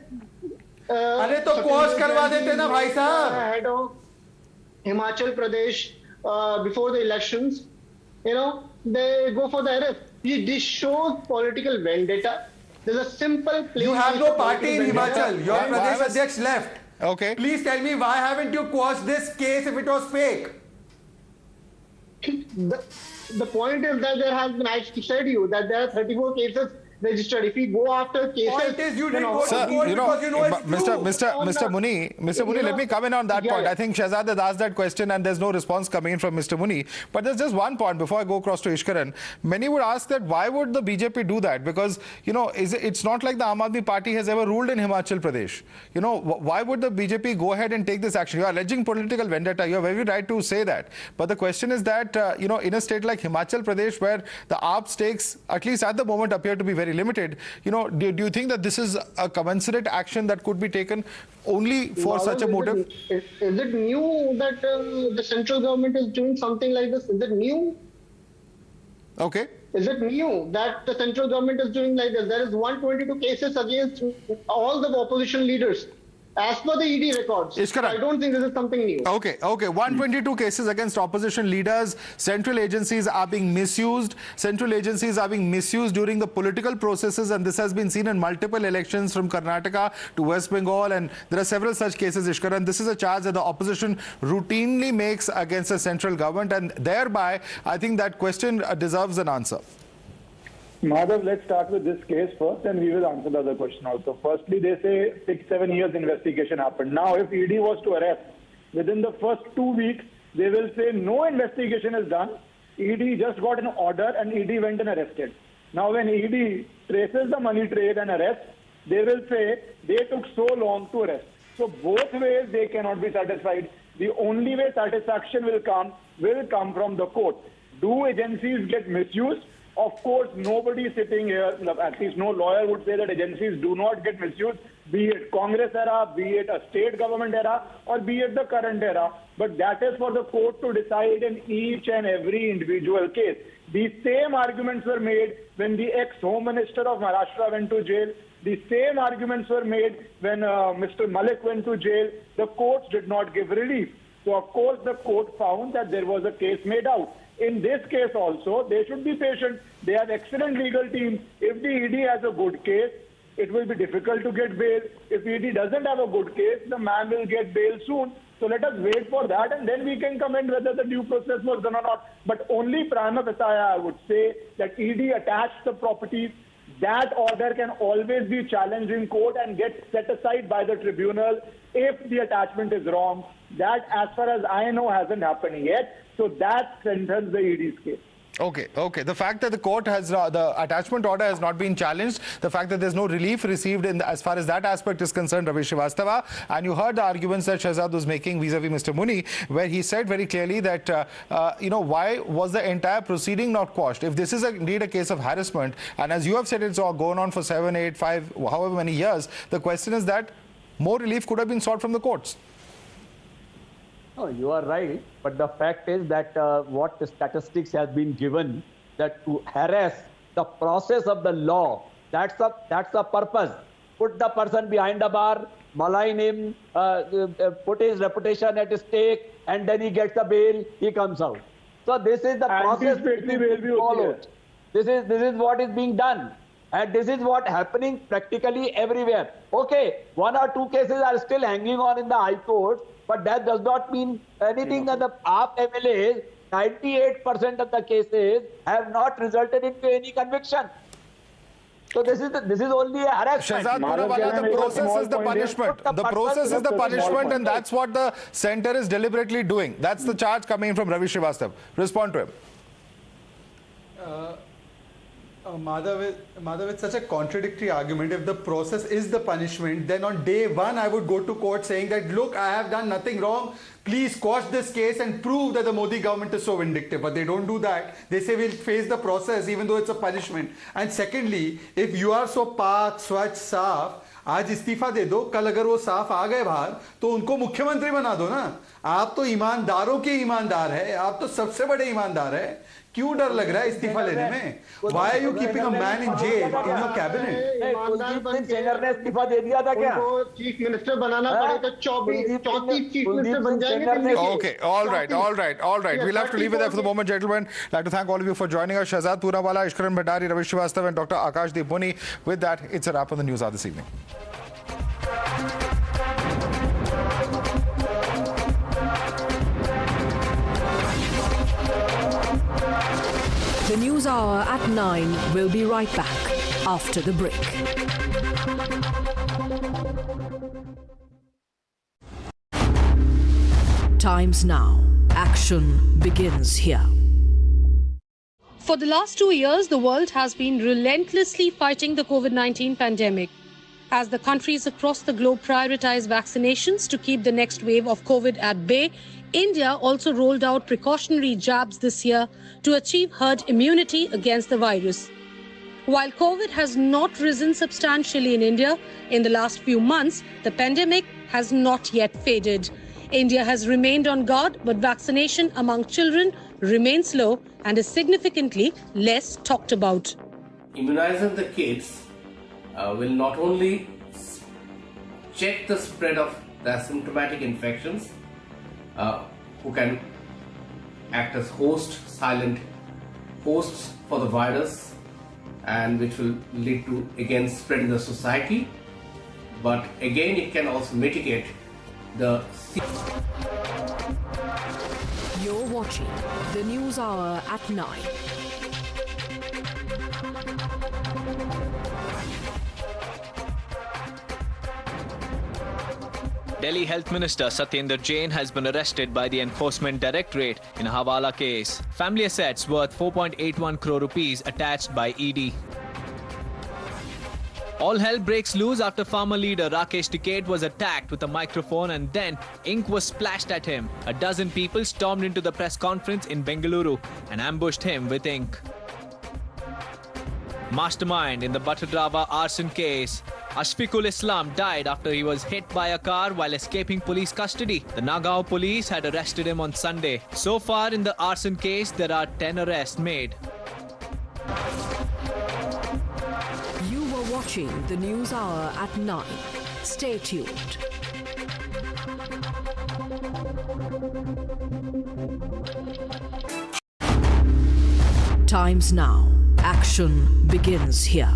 अरे तो quash करवा देते ना भाई साहब. Head of Himachal Pradesh before the elections, you know, they go for the arrest. This shows political vendetta. There's a simple place. You have no party in Himachal. Your Pradesh Adhyaksh left. Okay. Please tell me, why haven't you quashed this case if it was fake? The point is that there has been, I said you, that there are 34 cases registered. If we go after cases, Point is you didn't go to Sir, court because you know it's Mr. Muni, let me come in on that point. I think Shahzad has asked that question and there's no response coming in from Mr. Muni. But there's just one point before I go across to Ishkaran. Many would ask that why would the BJP do that? Because, it's not like the Aam Aadmi Party has ever ruled in Himachal Pradesh. Why would the BJP go ahead and take this action? You are alleging political vendetta. You have every right to say that. But the question is that, in a state like Himachal Pradesh, where the AAP stakes, at least at the moment, appear to be very limited, do you think that this is a commensurate action that could be taken only for such a motive? Is it new that the central government is doing something like this? Is it new? Okay. Is it new that the central government is doing like this? There is 122 cases against all the opposition leaders. As per the ED records, I don't think this is something new. Okay. 122 cases against opposition leaders. Central agencies are being misused. Central agencies are being misused during the political processes, and this has been seen in multiple elections from Karnataka to West Bengal, and there are several such cases, Ishkaran. This is a charge that the opposition routinely makes against the central government, and thereby, I think that question deserves an answer. Madhav, let's start with this case first and we will answer the other question also. Firstly, they say 6-7 years investigation happened. Now, if ED was to arrest, within the first 2 weeks, they will say no investigation is done. ED just got an order and ED went and arrested. Now, when ED traces the money trail and arrests, they will say they took so long to arrest. So both ways they cannot be satisfied. The only way satisfaction will come from the court. Do agencies get misused? Of course, nobody sitting here, at least no lawyer would say that agencies do not get misused, be it Congress era, be it a state government era, or be it the current era. But that is for the court to decide in each and every individual case. These same arguments were made when the ex-Home Minister of Maharashtra went to jail. The same arguments were made when Mr. Malik went to jail. The courts did not give relief. So, of course, the court found that there was a case made out. In this case also, they should be patient. They have excellent legal teams. If the ED has a good case, it will be difficult to get bail. If ED doesn't have a good case, the man will get bail soon. So let us wait for that and then we can comment whether the due process was done or not. But only prima facie, I would say, that ED attached the properties. That order can always be challenged in court and get set aside by the tribunal if the attachment is wrong. That, as far as I know, hasn't happened yet. So that strengthens the ED's case. Okay. The fact that the court has, the attachment order has not been challenged, the fact that there's no relief received as far as that aspect is concerned, Ravi Srivastava, and you heard the arguments that Shahzad was making vis-a-vis Mr. Muni, where he said very clearly that, why was the entire proceeding not quashed? If this is indeed a case of harassment, and as you have said, it's all going on for 7, 8, 5, however many years, the question is that more relief could have been sought from the courts. No, you are right. But the fact is that what the statistics has been given, that to harass the process of the law, that's the purpose. Put the person behind the bar, malign him, put his reputation at stake, and then he gets the bail, he comes out. So this is the process being followed. This is what is being done. And this is what happening practically everywhere. Okay, 1 or 2 cases are still hanging on in the High Court, but that does not mean anything. That the AAP MLAs, 98% of the cases have not resulted into any conviction. So this is only a harassment. Shahzad Poonawala, the process is the punishment. The process is the punishment, and that's what the center is deliberately doing. That's the charge coming in from Ravi Srivastava. Respond to him. Madhav, it's such a contradictory argument. If the process is the punishment, then on day one, I would go to court saying that, look, I have done nothing wrong. Please quash this case and prove that the Modi government is so vindictive. But they don't do that. They say we'll face the process even though it's a punishment. And secondly, if you are so pak, swach, saaf, आज इस्तीफा दे दो, कल अगर वो साफ आ गए बाहर तो उनको मुख्यमंत्री बना दो ना. आप तो ईमानदारों के ईमानदार है, आप तो सबसे बड़े ईमानदार है. क्यों डर लग रहा है इस्तीफा लेने में? Why are you keeping a man in jail in your cabinet? ने इस्तीफा दे दिया था क्या? चीफ मिनिस्टर बनाना पड़ेगा, 34 चीफ मिनिस्टर बन जाएंगे. Okay, all right. We'll have to leave it there for the moment, gentlemen. I'd like to thank all of you for joining us. Shahzad Poonawala, Ishkaran Bhandari, Ravi Srivastava, and Dr. Akashdeep Muni. With that, it's a wrap on the News Hour this evening. The News Hour at 9 will be right back. after the break. Times now. Action begins here. For the last 2 years, the world has been relentlessly fighting the COVID-19 pandemic. As the countries across the globe prioritize vaccinations to keep the next wave of COVID at bay, India also rolled out precautionary jabs this year to achieve herd immunity against the virus. While COVID has not risen substantially in India in the last few months, the pandemic has not yet faded. India has remained on guard, but vaccination among children remains low and is significantly less talked about. Immunizing the kids will not only check the spread of the asymptomatic infections, who can act as silent hosts for the virus, and which will lead to again spread in the society, but again it can also mitigate the. You're watching the News Hour at 9. Delhi Health Minister Satyendar Jain has been arrested by the Enforcement Directorate in a Hawala case. Family assets worth 4.81 crore rupees attached by ED. All hell breaks loose after farmer leader Rakesh Tikait was attacked with a microphone and then ink was splashed at him. A dozen people stormed into the press conference in Bengaluru and ambushed him with ink. Mastermind in the Batadrava arson case. Ashfiqul Islam died after he was hit by a car while escaping police custody. The Nagaon police had arrested him on Sunday. So far in the arson case, there are 10 arrests made. You were watching the News Hour at 9. Stay tuned. Times now. Action begins here.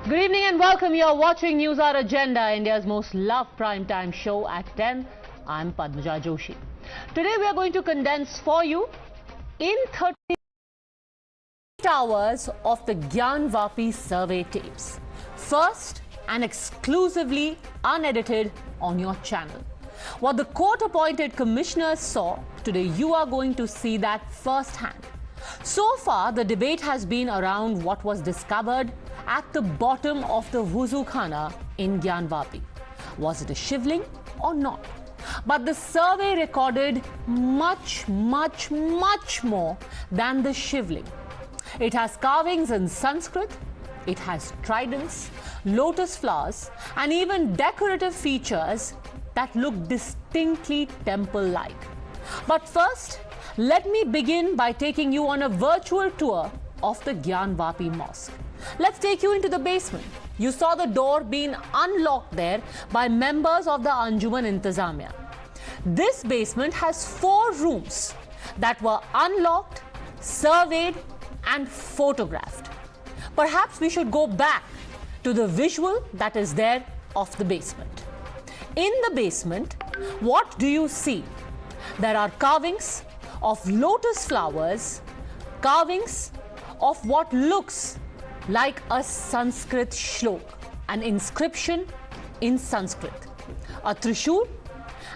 Good evening and welcome. You are watching News Hour Agenda, India's most loved primetime show at 10. I'm Padmaja Joshi. Today we are going to condense for you in 38 hours of the Gyanvapi survey tapes. First and exclusively unedited on your channel. What the court-appointed commissioners saw, today you are going to see that firsthand. So far, the debate has been around what was discovered at the bottom of the Wuzu Khana in Gyanvapi. Was it a Shivling or not? But the survey recorded much more than the Shivling. It has carvings in Sanskrit, it has tridents, lotus flowers, and even decorative features that look distinctly temple-like. But first, let me begin by taking you on a virtual tour of the Gyanvapi mosque. Let's take you into the basement. You saw the door being unlocked there by members of the Anjuman Intizamiya. This basement has 4 rooms that were unlocked, surveyed and photographed. Perhaps we should go back to the visual that is there of the basement. In the basement, what do you see? There are carvings of lotus flowers, carvings of what looks like a Sanskrit shlok, an inscription in Sanskrit, a trishul,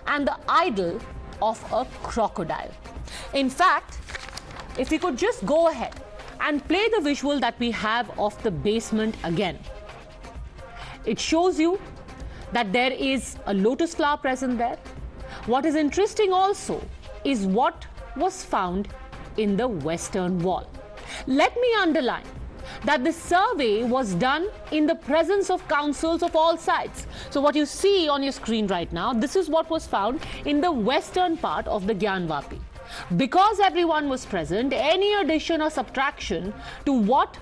and the idol of a crocodile. In fact, if we could just go ahead and play the visual that we have of the basement again. It shows you that there is a lotus flower present there. What is interesting also is what was found in the western wall. Let me underline that the survey was done in the presence of councils of all sides. So what you see on your screen right now, this is what was found in the western part of the Gyanvapi. Because everyone was present, any addition or subtraction to what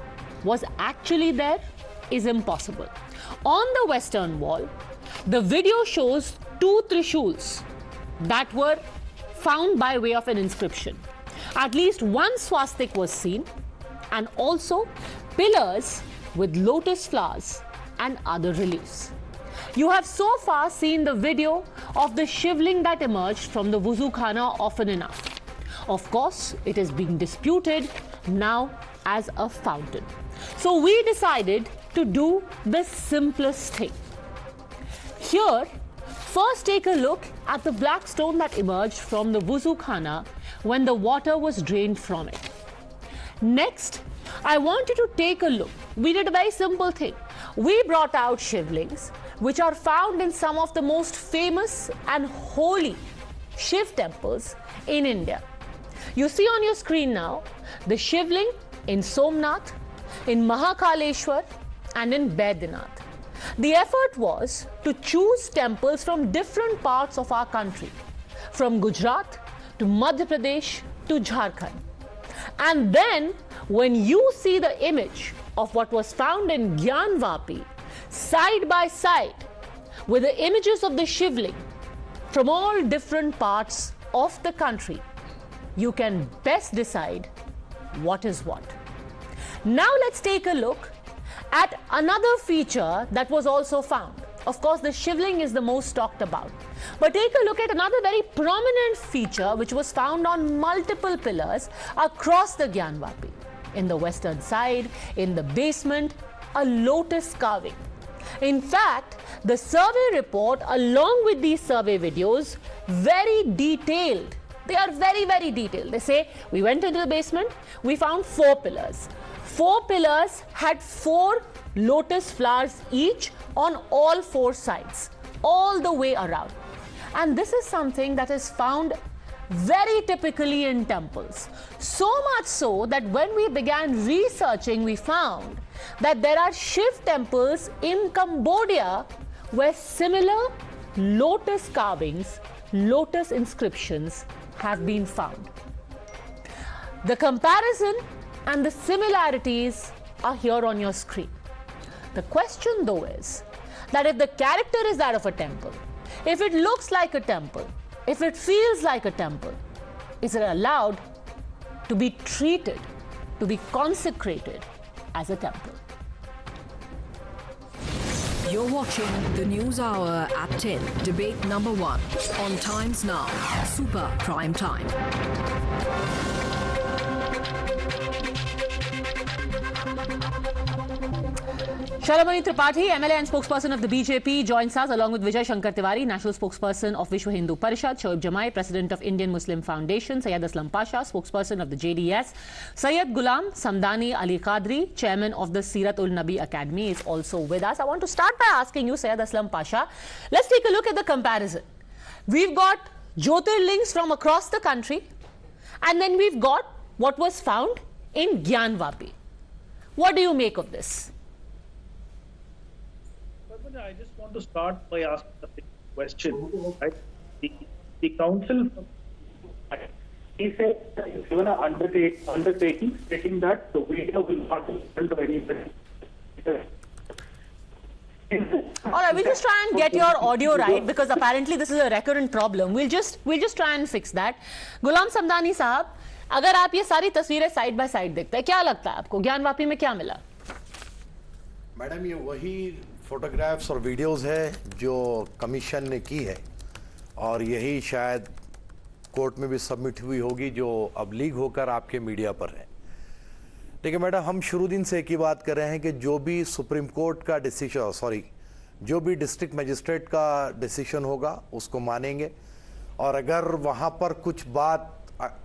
was actually there is impossible. On the western wall, the video shows 2 trishuls that were found by way of an inscription. At least 1 swastik was seen, and also pillars with lotus flowers and other reliefs. You have so far seen the video of the Shivling that emerged from the Wuzu Khana often enough. Of course, it is being disputed now as a fountain. So we decided to do the simplest thing. Here, first take a look at the black stone that emerged from the Wuzu Khana when the water was drained from it. Next, I want you to take a look. We did a very simple thing. We brought out Shivlings, which are found in some of the most famous and holy Shiv temples in India. You see on your screen now the Shivling in Somnath, in Mahakaleshwar, and in Baidyanath. The effort was to choose temples from different parts of our country, from Gujarat to Madhya Pradesh to Jharkhand. And then when you see the image of what was found in Gyanvapi side by side with the images of the Shivling from all different parts of the country, you can best decide what is what. Now let's take a look at another feature that was also found. Of course, the Shivling is the most talked about. But take a look at another very prominent feature which was found on multiple pillars across the Gyanvapi. In the western side, in the basement, a lotus carving. In fact, the survey report along with these survey videos, very detailed. They are very, very detailed. They say, we went into the basement, we found 4 pillars. 4 pillars had 4 lotus flowers each on all 4 sides, all the way around. And this is something that is found very typically in temples. So much so that when we began researching, we found that there are Shiv temples in Cambodia where similar lotus carvings, lotus inscriptions have been found. The comparison and the similarities are here on your screen. The question though is that if the character is that of a temple, if it looks like a temple, if it feels like a temple, is it allowed to be treated, to be consecrated as a temple? You're watching the News Hour at 10, debate number 1 on Times Now, Super Prime Time. Shalamani Tripathi, MLA and spokesperson of the BJP, joins us along with Vijay Shankar Tiwari, national spokesperson of Vishwa Hindu Parishad, Shoaib Jamai, president of Indian Muslim Foundation, Syed Aslam Pasha, spokesperson of the JDS, Syed Ghulam Samdani Ali Qadri, chairman of the Sirat ul Nabi Academy, is also with us. I want to start by asking you, Syed Aslam Pasha, let's take a look at the comparison. We've got Jyotirlings from across the country, and then we've got what was found in Gyanvapi. What do you make of this? I just want to start by asking a question. Right? The council, he said, it's given an undertaking stating that the video will not be held to anybody. All right, we'll just try and get your audio right because apparently this is a recurrent problem. We'll just try and fix that. Ghulam Samdani साहब, अगर आप ये सारी तस्वीरें side by side देखते हैं, क्या लगता है आपको ज्ञानवापी में क्या मिला? मैडम, ये वही फोटोग्राफ्स और वीडियोस है जो कमीशन ने की है और यही शायद कोर्ट में भी सबमिट हुई होगी जो अब लीक होकर आपके मीडिया पर है। देखिए मैडम, हम शुरू दिन से एक ही बात कर रहे हैं कि जो भी सुप्रीम कोर्ट का डिसीजन, जो भी डिस्ट्रिक्ट मजिस्ट्रेट का डिसीजन होगा उसको मानेंगे और अगर वहाँ पर कुछ बात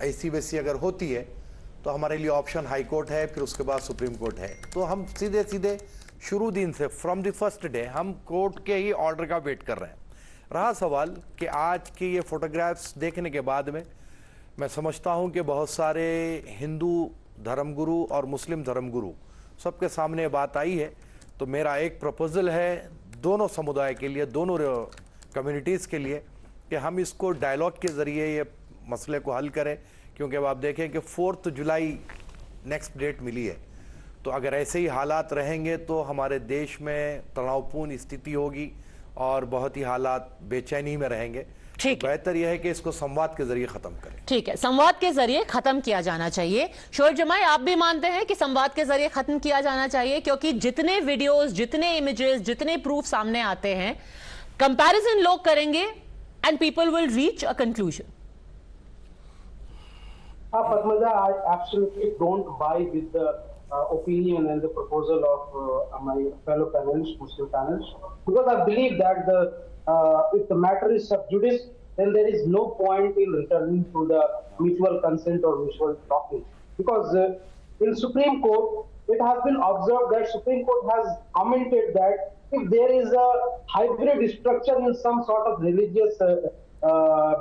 ऐसी वैसी अगर होती है तो हमारे लिए ऑप्शन हाई कोर्ट है, फिर उसके बाद सुप्रीम कोर्ट है। तो हम सीधे सीधे शुरू दिन से फ्रॉम द फर्स्ट डे हम कोर्ट के ही ऑर्डर का वेट कर रहे हैं। रहा सवाल कि आज के ये फोटोग्राफ्स देखने के बाद में मैं समझता हूं कि बहुत सारे हिंदू धर्मगुरु और मुस्लिम धर्मगुरु सबके सामने बात आई है। तो मेरा एक प्रपोजल है दोनों समुदाय के लिए, दोनों कम्युनिटीज़ के लिए, कि हम इसको डायलॉग के ज़रिए ये मसले को हल करें। क्योंकि अब आप देखें कि 4 जुलाई नेक्स्ट डेट मिली है, तो अगर ऐसे ही हालात रहेंगे तो हमारे देश में तनावपूर्ण स्थिति होगी और बहुत ही हालात बेचैनी में रहेंगे। ठीक, तो बेहतर यह है कि इसको संवाद के जरिए खत्म करें। ठीक है, संवाद के जरिए खत्म किया जाना चाहिए। शोएब जमाई, आप भी मानते हैं कि संवाद के जरिए खत्म किया जाना चाहिए? क्योंकि जितने वीडियोस, जितने इमेजेस, जितने प्रूफ सामने आते हैं, कंपैरिजन लोग करेंगे and people will reach a conclusion. Padmaja, I absolutely don't buy with the opinion and the proposal of my fellow panelists, Muslim panelists, because I believe that if the matter is sub judice, then there is no point in returning to the mutual consent or mutual talking. Because in Supreme Court, it has been observed that Supreme Court has commented that if there is a hybrid structure in some sort of religious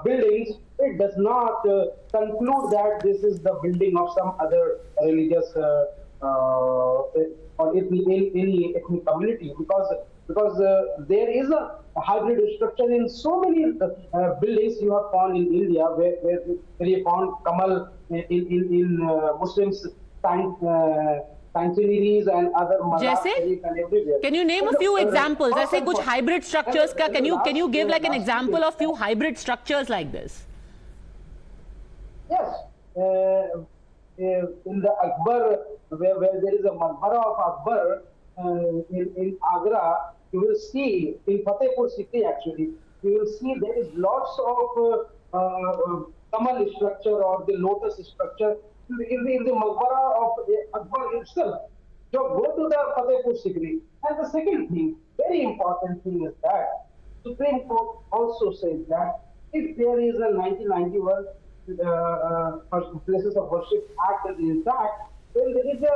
buildings, it does not conclude that this is the building of some other religious or any ethnic community, because there is a hybrid structure in so many buildings you have found in India, where you found Kamal in Muslims sanctuaries and other जैसे and everywhere. Can you name a few examples? ऐसे कुछ hybrid structures का can you give like an example of few hybrid structures like this? Yes, in the Akbar, where there is a Maqbara of Akbar in Agra, you will see in Fatehpur Sikri actually, you will see there is lots of Kamal structure or the lotus structure in the Maqbara of Akbar itself. So go to the Fatehpur Sikri. And the second thing, very important thing is that Supreme Court also says that if there is a 1991 Places of Worship Act is intact, then there is a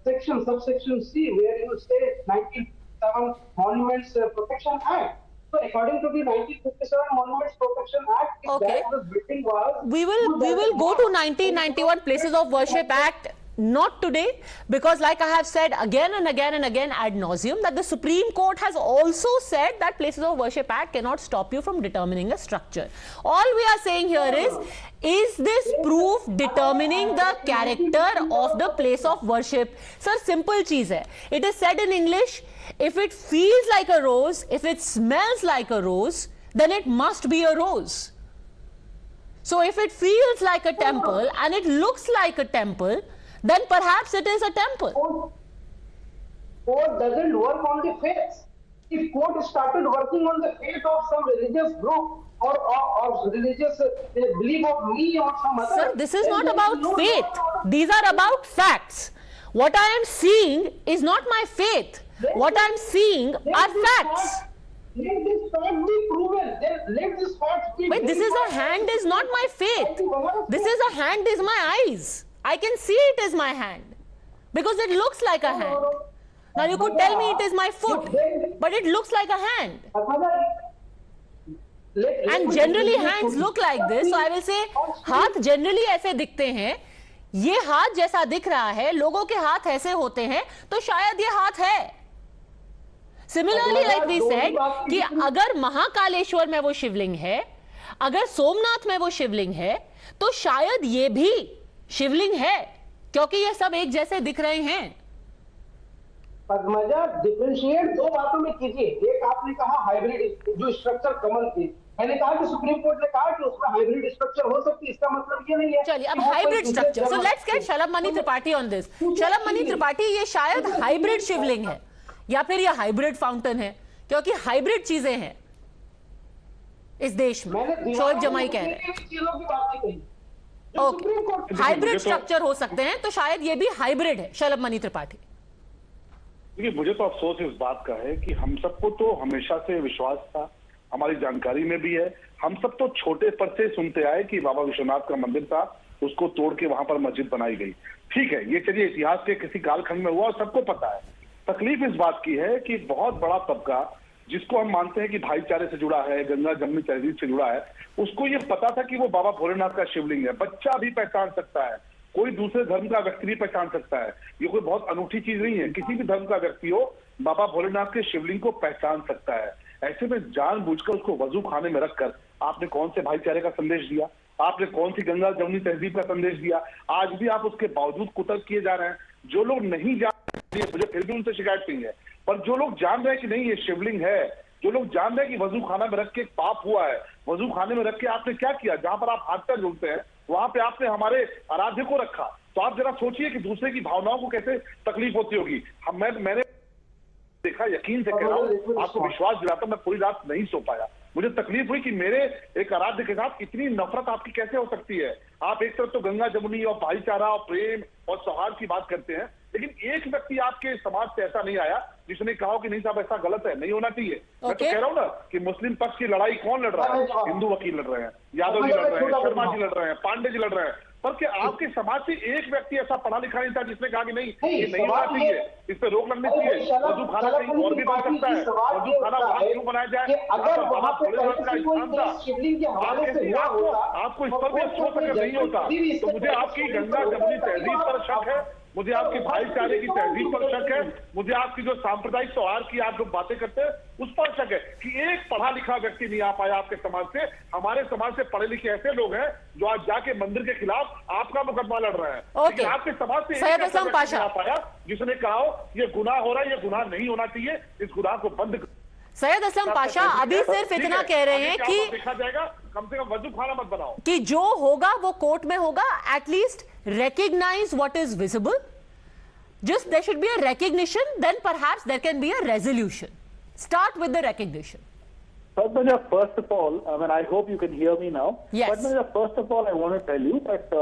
subsection C, where you say 1957 Monuments Protection Act. So according to the 1957 Monuments Protection Act, if Okay. that was building was... We will go to 1991 Places of Worship Act. Not today, because like I have said again and again and again ad nauseum, that the Supreme Court has also said that Places of Worship Act cannot stop you from determining a structure. All we are saying here is this proof determining the character of the place of worship? Sir, simple cheez hai. It is said in English, if it feels like a rose, if it smells like a rose, then it must be a rose. So if it feels like a temple and it looks like a temple, then perhaps it is a temple. Court doesn't work on the faith. If court started working on the faith of some religious group or religious belief of me or some other... Sir, this is not about faith. These are about facts. What I am seeing is not my faith. What I am seeing are facts. Let this fact be proven. Let this fact be... Wait, this is a hand is not my faith. This is a hand is my eyes. I can see it is my hand because it looks like a hand. Now you could tell me it is my foot, but it looks like a hand. And generally hands look like this. So I will say हाथ generally ऐसे दिखते हैं. ये हाथ जैसा दिख रहा है, लोगों के हाथ ऐसे होते हैं, तो शायद ये हाथ है. Similarly, like we said कि अगर महाकालेश्वर में वो शिवलिंग है, अगर सोमनाथ में वो शिवलिंग है, तो शायद ये भी शिवलिंग है, क्योंकि ये सब एक जैसे दिख रहे हैं. पद्मजा, डिफरेंशिएट दो बातों में कीजिए. एक आपने कहा हाइब्रिड जो स्ट्रक्चर कमल थी, मैंने कहा कि सुप्रीम कोर्ट ने कहा कि उसमें हाइब्रिड स्ट्रक्चर हो सकती है. इसका मतलब ये नहीं है. चलिए अब hybrid structure. So let's get Shalabhmani Tripathi on this. Shalabhmani Tripathi, ये शायद हाइब्रिड शिवलिंग है या फिर ये हाइब्रिड फाउंटेन है, क्योंकि हाइब्रिड चीजें हैं इस देश में. शोएब जमाई कह रहे हैं ओके हाइब्रिड स्ट्रक्चर हो सकते हैं, तो शायद ये भी हाइब्रिड है. शलभमणि त्रिपाठी, देखिए मुझे तो अफसोस इस बात का है कि हम सबको तो हमेशा से विश्वास था, हमारी जानकारी में भी है, हम सब तो छोटे पर से सुनते आए कि बाबा विश्वनाथ का मंदिर था, उसको तोड़ के वहां पर मस्जिद बनाई गई. ठीक है, ये चलिए इतिहास के किसी कालखंड में हुआ और सबको पता है. तकलीफ इस बात की है कि बहुत बड़ा तबका जिसको हम मानते हैं कि भाईचारे से जुड़ा है, गंगा जमुनी तहजीब से जुड़ा है, उसको ये पता था कि वो बाबा भोलेनाथ का शिवलिंग है। बच्चा भी पहचान सकता है, कोई दूसरे धर्म का व्यक्ति भी पहचान सकता है। ये कोई बहुत अनूठी चीज नहीं है, किसी भी धर्म का व्यक्ति हो बाबा भोलेनाथ के शिवलिंग को पहचान सकता है। ऐसे में जानबूझकर उसको वजू खाने में रखकर आपने कौन से भाईचारे का संदेश दिया, आपने कौन सी गंगा जमुनी तहजीब का संदेश दिया? आज भी आप उसके बावजूद कुतर्क किए जा रहे हैं। जो लोग नहीं जान रहे, मुझे फिर भी उनसे शिकायत नहीं है, पर जो लोग जान रहे हैं कि नहीं ये शिवलिंग है, जो लोग जान रहे हैं कि वजू खाना में रख के पाप हुआ है, वजू खाने में रख के आपने क्या किया? जहां पर आप हाथ पैर जोड़ते हैं वहां पे आपने हमारे आराध्य को रखा। तो आप जरा सोचिए कि दूसरे की भावनाओं को कैसे तकलीफ होती होगी। मैंने देखा, यकीन से कह रहा हूं, आपको विश्वास दिलाता, मैं पूरी रात नहीं सो पाया। मुझे तकलीफ हुई कि मेरे एक आराध्य के साथ इतनी नफरत आपकी कैसे हो सकती है। आप एक तरफ तो गंगा जमुनी और भाईचारा और प्रेम और सौहार्द की बात करते हैं, लेकिन एक व्यक्ति आपके समाज से ऐसा नहीं आया जिसने कहा कि नहीं साहब ऐसा गलत है, नहीं होना चाहिए। मैं तो कह रहा हूं ना कि मुस्लिम पक्ष की लड़ाई कौन लड़ रहा है? हिंदू वकील लड़ रहे हैं, यादव जी लड़ रहे हैं, शर्मा जी लड़ रहे हैं, पांडे जी लड़ रहे हैं, पर क्या आपके समाज से एक व्यक्ति ऐसा पढ़ा लिखा नहीं था जिसने कहा कि नहीं ये नहीं होना चाहिए, इस पर रोक लगनी चाहिए, वजू खाना कहीं और भी बन सकता है, वजू खाना वहां क्यों बनाया जाए? अगर वहां पे आपको इस पर भी अफसोस अगर नहीं होता तो मुझे आपकी गंगा जमुनी तहजीब पर शक है, मुझे आपके भाईचारे की तहजीब पर शक है, मुझे आपकी जो सांप्रदायिक सौहार्द की आप जो बातें करते हैं उस पर शक है कि एक पढ़ा लिखा व्यक्ति नहीं आ पाया आपके समाज से। हमारे समाज से पढ़े लिखे ऐसे लोग हैं जो आज जाके मंदिर के खिलाफ आपका मुकदमा लड़ रहे हैं, लेकिन आपके समाज से एक ऐसा व्यक्ति नहीं आ पाया जिसने कहा हो ये गुनाह हो रहा है, ये गुनाह नहीं होना चाहिए, इस गुनाह को बंद करो। सैयद असलम पाशा अभी सिर्फ इतना कह रहे हैं कि देखा जाएगा, कम से कम वजू खाना मत बनाओ, कि जो होगा वो कोर्ट में होगा। At least recognize what is visible. Just there should be a recognition, then perhaps there can be a resolution. Start with the recognition. Padmaja, first of all, I hope you can hear me now. Yes. Padmaja, first of all, I want to tell you that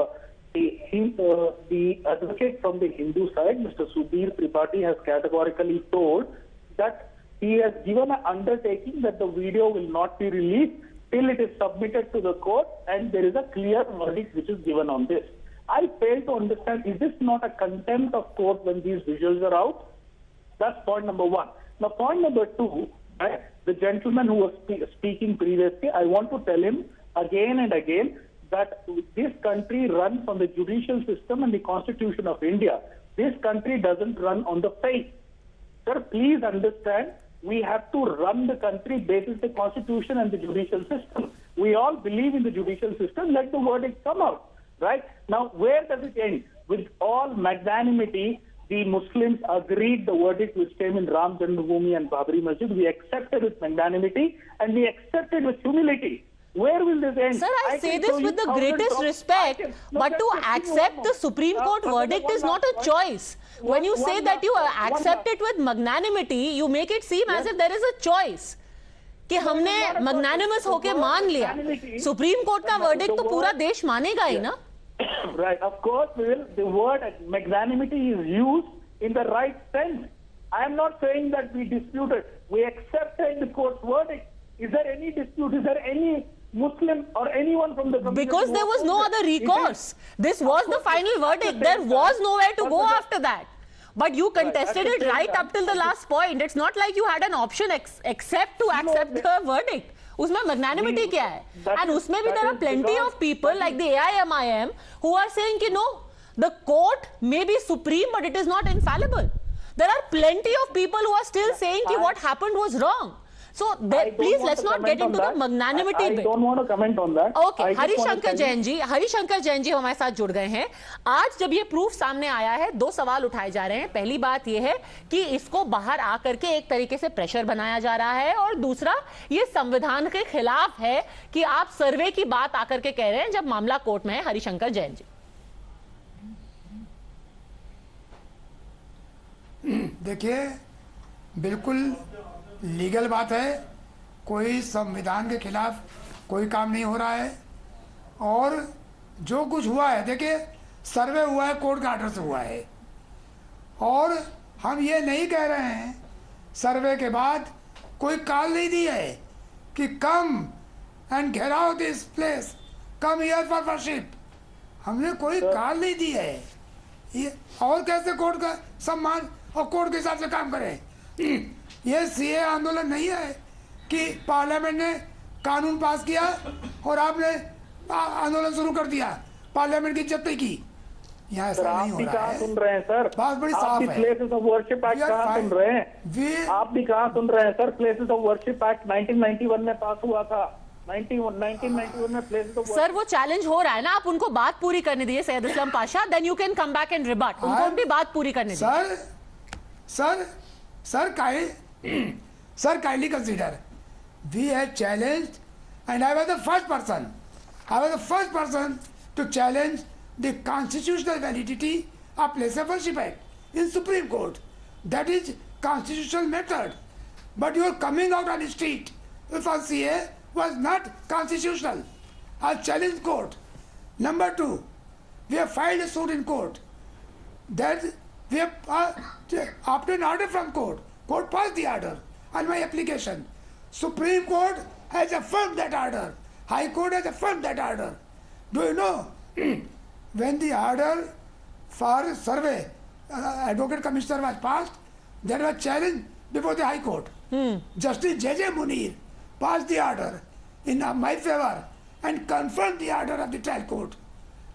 the advocate from the Hindu side, Mr. Sudhir Tripathi, has categorically told that he has given an undertaking that the video will not be released till it is submitted to the court and there is a clear verdict which is given on this. I fail to understand, is this not a contempt of court when these visuals are out? That's point number one. Now, point number two, right, the gentleman who was speaking previously, I want to tell him again and again that this country runs on the judicial system and the Constitution of India. This country doesn't run on the faith. Sir, please understand, we have to run the country based on the Constitution and the judicial system. We all believe in the judicial system, let the verdict come out. Right? Now, where does it end? With all magnanimity, the Muslims agreed the verdict which came in Ram Janmabhoomi and Babri Masjid. We accepted with magnanimity and we accepted with humility. Where will this end? Sir, I say this with the greatest respect, but to accept the Supreme Court verdict is not a choice. When you say that you accept it with magnanimity, you make it seem as if there is a choice. कि हमने magnanimous होके मान लिया, supreme court का verdict तो पूरा देश मानेगा ही ना? Right, of course we will. The word magnanimity is used in the right sense. I am not saying that we disputed. We accepted the court's verdict. Is there any dispute? Is there any Muslim or anyone from the community? Because there was no other recourse. This was the final verdict. There was nowhere to go after that. But you contested it right up till the last point. It's not like you had an option except to accept the verdict. उसमें magnanimity क्या है? And उसमें भी there are plenty of people like the AIMIM who are saying कि no, the court may be supreme but it is not infallible. There are plenty of people who are still saying कि what happened was wrong. So please let's not get into the magnanimity bit. I don't want to comment on that. Okay, Harishankar Jain ji हमारे साथ जुड़ गए हैं। आज जब ये proof सामने आया है, दो सवाल उठाए जा रहे हैं। पहली बात ये है कि इसको बाहर आकर के एक तरीके से प्रेशर बनाया जा रहा है, और दूसरा ये संविधान के खिलाफ है कि आप सर्वे की बात आकर के कह रहे हैं जब मामला कोर्ट में है। हरिशंकर जैन जी, देखिए, बिल्कुल लीगल बात है, कोई संविधान के खिलाफ कोई काम नहीं हो रहा है। और जो कुछ हुआ है, देखिए, सर्वे हुआ है, कोर्ट का आर्डर से हुआ है, और हम ये नहीं कह रहे हैं सर्वे के बाद कोई कॉल नहीं दी है कि come and gherao this place, come here for worship. हमने कोई कॉल नहीं दी है। ये और कैसे कोर्ट का सम्मान और कोर्ट के हिसाब से काम करें? ये सीए आंदोलन नहीं है कि पार्लियामेंट ने कानून पास किया और आपने आंदोलन शुरू कर दिया, पार्लियामेंट की इज्जत नहीं की। यहाँ ऐसा नहीं हो रहा है। सुन रहे हैं सर? बात बड़ी साफ है। प्लेसेस ऑफ वर्शिप एक्ट कहाँ सुन रहे हैं? आप भी कहाँ सुन रहे हैं sir? Places of worship act 1991 में पास हुआ था। 1991 में प्लेसेस ऑफ सर वो चैलेंज हो रहा है ना, आप उनको बात पूरी करने दीजिए Syed Islam Pasha, then you can come back and rebut. उनको भी बात पूरी करने दीजिए। Sir, kindly consider, we have challenged, and I was the first person to challenge the constitutional validity of place of worship act in Supreme Court. That is constitutional method. But your coming out on the street with a CA was not constitutional. I challenge court. Number 2, we have filed a suit in court that we have obtained order from court. Court passed the order on my application. Supreme Court has affirmed that order. High Court has affirmed that order. Do you know, when the order for survey, Advocate Commissioner was passed, there was challenge before the High Court. Justice J.J. Munir passed the order in my favor and confirmed the order of the trial court.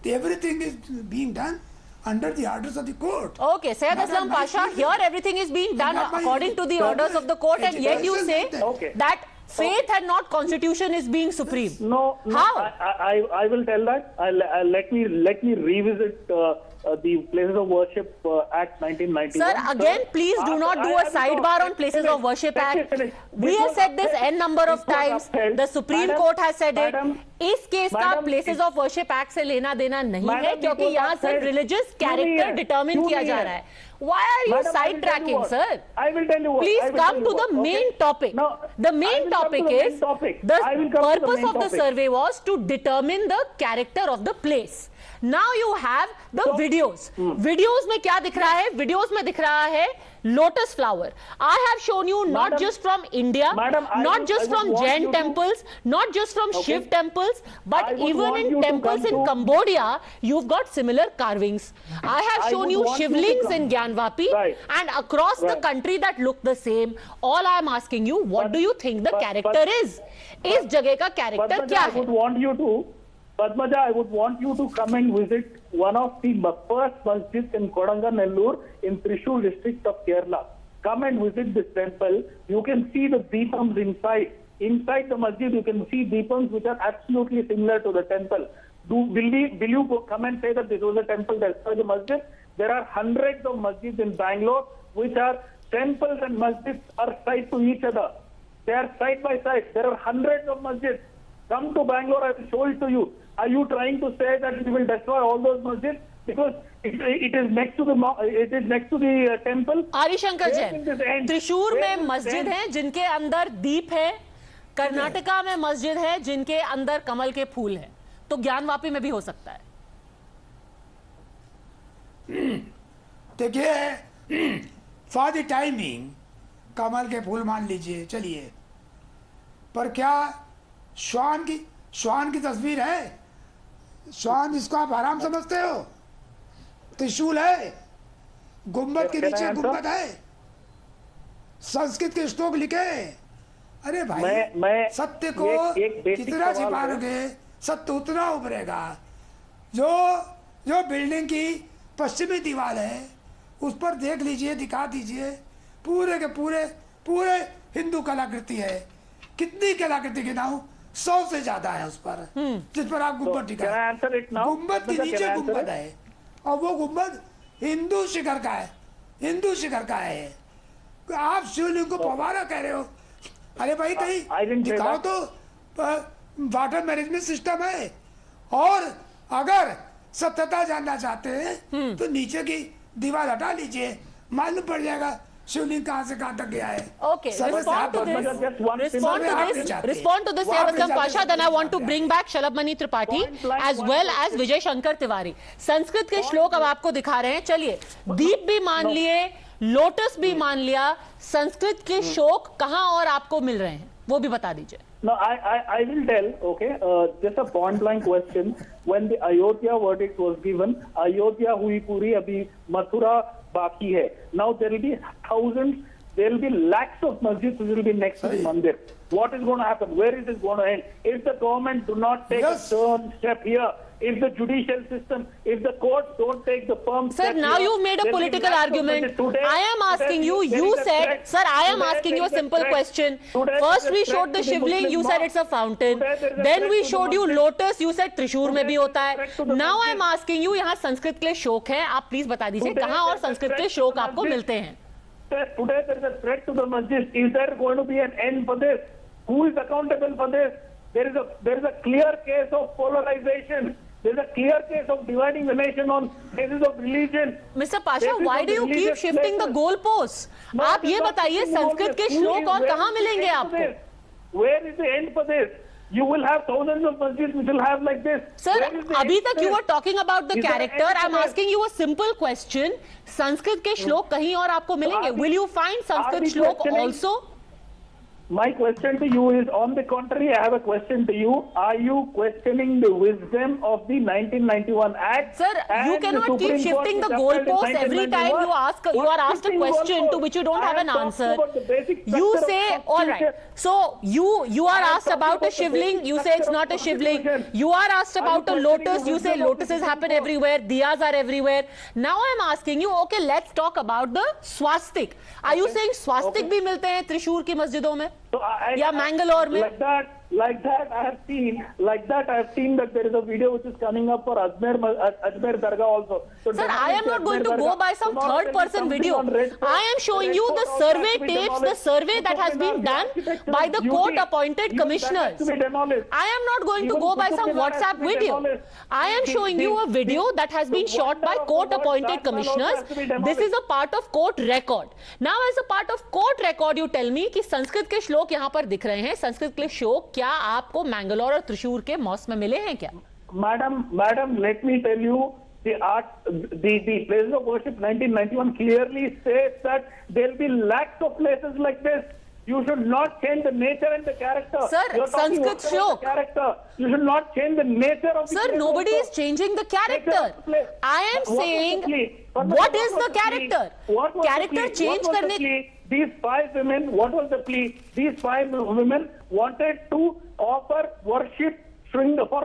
Everything is being done under the orders of the court. Okay, Sayyid Islam Pasha, here everything is being done according to the orders of the court, and yet you say that faith and not constitution is being supreme. No. How? I will tell that. Let me revisit the Places of Worship Act 1991. Sir, again, please do not do a sidebar on Places of Worship Act. We have said this n number of times. The Supreme Court has said it. इस case का places of worship act से लेना देना नहीं है, क्योंकि यहाँ सिर्फ रिलीजियस कैरेक्टर डिटरमिन किया जा रहा है. Why are you sidetracking, sir? I will tell you what. Please come to the main topic. The main topic is the purpose of the survey was to determine the character of the place. Now you have the videos. Videos में क्या दिख रहा है? Videos में दिख रहा है lotus flower. I have shown you not just from India, not just from Jain temples, not just from Shiv temples, but even in temples in Cambodia, you've got similar carvings. I have shown you Shivlings in Gyanvapi and across the country that look the same. All I am asking you, what do you think the character is? इस जगह का character क्या है? Padmaja, I would want you to come and visit one of the first masjids in Kodanganallur in Thrissur district of Kerala. Come and visit this temple. You can see the deepams inside. Inside the masjid, you can see deepams which are absolutely similar to the temple. Will you come and say that this was a temple that's the masjid? There are hundreds of masjids in Bangalore which are temples and masjids are side to each other. They are side by side. There are hundreds of masjids. Come to Bangalore, I will show it to you. Are you trying to say that we will destroy all those masjids because it is next to the temple? आर्य शंकर जैन, त्रिशूर में मस्जिद हैं जिनके अंदर दीप है, कर्नाटका में मस्जिद है जिनके अंदर कमल के फूल हैं, तो ज्ञानवापी में भी हो सकता है. देखिए, फॉर द टाइमिंग कमल के फूल मान लीजिए, चलिए, पर क्या श्वान की तस्वीर है? श्वान जिसको आप आराम समझते हो, त्रिशूल है, गुंबद के नीचे गुंबद है, संस्कृत के श्लोक लिखे. अरे भाई, सत्य को कितना छिपाओगे, सत्य उतना उभरेगा. जो बिल्डिंग की पश्चिमी दीवार है, उस पर देख लीजिए, दिखा दीजिए, पूरे के पूरे हिंदू कलाकृति है. कितनी कलाकृति गिनाऊं? 100 से ज्यादा है उस पर, जिस पर आप गुंबद टिका है. गुंबद के नीचे गुंबद है, और वो गुंबद हिंदू शिखर का है. आप शिवलिंग को फव्वारा कह रहे हो. अरे भाई, कहीं दिखाओ तो वाटर मैनेजमेंट सिस्टम है. और अगर सत्यता जानना चाहते हैं तो नीचे की दीवार हटा लीजिए, मालूम पड़ जाएगा शिवलिंग कहां से कहां तक गया है. Okay, respond to this, Sayyid Pasha. Then I want to bring back Shalabmani Tripathi as well as Vijay Shankar Tiwari. Sanskrit के श्लोक अब आपको दिखा रहे हैं. चलिए, दीप भी मान लिए, लोटस भी मान लिया, संस्कृत के श्लोक कहां और आपको मिल रहे हैं? वो भी बता दीजिए। No, I will tell, okay, just a point blank question. When the Ayodhya verdict was given, Ayodhya hui puri, abhi Mathura baki hai. Now there will be thousands, there will be lakhs of masjids which will be next to the mandir. What is going to happen? Where is it going to end? If the government do not take a firm step here, if the judicial system, if the courts don't take the firm step Sir, now here, you've made a political argument. Today, I am asking you, you said, sir, I am asking you a simple question. First we showed the Shivling, you said it's a fountain. Then we showed you lotus, you said Thrissur में भी होता है. Now I am asking you, यहाँ संस्कृत के लिए श्लोक है, आप प्लीज बता दीजिए कहाँ और संस्कृत के श्लोक आपको मिलते हैं. Today there is a threat to the masjid. Is there going to be an end for this? Who is accountable for this? There is a clear case of polarization. There is a clear case of dividing the nation on basis of religion. Mr. Pasha, why do you keep shifting the goalposts? आप ये बताइए संस्कृत के श्लोक और कहाँ मिलेंगे आपको? Where is the end for this? You will have thousands of masjids which will have like this. Sir, अभी तक you were talking about the character. I'm asking you a simple question. Sanskrit के श्लोक कहीं और आपको मिलेंगे? Will you find संस्कृत श्लोक also? My question to you is, on the contrary, I have a question to you. Are you questioning the wisdom of the 1991 Act? Sir, you cannot keep shifting the goalposts every time you are asked a question to which you don't have an answer. You say, all right. So you are asked about a Shivling, you say it's not a Shivling. You are asked about a lotus, you say lotuses happen everywhere, diyas are everywhere. Now I'm asking you, okay, let's talk about the swastik. Are you saying swastik भी मिलते हैं त्रिशूर की मस्जिदों में? या मैंगलोर में? Like that I have seen that there is a video which is coming up for Ajmer Dargah also. So sir, I am not going to go by some third person video. I am showing you the survey tapes, the survey that has been done by the court appointed commissioners. I am not going to go by some WhatsApp video. I am showing you a video that has been shot by court appointed commissioners. This is a part of court record. Now as a part of court record you tell me कि संस्कृत के श्लोक यहाँ पर दिख रहे हैं. संस्कृत के श्लोक क्या आपको मैंगलोर और त्रिशूर के मौसम में मिले हैं क्या? Madam, let me tell you, the places of worship 1991 clearly says that there will be lakhs of places like this. You should not change the nature and the character. Sir, Sanskrit shlok. You should not change the nature of the Sir, nobody is changing the character. I am saying, what is the character? Character change karne. These 5 women, what was the plea? These 5 women wanted to offer worship for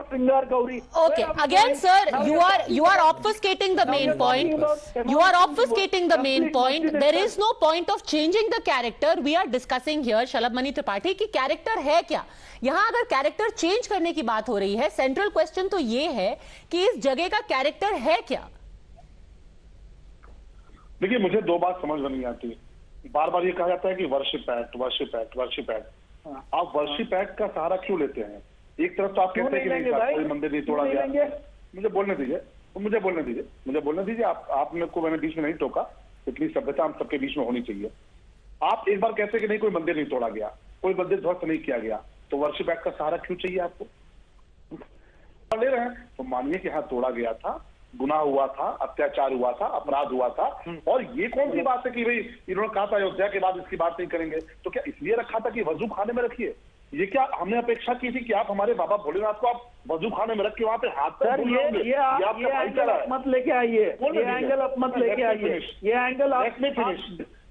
Sringar Gauri. Okay, again sir, you are obfuscating the main point. You are obfuscating the main point. There is no point of changing the character. We are discussing here, Shalabh Mani Tripathi, कि character है क्या? यहाँ अगर character change करने की बात हो रही है, central question तो ये है कि इस जगह का character है क्या? देखिए, मुझे 2 बात समझ में नहीं आती. बार बार ये कहा जाता है कि वर्शिप एक्ट. आप वर्शिप एक्ट का सहारा क्यों लेते हैं? एक तरफ तो आप कहते हैं कि नहीं कोई मंदिर नहीं तोड़ा गया. मुझे बोलने दीजिए. आपने को मैंने बीच में नहीं टोका. इतनी सभ्यता हम सबके बीच में होनी चाहिए. आप एक बार कहते हैं कि नहीं कोई मंदिर नहीं तोड़ा गया, कोई मंदिर ध्वस्त नहीं किया गया, तो वर्शिप एक्ट का सहारा क्यों चाहिए आपको? ले रहे हैं तो मानिए कि हाँ तोड़ा गया था, गुनाह हुआ था, अत्याचार हुआ था, अपराध हुआ था. और ये कौन सी बात है कि भाई इन्होंने कहा था अयोध्या के बाद इसकी बात नहीं करेंगे, तो क्या इसलिए रखा था कि वजू खाने में रखिए? ये क्या हमने अपेक्षा की थी कि आप हमारे बाबा भोलेनाथ को आप वजू खाने में रख के वहां पे हाथ सर ये एंगल आप मत लेके आइए. ये एंगल आप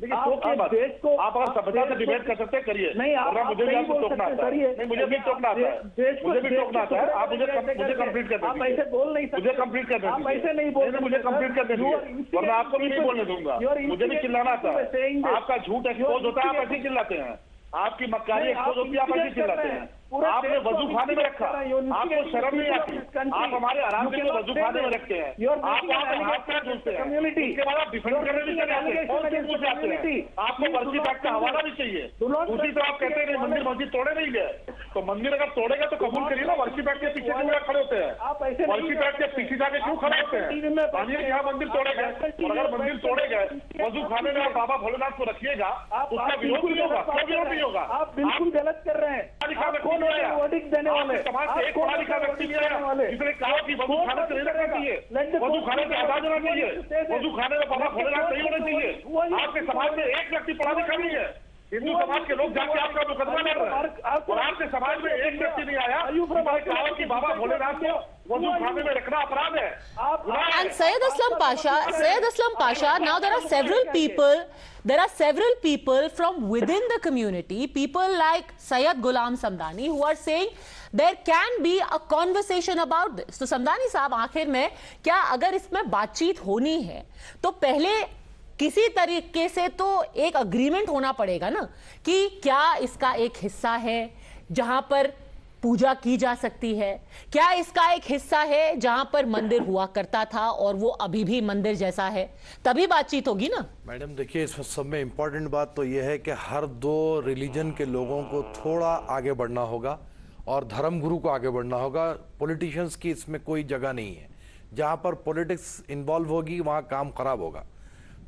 देखिए, आप अगर सभ्यता से डिबेट कर सकते हैं करिए. नहीं, मुझे भी आपको टोकना आता है. नहीं, मुझे भी टोकना आता है. आप मुझे कंप्लीट कर दीजिए. आप ऐसे बोल नहीं सकते. मुझे कंप्लीट कर दीजिए. आप ऐसे नहीं बोल. मुझे कंप्लीट कर दीजिए, वरना आपको भी नहीं बोलने दूंगा. मुझे भी चिल्लाना आता है. आपका झूठ एक्सपोज होता है, आप ऐसे चिल्लाते हैं. आपकी मक्कारी एक्सपोज होती है, आप ऐसे चिल्लाते हैं. आपने वजू खाने में रखा, आपको शर्म नहीं आती. आप हमारे आराम के लिए वजू खाने में रखते हैं. आप क्या ढूंढते हैं? उसके बाद आप डिफेंड करने भी चले आते हैं. आपको वर्शिप एक्ट का हवाला भी चाहिए. दूसरी तरफ आप कहते हैं मंदिर मस्जिद तोड़े नहीं गए, तो मंदिर अगर तोड़ेगा तो कबूल करिए ना. वर्शिप एक्ट के पीछे क्यों खड़े होते हैं? वर्शिप एक्ट के पीछे जाके क्यों खड़े होते हैं? मानिए यहाँ मंदिर तोड़े गए, और अगर मंदिर तोड़े गए वजू खाने में आप बाबा भोलेनाथ को रखिएगा, उसका विरोध नहीं होगा. क्यों विरोध नहीं होगा? आप बिल्कुल गलत कर रहे हैं. देने वाले समाज से एक पढ़ा लिखा व्यक्ति नहीं आया जिसने कहा कि वजू खाने से नहीं रखना चाहिए, वजू खाने से आजाद होना चाहिए, वजू खाने में बाबा भोलेनाथ नहीं होना चाहिए. आपके समाज में एक व्यक्ति पढ़ा लिखा नहीं है. हिंदू समाज के लोग जाके आपका मुकदमा लड़ रहे हैं और आपके समाज में एक व्यक्ति नहीं आया कि बाबा भोलेनाथ को वजू खाने में रखना अपराध है. And Syed Aslam Pasha, now there are several people from within the community, people like Syed Ghulam Samdani, who are saying there can be a conversation about this. तो समदानी साहब, आखिर में क्या अगर इसमें बातचीत होनी है तो पहले किसी तरीके से तो एक अग्रीमेंट होना पड़ेगा ना कि क्या इसका एक हिस्सा है जहां पर पूजा की जा सकती है, क्या इसका एक हिस्सा है जहां पर मंदिर हुआ करता था और वो अभी भी मंदिर जैसा है, तभी बातचीत होगी ना. मैडम देखिए, इस सब में इम्पोर्टेंट बात तो यह है कि हर दो रिलीजन के लोगों को थोड़ा आगे बढ़ना होगा और धर्मगुरु को आगे बढ़ना होगा. पॉलिटिशियंस की इसमें कोई जगह नहीं है. जहां पर पॉलिटिक्स इन्वॉल्व होगी वहां काम खराब होगा.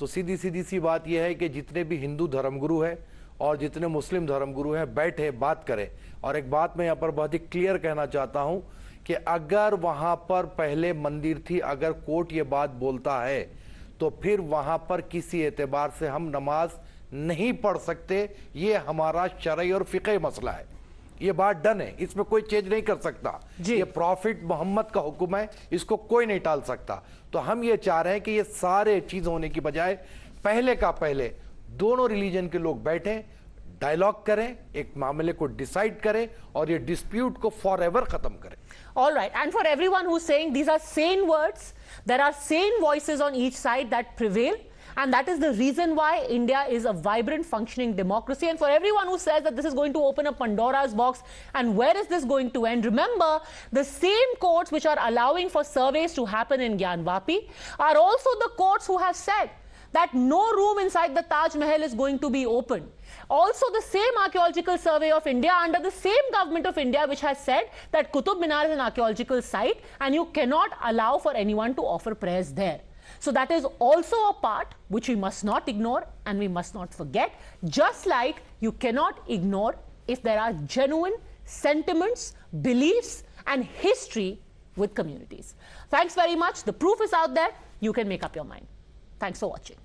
तो सीधी सी बात यह है कि जितने भी हिंदू धर्मगुरु हैं और जितने मुस्लिम धर्मगुरु हैं बैठे बात करें. और एक बात मैं यहाँ पर बहुत ही क्लियर कहना चाहता हूँ कि अगर वहाँ पर पहले मंदिर थी, अगर कोर्ट ये बात बोलता है तो फिर वहाँ पर किसी एतबार से हम नमाज नहीं पढ़ सकते. ये हमारा शरई और फिक़ही मसला है. ये बात डन है, इसमें कोई चेंज नहीं कर सकता. ये प्रॉफिट मोहम्मद का हुक्म है, इसको कोई नहीं टाल सकता. तो हम ये चाह रहे हैं कि ये सारे चीज होने की बजाय पहले दोनों रिलीजन के लोग बैठें, डायलॉग करें, एक मामले को डिसाइड करें और ये डिस्प्यूट को फॉरएवर खत्म करें. All right, and for everyone who's saying these are sane words, there are sane voices on each side that prevail. And that is the reason why India is a vibrant, functioning democracy. And for everyone who says that this is going to open a Pandora's box, and where is this going to end? Remember, the same courts which are allowing for surveys to happen in Gyanvapi are also the courts who have said that no room inside the Taj Mahal is going to be opened. Also, the same archaeological survey of India under the same government of India which has said that Qutub Minar is an archaeological site and you cannot allow for anyone to offer prayers there. So that is also a part which we must not ignore and we must not forget, just like you cannot ignore if there are genuine sentiments, beliefs and history with communities. Thanks very much. The proof is out there. You can make up your mind. Thanks for watching.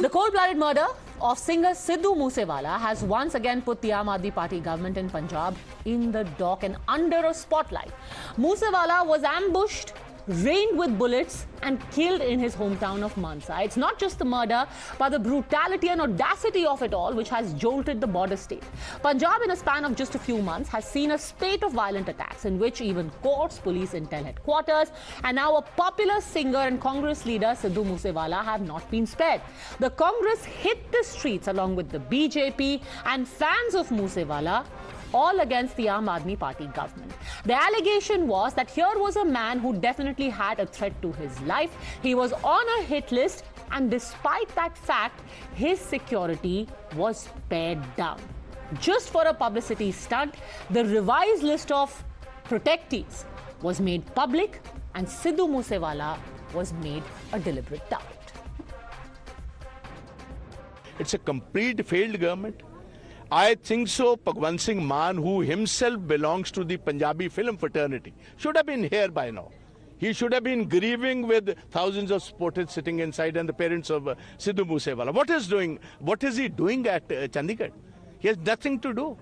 The cold-blooded murder of singer Sidhu Moosewala has once again put the Aam Aadmi Party government in Punjab in the dock and under a spotlight. Moosewala was ambushed, rained with bullets and killed in his hometown of Mansa. It's not just the murder, but the brutality and audacity of it all which has jolted the border state. Punjab, in a span of just a few months, has seen a spate of violent attacks in which even courts, police intel headquarters, and now a popular singer and Congress leader, Sidhu Moosewala, have not been spared. The Congress hit the streets along with the BJP and fans of Moosewala, all against the Aam Aadmi Party government. The allegation was that here was a man who definitely had a threat to his life. He was on a hit list, and despite that fact, his security was pared down. Just for a publicity stunt, the revised list of protectees was made public, and Sidhu Moosewala was made a deliberate target. It's a complete failed government. I think so. Bhagwant Singh Maan, who himself belongs to the Punjabi film fraternity, should have been here by now. He should have been grieving with thousands of supporters sitting inside and the parents of Sidhu Moosewala. What is he doing at Chandigarh? He has nothing to do.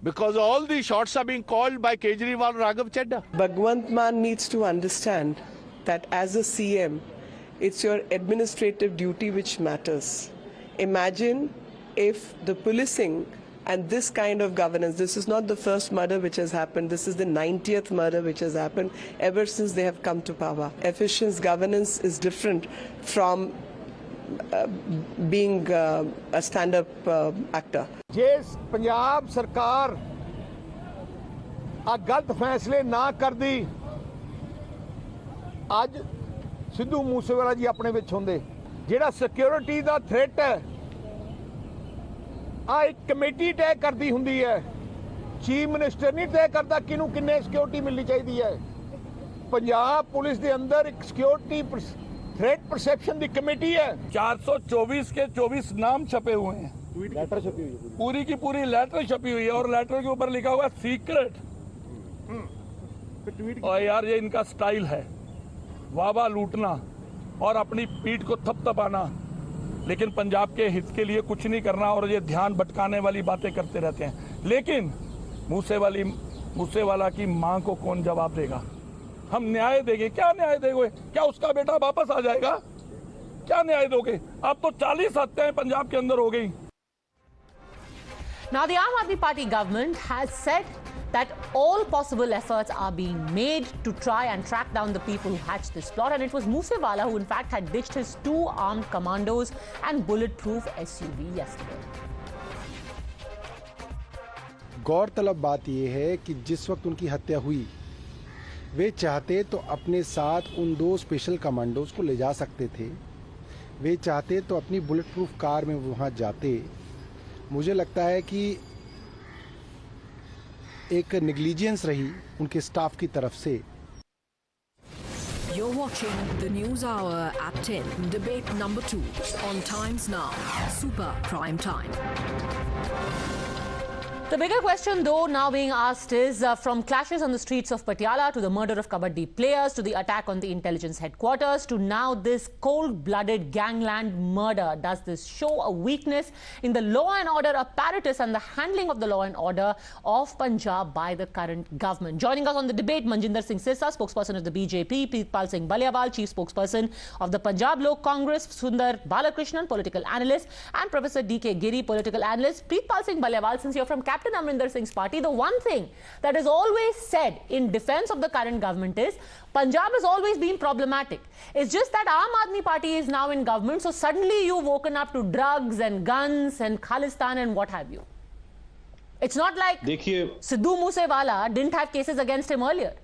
Because all the shots are being called by Kejriwal, Raghav Chadha. Bhagwant Maan needs to understand that as a CM, it's your administrative duty which matters. Imagine if the policing and this kind of governance, this is not the first murder which has happened, this is the 90th murder which has happened ever since they have come to power. Efficient governance is different from being a stand-up actor. Yes, Punjab Sarkar a गलत फैसले ना कर दी आज सिद्धू मूसेवाला जी अपने विच होंदे जेड़ा security दा threat है आ एक कमेटी तय करती हुंदी है चीफ मिनिस्टर नहीं तय करता किनू किन्ने सिक्योरिटी मिलनी चाहिए है पंजाब पुलिस दे अंदर एक सिक्योरिटी थ्रेट परसेप्शन दी कमेटी है 424 के 24 नाम छपे हुए हैं लेटर छपी हुई है पूरी की पूरी लेटर छपी हुई है और लेटर के ऊपर लिखा हुआ सीक्रेट और यार ये इनका स्टाइल है, वाह लूटना और अपनी पीठ को थपथपाना, लेकिन पंजाब के हित के लिए कुछ नहीं करना और ये ध्यान भटकाने वाली बातें करते रहते हैं। लेकिन मूसेवाला की मां को कौन जवाब देगा? हम न्याय देंगे? क्या न्याय देंगे? क्या उसका बेटा वापस आ जाएगा? क्या न्याय दोगे? अब तो 40 हत्याएं पंजाब के अंदर हो गई। Now, the Aam Aadmi Party government has said that all possible efforts are being made to try and track down the people who hatched this plot. And it was Moosewala who, in fact, had ditched his 2 armed commandos and bulletproof SUV yesterday. गौरतलब बात यह है कि जिस वक्त उनकी हत्या हुई, वे चाहते तो अपने साथ उन 2 स्पेशल कमांडोज को ले जा सकते थे। वे चाहते तो अपनी बुलेट-प्रूफ कार में वहाँ जाते। मुझे लगता है कि एक नेग्लिजेंस रही उनके स्टाफ की तरफ से। You're watching the News Hour at 10, debate number 2 on Times Now, Super Prime Time. The bigger question, though, now being asked is from clashes on the streets of Patiala to the murder of Kabaddi players to the attack on the intelligence headquarters to now this cold-blooded gangland murder. Does this show a weakness in the law and order apparatus and the handling of the law and order of Punjab by the current government? Joining us on the debate, Manjinder Singh Sirsa, spokesperson of the BJP, Preetpal Singh Baliawal, chief spokesperson of the Punjab Lok Congress, Sundar Balakrishnan, political analyst, and Professor D.K. Giri, political analyst. Preetpal Singh Baliawal, since you're from Captain Amrinder Singh's party, the one thing that is always said in defense of the current government is Punjab has always been problematic. It's just that Aam Aadmi Party is now in government, so suddenly you've woken up to drugs and guns and Khalistan and what have you. It's not like Sidhu Moosewala didn't have cases against him earlier.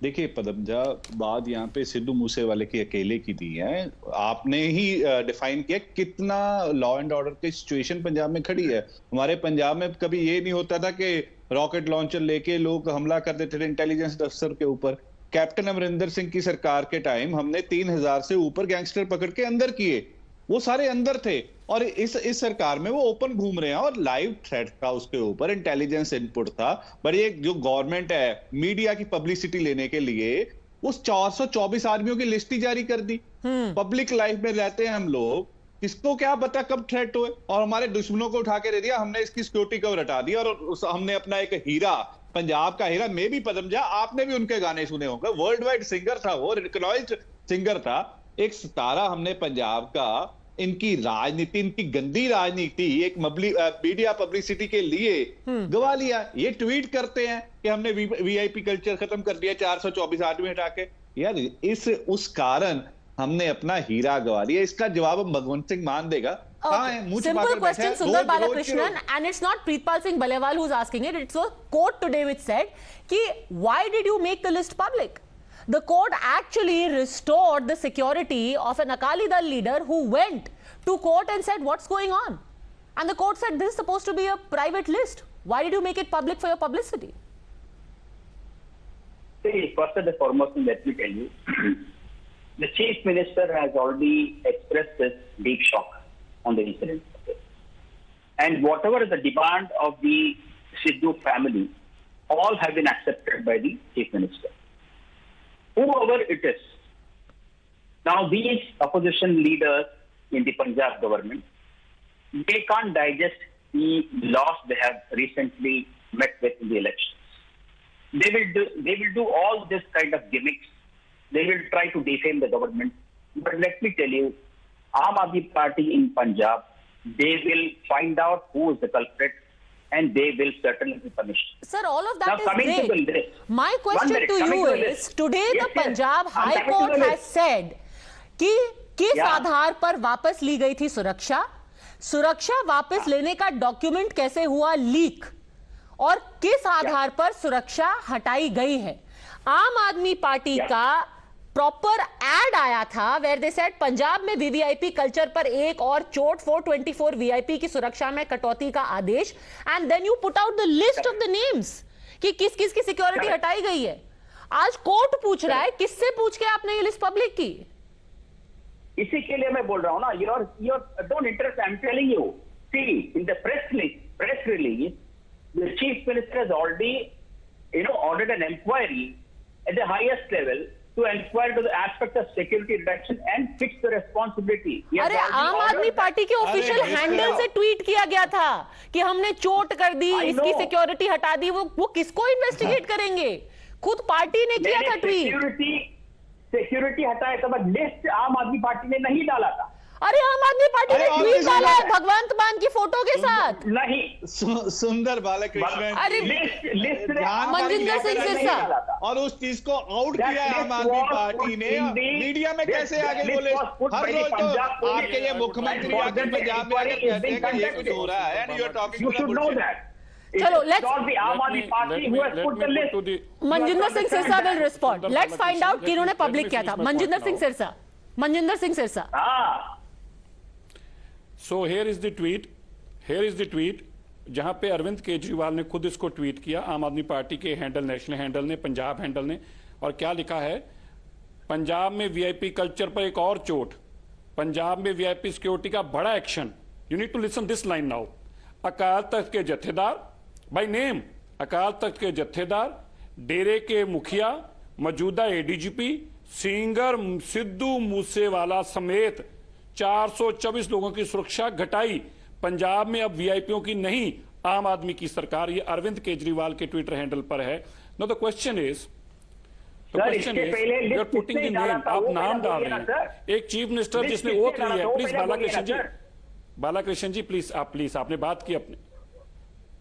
देखिए पदमजा, बात यहाँ पे सिद्धू मूसेवाले की अकेले की दी है। आपने ही define किया कितना लॉ एंड ऑर्डर की सिचुएशन पंजाब में खड़ी है। हमारे पंजाब में कभी ये नहीं होता था कि रॉकेट लॉन्चर लेके लोग हमला कर देते थे इंटेलिजेंस अफसर के ऊपर। कैप्टन अमरिंदर सिंह की सरकार के टाइम हमने 3000 से ऊपर गैंगस्टर पकड़ के अंदर किए, वो सारे अंदर थे। और इस सरकार में वो ओपन घूम रहे हैं और लाइव थ्रेट था उसके ऊपर, इंटेलिजेंस इनपुट था। पर ये जो गवर्नमेंट है मीडिया की पब्लिसिटी लेने के लिए उस 424 आदमियों की लिस्ट ही जारी कर दी। पब्लिक लाइफ में रहते हैं हम लोग, किसको क्या पता कब थ्रेट हुए, और हमारे दुश्मनों को उठा के दे दिया। हमने इसकी सिक्योरिटी कवर हटा दी और हमने अपना एक हीरा, पंजाब का हीरा, मैं भी पदमजा, आपने भी उनके गाने सुने होंगे, वर्ल्ड वाइड सिंगर था वो, रिकॉग्नाइज्ड सिंगर था, एक सितारा हमने पंजाब का इनकी राजनीति, इनकी गंदी राजनीति एक मीडिया पब्लिसिटी के लिए गवा लिया। ये ट्वीट करते हैं कि हमने वीआईपी कल्चर खत्म कर दिया 424 आदमी हटा के। यार उस कारण हमने अपना हीरा गवा लिया। इसका जवाब हम भगवंत सिंह मान देगा। Simple question, Sundar Balakrishnan, and it's not Preetpal Singh Baliawal who's asking it. It's a court today which said, why did you make the list public? The court actually restored the security of an Akali Dal leader who went to court and said, what's going on? And the court said, this is supposed to be a private list. Why did you make it public for your publicity? See, first and foremost, let me tell you, the Chief Minister has already expressed his deep shock on the incident. And whatever is the demand of the Sidhu family, all have been accepted by the Chief Minister. Whoever it is. Now, these opposition leaders in the Punjab government, they can't digest the loss they have recently met with in the elections. They will do all this kind of gimmicks. They will try to defame the government. But let me tell you, Aam Aadmi Party in Punjab, they will find out who is the culprit and they will certainly be punished. Sir, all of that now, is great. My question to you is, today the Punjab High Court has said कि किस आधार पर वापस ली गई थी सुरक्षा वापस लेने का डॉक्यूमेंट कैसे हुआ लीक, और किस आधार पर सुरक्षा हटाई गई है। आम आदमी पार्टी का प्रॉपर एड आया था वेयर दे सेड पंजाब में वीवीआईपी कल्चर पर एक और चोट, 424 वीआईपी की सुरक्षा में कटौती का आदेश, and then you put out the list of the names कि किस किस की सिक्योरिटी हटाई गई है। आज कोर्ट पूछ रहा है किससे पूछ के आपने ये लिस्ट पब्लिक की। इसी के लिए मैं बोल रहा हूं ना, your don't interest, I'm telling you. See, in the press release, the Chief Minister has already ordered an inquiry at the highest level to inquire to the aspect of security reduction and fix the responsibility. अरे आम आदमी party के official handle से tweet किया गया था कि हमने चोट कर दी, इसकी सिक्योरिटी हटा दी. वो किसको इन्वेस्टिगेट करेंगे? खुद पार्टी ने किया था ट्वीट. सिक्योरिटी हटाए तो लिस्ट आम आदमी पार्टी ने नहीं डाला था. अरे आम आदमी पार्टी ने ट्वीट डाला है भगवंत मान की फोटो के साथ. नहीं, सुंदर बालकृष्णन. अरे लिस्ट मनजिंदर सिंह सिरसा और उस चीज को आउट किया आम आदमी पार्टी ने. मीडिया में कैसे आगे बोले? हर रोज तो आपके ये मुख्यमंत्री आके पंजाब में आकर कहते हैं कि ये कुछ हो रहा है. And you are talking. चलो Manjinder Singh Sirsa will respond. Let's find out कि इन्होंने पब्लिक क्या था. Manjinder Singh Sirsa. So here is the tweet जहां पे अरविंद केजरीवाल ने खुद इसको ट्वीट किया, आम आदमी पार्टी के हैंडल, नेशनल हैंडल ने, पंजाब हैंडल ने. और क्या लिखा है? पंजाब में वीआईपी कल्चर पर एक और चोट, पंजाब में वीआईपी सिक्योरिटी का बड़ा action. You need to listen this line now. Akal Takht के जत्थेदार, बाय नेम अकाल तख्त के जत्थेदार, डेरे के मुखिया, मौजूदा एडीजीपी, सिंगर सिद्धू मूसेवाला समेत 424 लोगों की सुरक्षा घटाई. पंजाब में अब वीआईपीओ की नहीं, आम आदमी की सरकार. ये अरविंद केजरीवाल के ट्विटर हैंडल पर है. No the question is you are putting the name. आप नाम डाल रहे हैं. एक चीफ मिनिस्टर जिसने ओथ ली है. प्लीज बालाकृष्ण जी प्लीज आपने बात की अपने.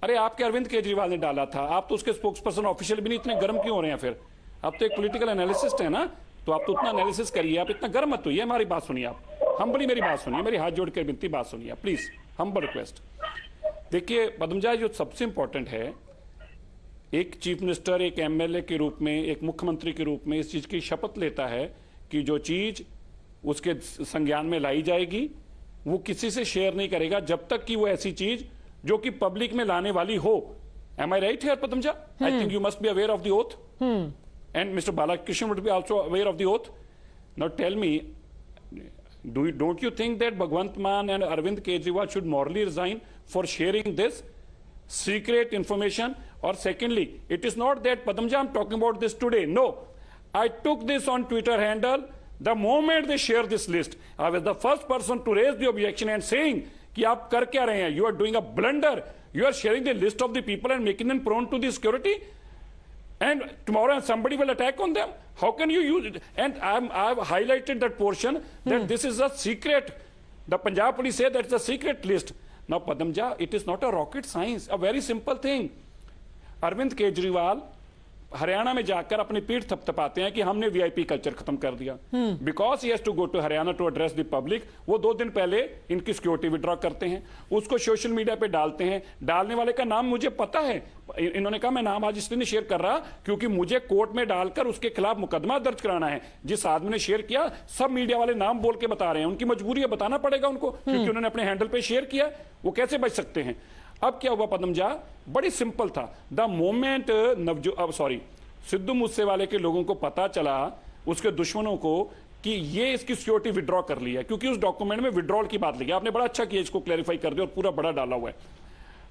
अरे आपके अरविंद केजरीवाल ने डाला था, आप तो उसके स्पोक्स पर्सन ऑफिशियल भी नहीं. इतने गर्म क्यों हो रहे हैं फिर? आप तो एक पॉलिटिकल एनालिसिस्ट है ना, तो आप तो उतना एनालिसिस करिए. आप इतना गर्म मत होइए. हमारी बात सुनिए. आप हम्बली मेरी बात सुनिए, मेरी हाथ जोड़ कर विनती बात सुनिए प्लीज. Humble request. देखिए पद्मजा, जो सबसे इंपॉर्टेंट है, एक चीफ मिनिस्टर एक एमएलए के रूप में, एक मुख्यमंत्री के रूप में इस चीज की शपथ लेता है कि जो चीज उसके संज्ञान में लाई जाएगी वो किसी से शेयर नहीं करेगा जब तक कि वो ऐसी चीज जो कि पब्लिक में लाने वाली हो. Am I right here Padmaja? I think you must be aware of the oath. And mister Balakrishna would be also aware of the oath. Now tell me, don't you think that Bhagwant Mann and Arvind Kejriwal should morally resign for sharing this secret information? Or secondly, it is not that Padmaja, I'm talking about this today. No, I took this on Twitter handle the moment they share this list. I was the first person to raise the objection and saying कि आप कर क्या रहे हैं? You are doing a blunder. You are sharing the list of the people and making them prone to the security. And tomorrow somebody will attack on them. How can you use it? And I've highlighted that portion that this is a secret. The Punjab police say that's a secret list. Now Padmaja, it is not a rocket science. A very simple thing. Arvind Kejriwal Haryana में जाकर अपनी पीठ थपथपाते हैं कि हमने VIP culture खत्म कर दिया. Because he has to go to Haryana to address the public. वो 2 दिन पहले इनकी सिक्योरिटी विड्रॉ करते हैं, उसको सोशल मीडिया पे डालते हैं. डालने वाले का नाम मुझे पता है. इन्होंने कहा मैं नाम आज इसलिए नहीं शेयर कर रहा क्योंकि मुझे कोर्ट में डालकर उसके खिलाफ मुकदमा दर्ज कराना है. जिस आदमी ने शेयर किया, सब मीडिया वाले नाम बोल के बता रहे हैं. उनकी मजबूरी है, बताना पड़ेगा उनको, क्योंकि उन्होंने अपने हैंडल पे शेयर किया. वो कैसे बच सकते हैं? अब क्या हुआ पद्मजा? बड़ी सिंपल था. द मोमेंट सिद्धू मूसेवाले के लोगों को पता चला, उसके दुश्मनों को, कि ये इसकी सिक्योरिटी विड्रॉ कर ली है, क्योंकि उस डॉक्यूमेंट में विड्रॉल की बात लिखी. आपने बड़ा अच्छा किया इसको क्लैरिफाई कर दिया और पूरा बड़ा डाला हुआ है.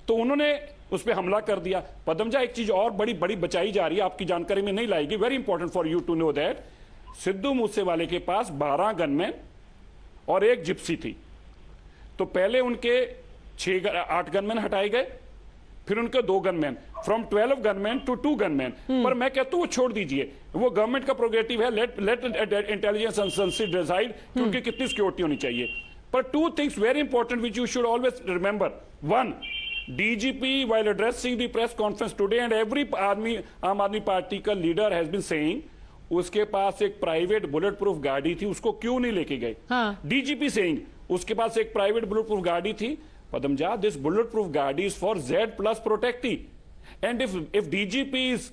तो उन्होंने उस पर हमला कर दिया. पद्मजा, एक चीज और बड़ी बड़ी बचाई जा रही है, आपकी जानकारी में नहीं लाएगी. Very important for you to know that Sidhu Moosewale के पास 12 गनमैन और 1 जिप्सी थी. तो पहले उनके 8 गनमैन हटाए गए, फिर उनके 2 gunman, from 12 gunman to 2 gunman. पर मैं कहता हूं वो छोड़ दीजिए, वो गवर्नमेंट का प्रोग्रेटिव है. लेट इंटेलिजेंस एजेंसी डिसाइड कि उनकी कितनी सिक्योरिटी होनी चाहिए. पर 2 things very important which you should always remember. 1, DGP while addressing the press conference today and every आम आदमी पार्टी का लीडर हैज बीन सेइंग उसके पास एक प्राइवेट बुलेट प्रूफ गाड़ी थी, उसको क्यों नहीं लेके गए? DGP सेइंग उसके पास एक प्राइवेट बुलेट प्रूफ गाड़ी थी. Padmaja, this bulletproof गाड़ी is for Z plus protectee. And if DGP is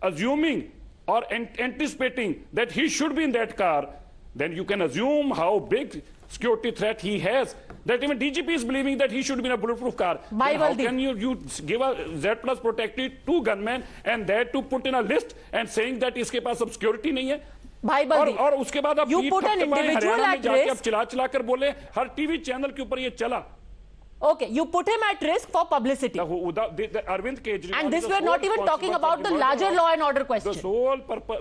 assuming or anticipating that he should be in that car, then you can assume how big security threat he has. That even DGP is believing that he should be in a bulletproof car. How can you give a Z plus protectee 2 gunmen and that to put in a list and saying that इसके पास अब security नहीं है? और उसके बाद आप हरियाणा में जाके अब चिल्ला कर बोले, हर टीवी चैनल के ऊपर ये चला. Okay, you put him at risk for publicity. The Arvind Kejriwal. And this we are not even talking about the larger law and order question. The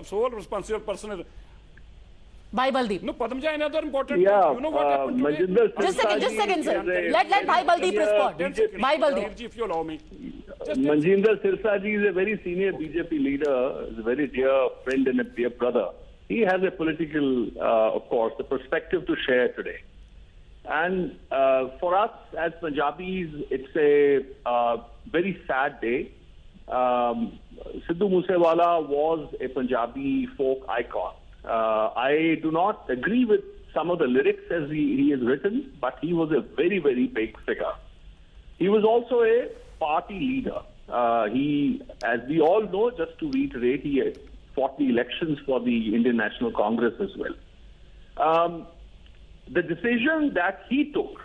sole responsible person is... Bhai Baldeep. No, Padmaja, another important yeah, thing. You know what happened today? Just a second, sir. Let Bhai Baldeep respond. Bhai Baldeep. If you allow me. Manjinder Sirsa ji is a very senior BJP leader, is a very dear friend and a dear brother. He has a political, of course, a perspective to share today. And for us as Punjabis, it's a very sad day. Sidhu Moosewala was a Punjabi folk icon. I do not agree with some of the lyrics as he has written, but he was a very, very big figure. He was also a party leader. He, as we all know, just to reiterate, he fought the elections for the Indian National Congress as well. The decision that he took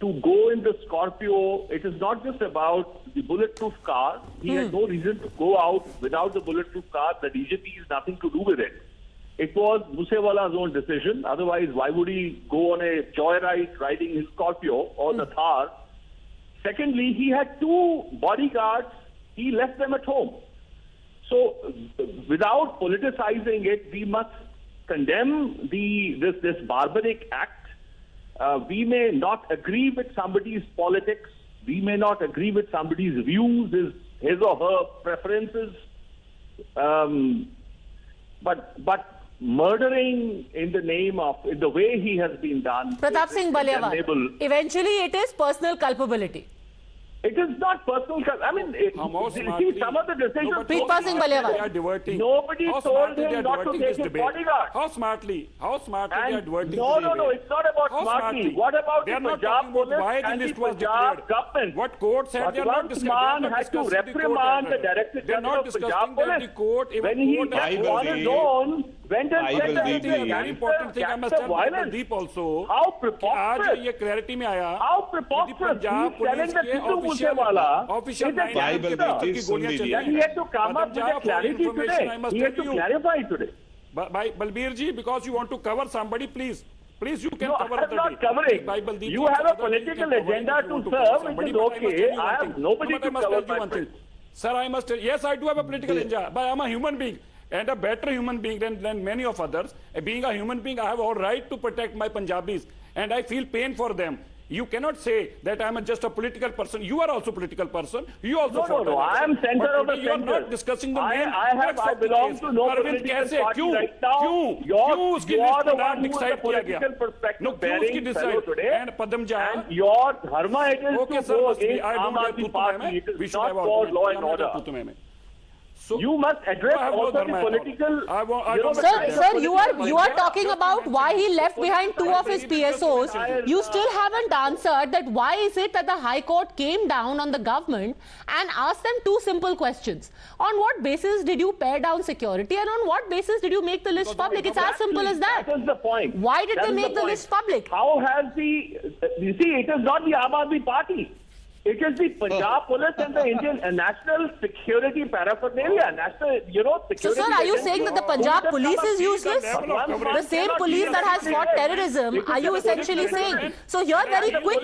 to go in the Scorpio, it is not just about the bulletproof car. He had no reason to go out without the bulletproof car. The DGP has nothing to do with it. It was Moosewala's own decision. Otherwise, why would he go on a joyride riding his Scorpio or the Thar? Secondly, he had 2 bodyguards. He left them at home. So, without politicizing it, we must condemn this barbaric act. We may not agree with somebody's politics. We may not agree with somebody's views, his or her preferences. But murdering in the name of, in the way he has been done. Pratap Singh Baliawal. Eventually, it is personal culpability. It is not personal. I mean, see, some of the decisions. Pratap Singh Baliawal. Nobody told him not to take his bodyguard. How smartly they are diverting No, it's not about smartly. What about the Punjab police and the Punjab government? What court said they are not discussing? Bhagwant Mann had to reprimand the Director General of Punjab Police when he on his own went and said that it is a very important thing. I must tell Baldeep also. How preposterous! आज ये clarity में आया. How preposterous! He's telling the Sidhu Moosewala official is a gangster. He had to come up with a clarity today. He had to clarify today. By Balbir ji, because you want to cover somebody, please you can cover. I am not covering. You have a political agenda to serve, which is okay. I have nobody to cover my thing. Sir, I must tell you, yes, I do have a political agenda, but I am a human being. And a better human being than many of others. Being a human being, I have all right to protect my Punjabis. And I feel pain for them. You cannot say that I am just a political person. You are also a political person. You also No, I am center of the center. You are not discussing the main. I belong to no political party right now. You're the one who is the political perspective bearing fellow today. And Padmaja. And your dharma it is to go against Aam Aadmi Party. It is not for law and order. So you must address also the political. Sir, you are talking about why he left behind 2 of his PSOs. You still haven't answered that why is it that the High Court came down on the government and asked them 2 simple questions. On what basis did you pare down security and on what basis did you make the list public? It's as simple as that. That is the point. Why did they make the list public? How has you see, it is not the Aam Aadmi Party. It is the Punjab Police and the Indian National Security Paraphernalia, security. So, sir, are you saying that the Punjab Police is useless? The same police that has fought terrorism, are you essentially saying? So, here, very quick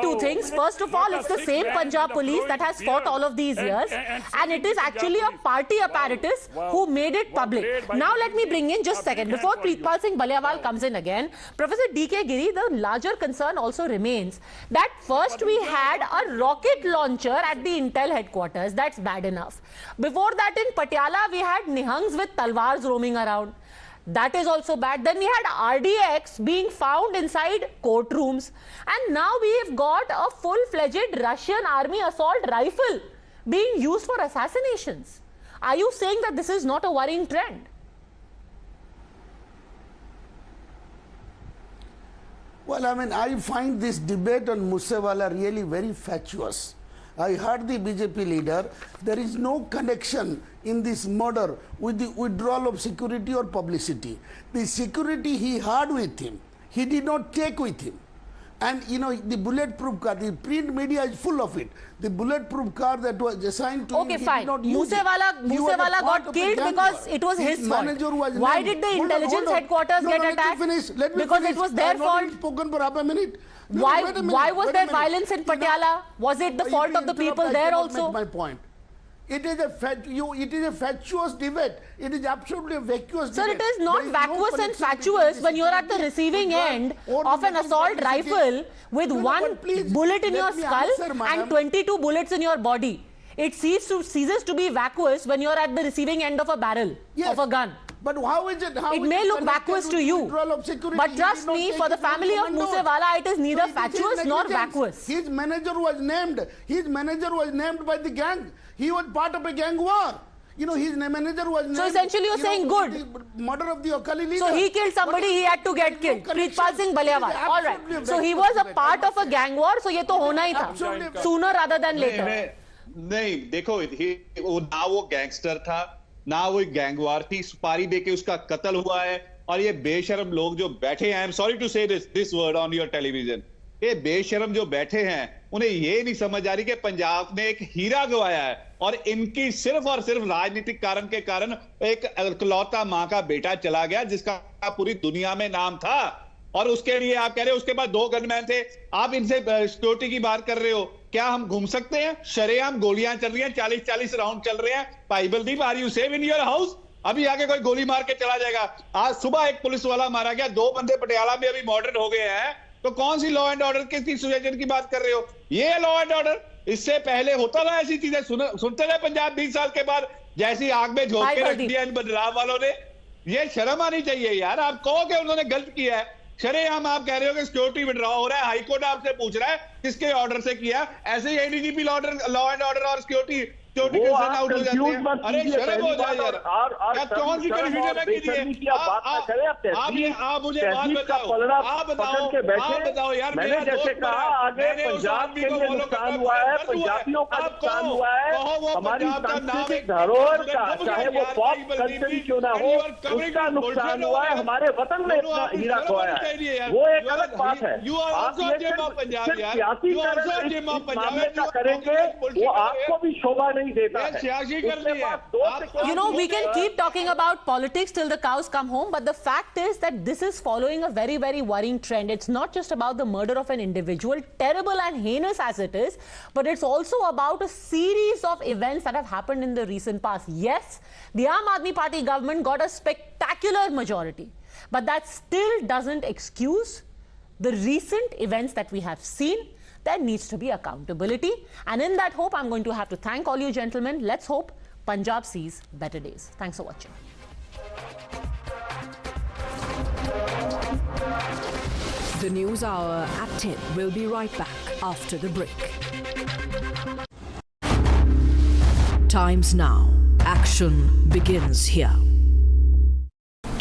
2 things. First of all, it's the same Punjab Police that has fought all of these years, and it is actually a party apparatus who made it public. Now, let me bring in just a second. Before Pratap Singh Baliawal comes in again, Professor D.K. Giri, the larger concern also remains that first we had a rocket launcher at the Intel headquarters. That's bad enough. Before that, in Patiala, we had Nihangs with talwars roaming around. That is also bad. Then we had RDX being found inside courtrooms. And now we've got a full-fledged Russian army assault rifle being used for assassinations. Are you saying that this is not a worrying trend? Well, I mean, I find this debate on Moosewala really very fatuous. I heard the BJP leader, there is no connection in this murder with the withdrawal of security or publicity. The security he had with him, he did not take with him. And the bulletproof car, the print media is full of it. The bulletproof car that was assigned to him, he did not use it. Moosewala got killed because it was his fault. Why did the intelligence headquarters get attacked? Let me because finish. It was their fault. Spoken for half a minute. Why was there violence in Patiala? Was it the fault of the people there also? My point. It is a fatuous debate. It is absolutely a vacuous debate. Sir, it is not vacuous and fatuous when you are at the receiving end of an assault rifle with one bullet in your skull and 22 bullets in your body. It ceases to be vacuous when you are at the receiving end of a barrel of a gun. But how is it? It may look vacuous to you, but trust me, for the family of Moosewala, it is neither fatuous nor vacuous. His manager was named by the gang. He was part of a gang war. You know, his manager was named. So essentially you're saying good. The murder of the Akali leader. So he killed somebody, he had to get killed. Preetpal Singh Baliawal. All right. So he was a part of a gang war, so ये तो होना ही था. Sooner rather than later. नहीं, देखो ना वो gangster था, ना वो गैंगवार थी, सुपारी देके उसका कत्ल हुआ है, और ये बेशरम लोग जो बैठे हैं, आई एम सॉरी टू से this word on your television, ये बेशरम जो बैठे हैं, उन्हें ये नहीं समझ आ रही कि पंजाब ने एक हीरा गवाया है, और इनकी सिर्फ और सिर्फ राजनीतिक कारण के कारण एक इकलौता मां का बेटा चला गया जिसका पूरी दुनिया में नाम था, और उसके लिए आप कह रहे हो उसके बाद 2 गनमैन थे, आप इनसे सिक्योरिटी की बात कर रहे हो, क्या हम घूम सकते हैं? शरेआम गोलियां चल रही हैं, 40-40 राउंड चल रहे हैं, भाई Baldeep are you safe in your house? अभी आगे कोई गोली मार के चला जाएगा। आज सुबह एक पुलिस वाला मारा गया, 2 बंदे पटियाला में अभी मर्डर हो गए हैं, तो कौन सी लॉ एंड ऑर्डर की सिचुएशन की बात कर रहे हो? ये लॉ एंड ऑर्डर? इससे पहले होता था ऐसी चीजें? सुनते रहे पंजाब 20 साल के बाद जैसी आग में झोंक के रख दिया इन बदलाव वालों ने। ये शर्म आनी चाहिए यार, आप कहो कि उन्होंने गलत किया है, शरेआम आप कह रहे हो कि सिक्योरिटी विड्रॉ हो रहा है, हाईकोर्ट आपसे पूछ रहा है किसके ऑर्डर से किया, ऐसे ही एडीजीपी लॉ एंड ऑर्डर और सिक्योरिटी आउट हो जाते हैं। अरे शर्म हो जाए यार, क्या कौन सी कंफ्यूजन है कि आप मुझे बात बताओ यार, मैंने जैसे कहा आगे पंजाब के लिए नुकसान हुआ है, पंजाबियों का नुकसान हुआ है, हमारी सांस्कृतिक धरोहर का चाहे वो पॉप कल्चर क्यों ना हो उसका नुकसान हुआ है, हमारे वतन में इतना हीरा खोया है, वो एक अलग बात है। आप सियासी मामले का करेंगे वो आपको भी शोभा नहीं देता है। You know, we can keep talking about politics till the cows come home, but the fact is that this is following a very, very worrying trend. It's not just about the murder of an individual, terrible and heinous as it is, but it's also about a series of events that have happened in the recent past. Yes, the Aam Aadmi Party government got a spectacular majority, but that still doesn't excuse the recent events that we have seen. There needs to be accountability, and in that hope, I'm going to have to thank all you gentlemen. Let's hope Punjab sees better days. Thanks for watching. The News Hour at 10 will be right back after the break. Times now. Action begins here.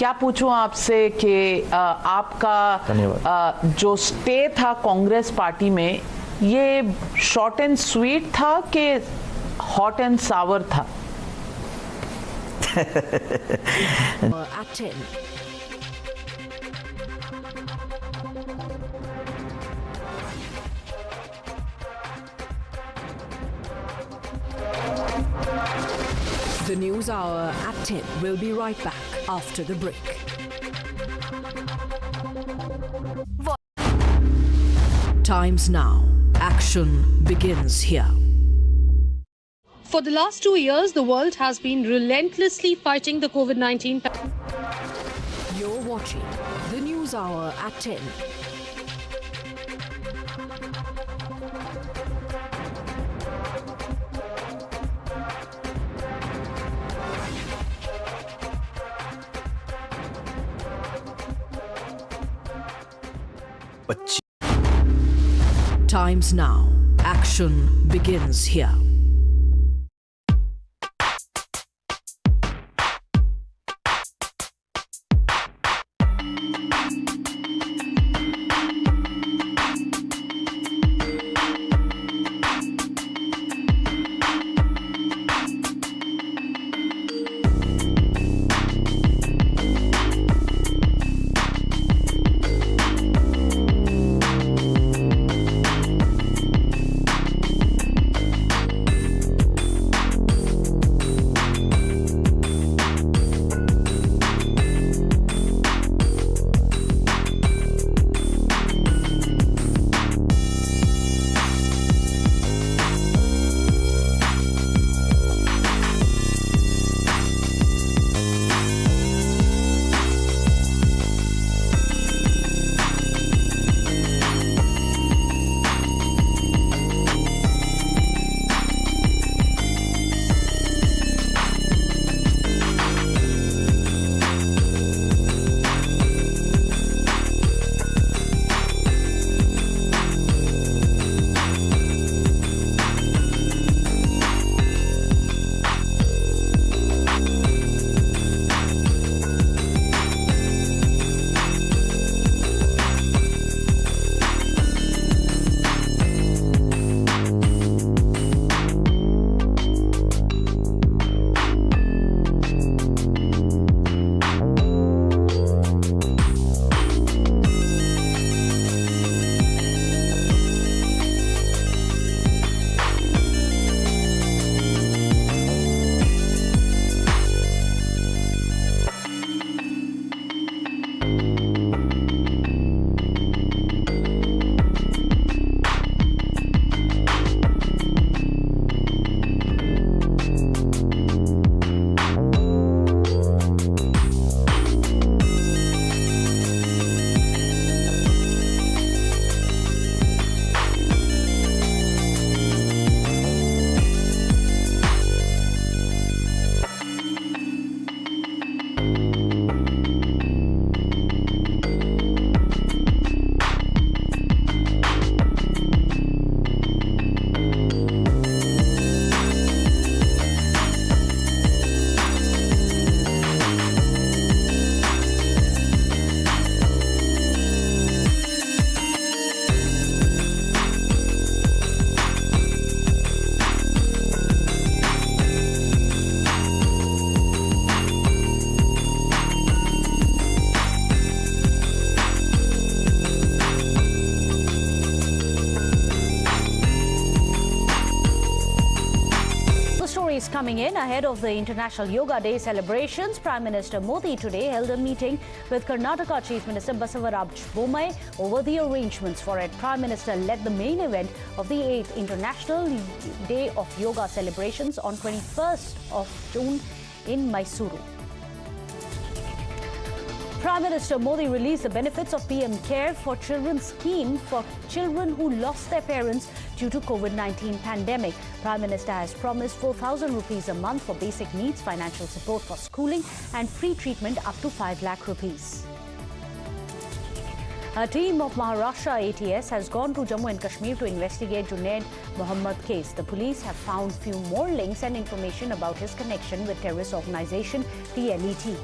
क्या पूछूं आपसे कि आपका जो stay था Congress party में, ये short and sweet था कि हॉट एंड सावर था? At 10. The News Hour at 10 will be right back after the break. Times now. Action begins here. For the last 2 years, the world has been relentlessly fighting the COVID-19 pandemic. You're watching the News Hour at 10. Times now. Action begins here. stories coming in ahead of the International Yoga Day celebrations. Prime Minister Modi today held a meeting with Karnataka Chief Minister Basavaraj Bommai over the arrangements for it. Prime Minister led the main event of the 8th International Day of Yoga celebrations on 21st of June in Mysuru. Prime Minister Modi released the benefits of PM Care for Children scheme for children who lost their parents due to COVID-19 pandemic. Prime Minister has promised 4,000 rupees a month for basic needs, financial support for schooling and free treatment up to 5 lakh rupees. A team of Maharashtra ATS has gone to Jammu and Kashmir to investigate Junaid Mohammed case. The police have found few more links and information about his connection with terrorist organization PLET.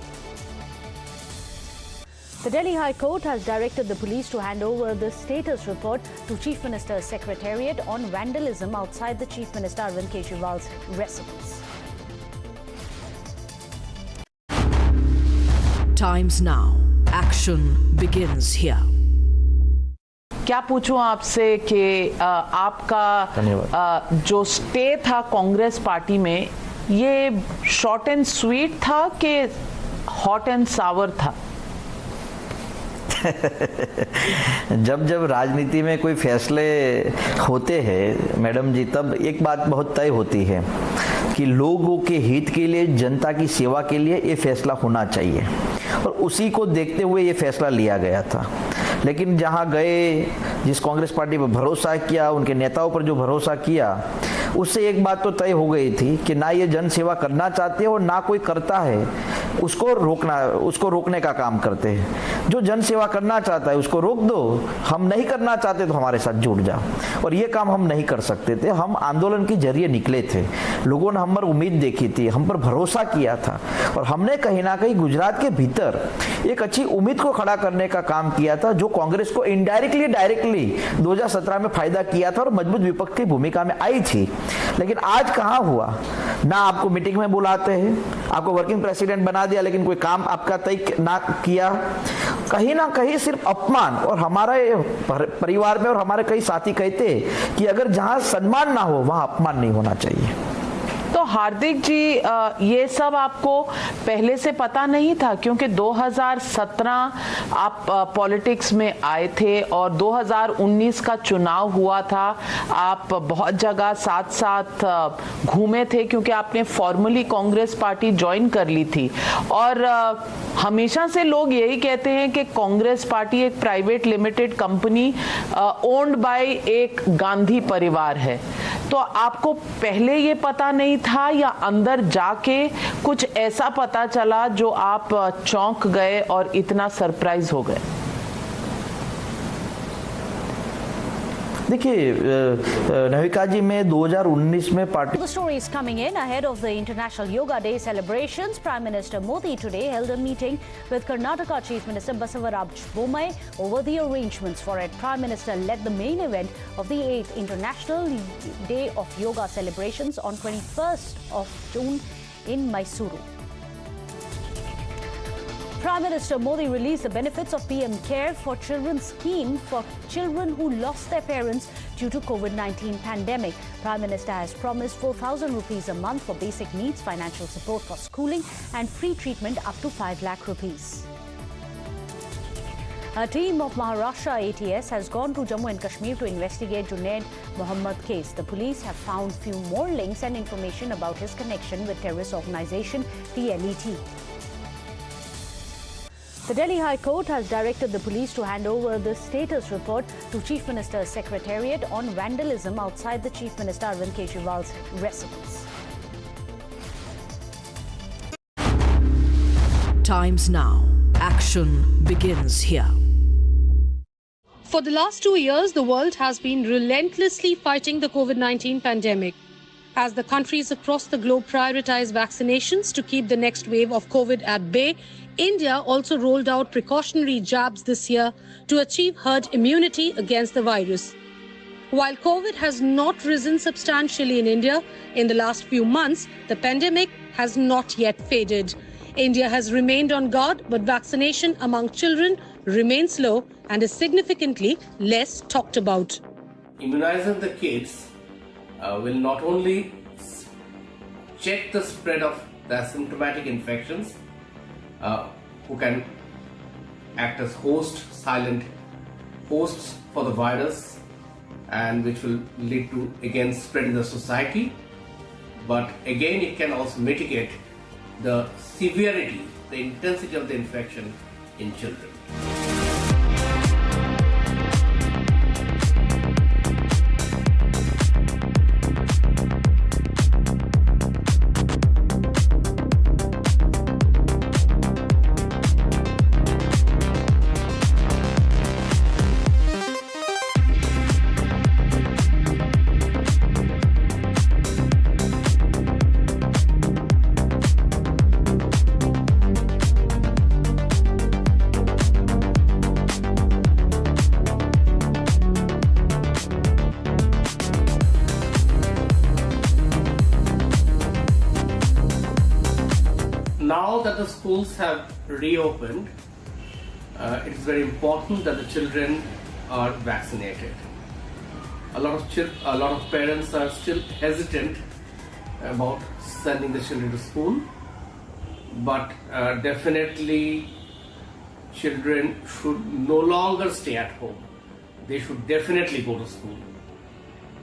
The Delhi High Court has directed the police to hand over the status report to Chief Minister's Secretariat on vandalism outside the Chief Minister Arvind Kejriwal's residence. Times now. Action begins here. क्या पूछूं आपसे कि आपका जो stay था Congress party में, ये short and sweet था कि हॉट एंड सावर था? जब राजनीति में कोई फैसले होते हैं मैडम जी, तब एक बात बहुत तय होती है कि लोगों के हित के लिए, जनता की सेवा के लिए ये फैसला होना चाहिए, और उसी को देखते हुए ये फैसला लिया गया था। लेकिन जहां गए, जिस कांग्रेस पार्टी पर भरोसा किया, उनके नेताओं पर जो भरोसा किया, उससे एक बात तो तय हो गई थी कि ना ये जन सेवा करना चाहते हो, ना कोई करता है उसको रोकने का काम करते हैं। जो जन सेवा करना चाहता है उसको रोक दो, हम नहीं करना चाहते तो हमारे साथ जुड़ जाओ, और ये काम हम नहीं कर सकते थे। हम आंदोलन के जरिए निकले थे, लोगों ने हम पर उम्मीद देखी थी, हम पर भरोसा किया था, और हमने कहीं ना कहीं गुजरात के भीतर एक अच्छी उम्मीद को खड़ा करने का काम किया था, जो कांग्रेस को इनडायरेक्टली डायरेक्टली 2017 में फायदा किया था और मजबूत विपक्ष की भूमिका में आई थी। लेकिन आज कहां हुआ, ना आपको मीटिंग में बुलाते हैं, आपको वर्किंग प्रेसिडेंट बना दिया, लेकिन कोई काम आपका तय ना किया। कहीं ना कहीं सिर्फ अपमान, और हमारे परिवार में और हमारे कई साथी कहते हैं कि अगर जहां सम्मान ना हो वहां अपमान नहीं होना चाहिए। तो हार्दिक जी, ये सब आपको पहले से पता नहीं था? क्योंकि 2017 आप पॉलिटिक्स में आए थे और 2019 का चुनाव हुआ था, आप बहुत जगह साथ साथ घूमे थे, क्योंकि आपने फॉर्मली कांग्रेस पार्टी ज्वाइन कर ली थी। और हमेशा से लोग यही कहते हैं कि कांग्रेस पार्टी एक private limited company owned by एक गांधी परिवार है। तो आपको पहले ये पता नहीं था, या अंदर जाके कुछ ऐसा पता चला जो आप चौंक गए और इतना सरप्राइज हो गए? देखिए नविका जी, मैं 2019 में party. The stories coming in ahead of the International Yoga Day celebrations. Prime Minister Modi today held a meeting with Karnataka Chief Minister Basavaraj Bommai over the arrangements for it. Prime Minister led the main event of the 8th International Day of Yoga celebrations on 21st of June in Mysuru. Prime Minister Modi released the benefits of PM Care for Children scheme for children who lost their parents due to COVID-19 pandemic. Prime Minister has promised 4,000 rupees a month for basic needs, financial support for schooling and free treatment up to 5 lakh rupees. A team of Maharashtra ATS has gone to Jammu and Kashmir to investigate Junaid Mohammed case. The police have found few more links and information about his connection with terrorist organization PLET. The Delhi High Court has directed the police to hand over the status report to Chief Minister's Secretariat on vandalism outside the Chief Minister Arvind Kejriwal's residence. Times now. Action begins here. For the last 2 years, the world has been relentlessly fighting the COVID-19 pandemic. As the countries across the globe prioritize vaccinations to keep the next wave of COVID at bay, India also rolled out precautionary jabs this year to achieve herd immunity against the virus. While COVID has not risen substantially in India in the last few months, the pandemic has not yet faded. India has remained on guard, but vaccination among children remains low and is significantly less talked about. Immunizing the kids will not only check the spread of the asymptomatic infections, who can act as silent hosts for the virus, and which will lead to again spread in the society. But again, it can also mitigate the severity, the intensity of the infection in children. Now that the schools have reopened, it is very important that the children are vaccinated. A lot of parents are still hesitant about sending the children to school, but definitely children should no longer stay at home. They should definitely go to school.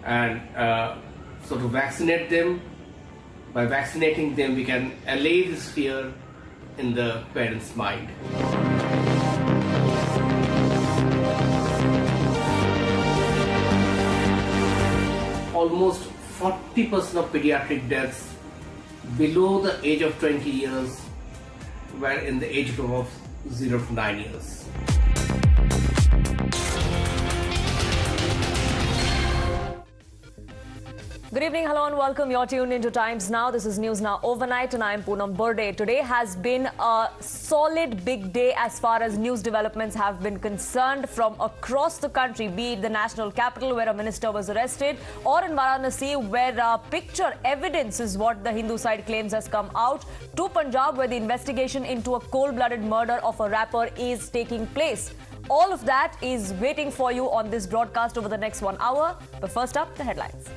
And so to vaccinate them, by vaccinating them, we can allay this fear in the parents' mind. Almost 40% of pediatric deaths below the age of 20 years were in the age group of 0 to 9 years. Good evening, hello and welcome. You're tuned into Times Now. This is News Now Overnight and I'm Poonam Burde. Today has been a solid big day as far as news developments have been concerned from across the country, be it the national capital where a minister was arrested or in Varanasi where picture evidence is what the Hindu side claims has come out, to Punjab where the investigation into a cold-blooded murder of a rapper is taking place. All of that is waiting for you on this broadcast over the next 1 hour. But first up, the headlines.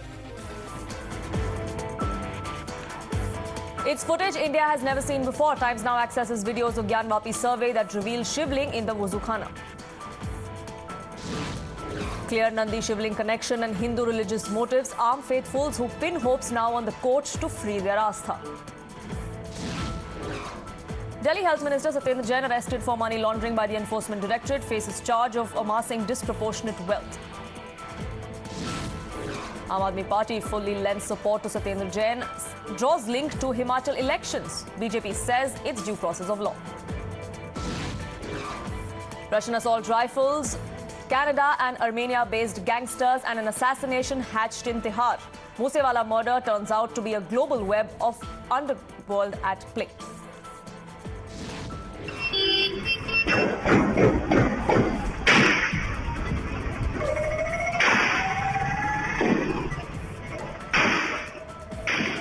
It's footage India has never seen before. Times Now accesses videos of Gyanvapi survey that reveals Shivling in the Wuzukhana. Clear Nandi Shivling connection and Hindu religious motives arm faithfuls who pin hopes now on the court to free their astha. Delhi Health Minister Satyendar Jain, arrested for money laundering by the Enforcement Directorate, faces charge of amassing disproportionate wealth. Aam Aadmi Party fully lends support to Satyendar Jain, draws link to Himachal elections. BJP says it's due process of law. Russian assault rifles, Canada and Armenia-based gangsters and an assassination hatched in Tihar. Moosewala murder turns out to be a global web of underworld at play.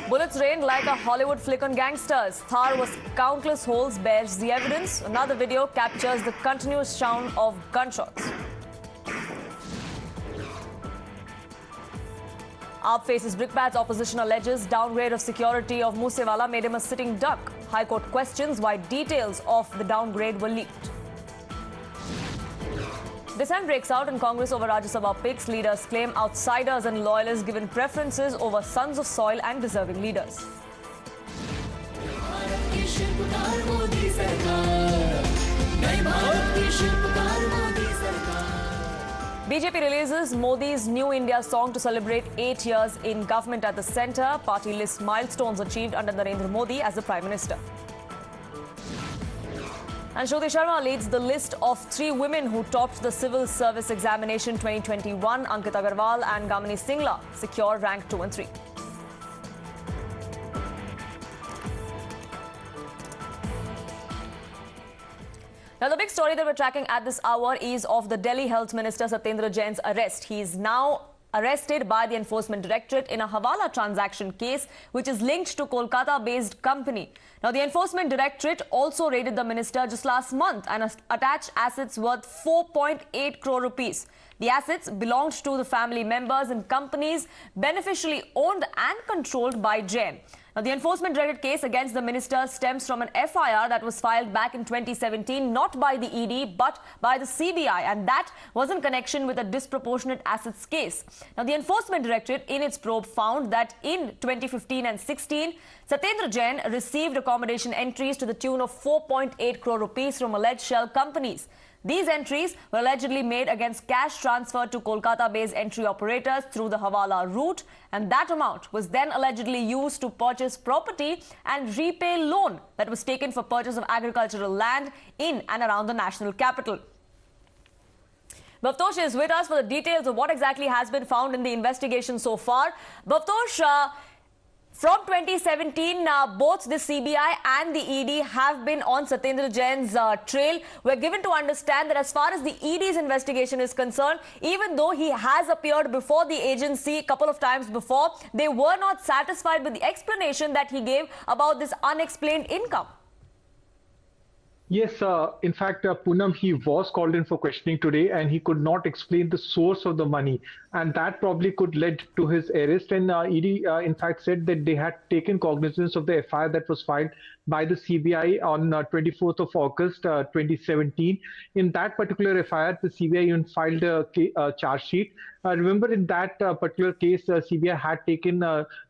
Bullets rained like a Hollywood flick on gangsters. Thar was countless holes, bears the evidence. Another video captures the continuous sound of gunshots. AAP faces brickbats. Opposition alleges downgrade of security of Moosewala made him a sitting duck. High Court questions why details of the downgrade were leaked. Dissent breaks out in Congress over Rajya Sabha picks. Leaders claim outsiders and loyalists given preferences over sons of soil and deserving leaders. BJP releases Modi's New India song to celebrate 8 years in government at the centre. Party lists milestones achieved under Narendra Modi as the Prime Minister. And Shruti Sharma leads the list of 3 women who topped the Civil Service Examination 2021. Ankit Agarwal and Gamini Singla secure rank 2 and 3. Now, the big story that we're tracking at this hour is of the Delhi Health Minister Satyendar Jain's arrest. He is now arrested by the Enforcement Directorate in a Hawala transaction case, which is linked to Kolkata-based company. Now, the Enforcement Directorate also raided the minister just last month and attached assets worth 4.8 crore rupees. The assets belonged to the family members and companies beneficially owned and controlled by Jain. Now, the enforcement directorate case against the minister stems from an FIR that was filed back in 2017, not by the ED, but by the CBI, and that was in connection with a disproportionate assets case. Now, the enforcement directorate in its probe found that in 2015 and 16, Satyendar Jain received accommodation entries to the tune of 4.8 crore rupees from alleged shell companies. These entries were allegedly made against cash transfer to Kolkata-based entry operators through the Hawala route, and that amount was then allegedly used to purchase property and repay loan that was taken for purchase of agricultural land in and around the national capital. Bhavtosh is with us for the details of what exactly has been found in the investigation so far. Bhavtosh, from 2017, both the CBI and the ED have been on Satyendar Jain's trail. We're given to understand that as far as the ED's investigation is concerned, even though he has appeared before the agency a couple of times before, they were not satisfied with the explanation that he gave about this unexplained income. Yes, in fact, Poonam, he was called in for questioning today and he could not explain the source of the money. And that probably could lead to his arrest. And ED, in fact, said that they had taken cognizance of the FIR that was filed by the CBI on 24th of August 2017. In that particular FIR, the CBI even filed a charge sheet. Remember, in that particular case, CBI had taken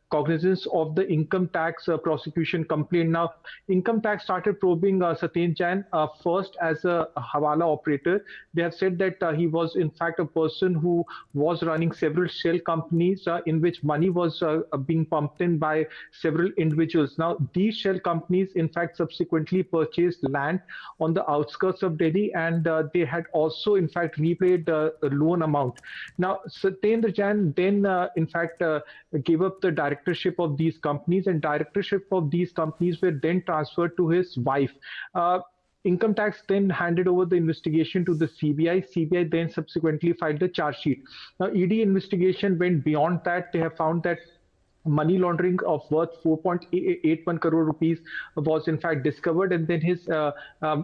cognizance of the income tax prosecution complaint. Now, income tax started probing Satyendar Jain first as a Hawala operator. They have said that he was in fact a person who was running several shell companies in which money was being pumped in by several individuals. Now, these shell companies in fact subsequently purchased land on the outskirts of Delhi, and they had also in fact repaid the loan amount. Now, Satyendar Jain then in fact gave up the directorship of these companies, and directorship of these companies were then transferred to his wife. Income tax then handed over the investigation to the CBI. CBI then subsequently filed the charge sheet. Now, ED investigation went beyond that. They have found that money laundering of worth 4.81 crore rupees was in fact discovered, and then his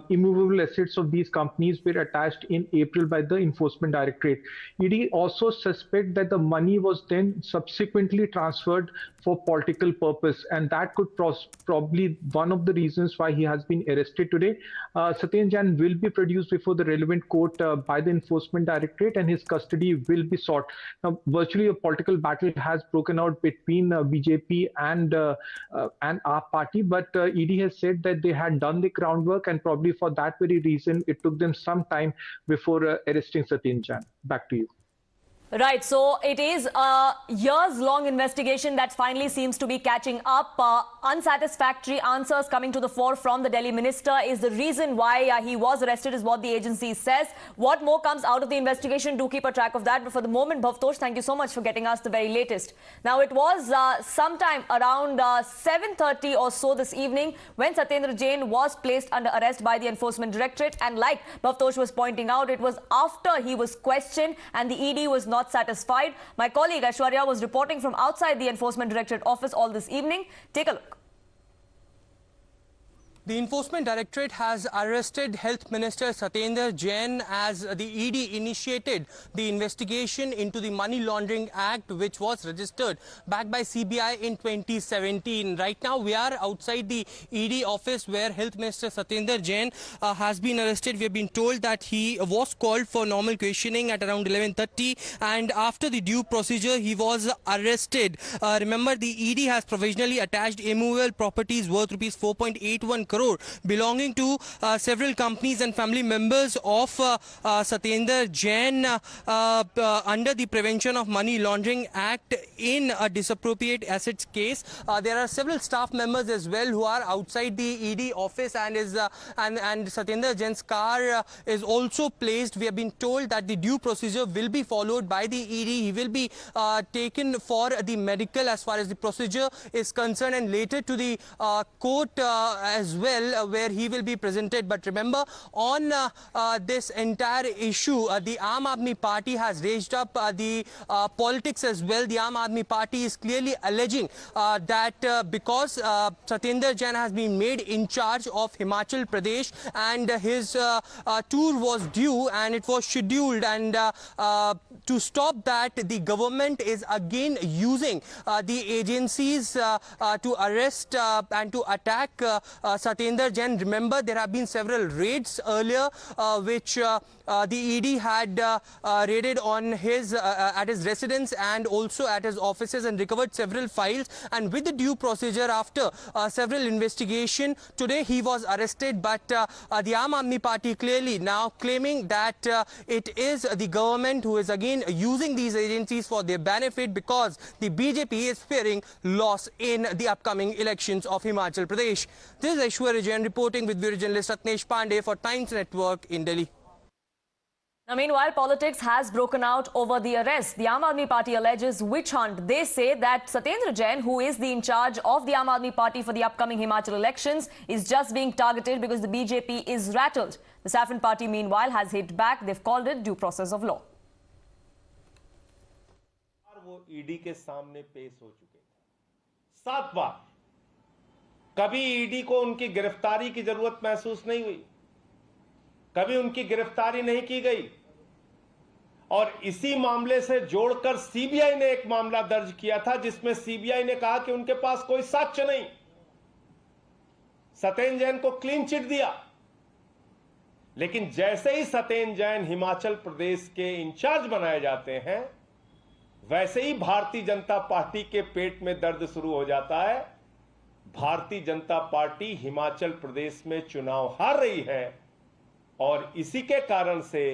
immovable assets of these companies were attached in April by the enforcement directorate. ED also suspect that the money was then subsequently transferred for political purpose, and that could probably one of the reasons why he has been arrested today. Satyendar Jain will be produced before the relevant court by the enforcement directorate, and his custody will be sought. Now, virtually a political battle has broken out between BJP and our party, but ED has said that they had done the groundwork, and probably for that very reason it took them some time before arresting Satyendar Jain. Back to you. Right, so it is a years-long investigation that finally seems to be catching up. Unsatisfactory answers coming to the fore from the Delhi minister is the reason why he was arrested, is what the agency says. What more comes out of the investigation, do keep a track of that. But for the moment, Bhavtosh, thank you so much for getting us the very latest. Now, it was sometime around 7:30 or so this evening when Satyendar Jain was placed under arrest by the enforcement directorate. And like Bhavtosh was pointing out, it was after he was questioned and the ED was not satisfied. My colleague Aishwarya was reporting from outside the Enforcement Directorate office all this evening. Take a look. The Enforcement Directorate has arrested Health Minister Satyendar Jain as the ED initiated the investigation into the Money Laundering Act, which was registered back by CBI in 2017. Right now, we are outside the ED office where Health Minister Satyendar Jain has been arrested. We have been told that he was called for normal questioning at around 11:30, and after the due procedure, he was arrested. Remember, the ED has provisionally attached immovable properties worth rupees 4.81 crore belonging to several companies and family members of Satyendar Jain under the Prevention of Money Laundering Act in a disappropriate assets case. There are several staff members as well who are outside the ED office, and Satyendar Jain's car is also placed. We have been told that the due procedure will be followed by the ED. He will be taken for the medical as far as the procedure is concerned, and later to the court as well, where he will be presented. But remember, on this entire issue, the Aam Aadmi Party has raised up the politics as well. The Aam Aadmi Party is clearly alleging that because Satyendar Jain has been made in charge of Himachal Pradesh and his tour was due and it was scheduled, and to stop that, the government is again using the agencies to arrest and to attack Satyendar Jain. Remember, there have been several raids earlier which the ED had raided on his at his residence and also at his offices and recovered several files, and with the due procedure after several investigation, today he was arrested. But the Aam Aadmi Party clearly now claiming that it is the government who is again using these agencies for their benefit, because the BJP is fearing loss in the upcoming elections of Himachal Pradesh. This is Aishwarya Jain reporting with video journalist Ratnesh Pandey for Times Network in Delhi. Now, meanwhile, politics has broken out over the arrest. The Aam Aadmi Party alleges witch hunt. They say that Satyendar Jain, who is the in charge of the Aam Aadmi Party for the upcoming Himachal elections, is just being targeted because the BJP is rattled. The Saffron Party, meanwhile, has hit back. They've called it due process of law. वो ED के सामने पेश हो चुके थे 7 बार। कभी ED को उनकी गिरफ्तारी की जरूरत महसूस नहीं हुई, कभी उनकी गिरफ्तारी नहीं की गई, और इसी मामले से जोड़कर सीबीआई ने एक मामला दर्ज किया था जिसमें सीबीआई ने कहा कि उनके पास कोई साक्ष्य नहीं। सत्येंद्र जैन को क्लीन चिट दिया, लेकिन जैसे ही सत्येंद्र जैन हिमाचल प्रदेश के इंचार्ज बनाए जाते हैं, वैसे ही भारतीय जनता पार्टी के पेट में दर्द शुरू हो जाता है। भारतीय जनता पार्टी हिमाचल प्रदेश में चुनाव हार रही है और इसी के कारण से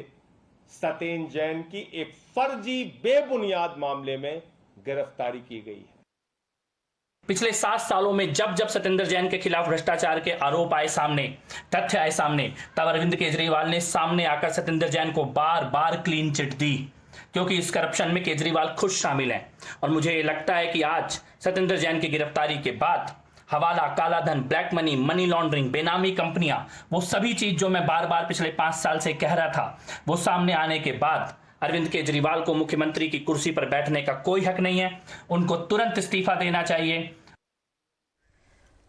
सत्येंद्र जैन की एक फर्जी बेबुनियाद मामले में गिरफ्तारी की गई है। पिछले 7 सालों में जब जब सत्येंद्र जैन के खिलाफ भ्रष्टाचार के आरोप आए सामने, तथ्य आए सामने, तब अरविंद केजरीवाल ने सामने आकर सत्येंद्र जैन को बार बार क्लीन चिट दी, क्योंकि इस करप्शन में केजरीवाल खुद शामिल हैं। और मुझे ये लगता है कि आज सत्येंद्र जैन की गिरफ्तारी के बाद हवाला, कालाधन, ब्लैक मनी, मनी लॉन्ड्रिंग, बेनामी कंपनियां, वो सभी चीज जो मैं बार बार पिछले 5 साल से कह रहा था, वो सामने आने के बाद अरविंद केजरीवाल को मुख्यमंत्री की कुर्सी पर बैठने का कोई हक नहीं है। उनको तुरंत इस्तीफा देना चाहिए।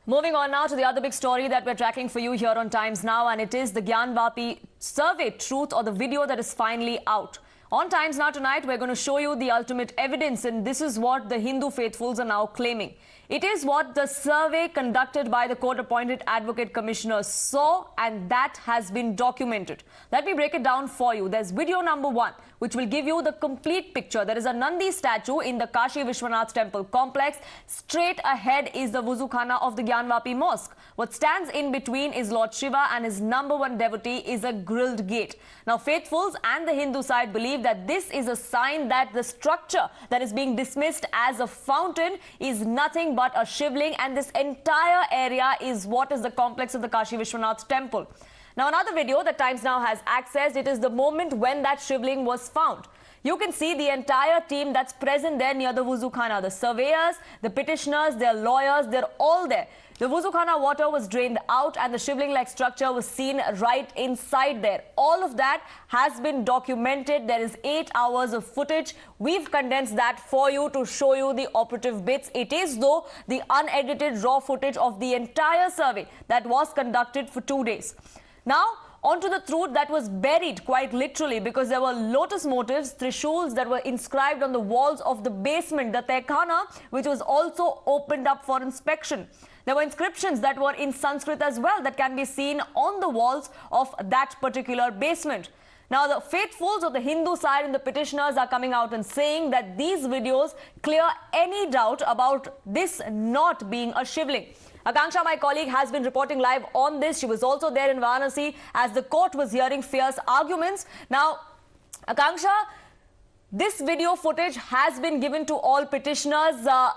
Moving on now to the other big story that we're tracking for you here on Times Now, and it is the Gyanvapi survey truth, or the video that is finally out. On Times Now tonight, we're going to show you the ultimate evidence, and this is what the Hindu faithfuls are now claiming. It is what the survey conducted by the court-appointed Advocate Commissioner saw, and that has been documented. Let me break it down for you. There's video number 1, which will give you the complete picture. There is a Nandi statue in the Kashi Vishwanath temple complex. Straight ahead is the Wuzukhana of the Gyanvapi mosque. What stands in between is Lord Shiva, and his number 1 devotee is a grilled gate. Now, faithfuls and the Hindu side believe that this is a sign that the structure that is being dismissed as a fountain is nothing but a Shivling, and this entire area is what is the complex of the Kashi Vishwanath temple. Now, another video that Times Now has accessed, it is the moment when that Shivling was found. You can see the entire team that's present there near the Wuzukhana. The surveyors, the petitioners, their lawyers, they're all there. The Wuzukhana water was drained out and the Shivling-like structure was seen right inside there. All of that has been documented. There is 8 hours of footage. We've condensed that for you to show you the operative bits. It is, though, the unedited raw footage of the entire survey that was conducted for 2 days. Now, onto the truth that was buried quite literally, because there were lotus motifs, trishuls that were inscribed on the walls of the basement, the Tehkhana, which was also opened up for inspection. There were inscriptions that were in Sanskrit as well that can be seen on the walls of that particular basement. Now, the faithfuls of the Hindu side and the petitioners are coming out and saying that these videos clear any doubt about this not being a Shivling. Akanksha, my colleague, has been reporting live on this. She was also there in Varanasi as the court was hearing fierce arguments. Now, Akanksha, this video footage has been given to all petitioners. A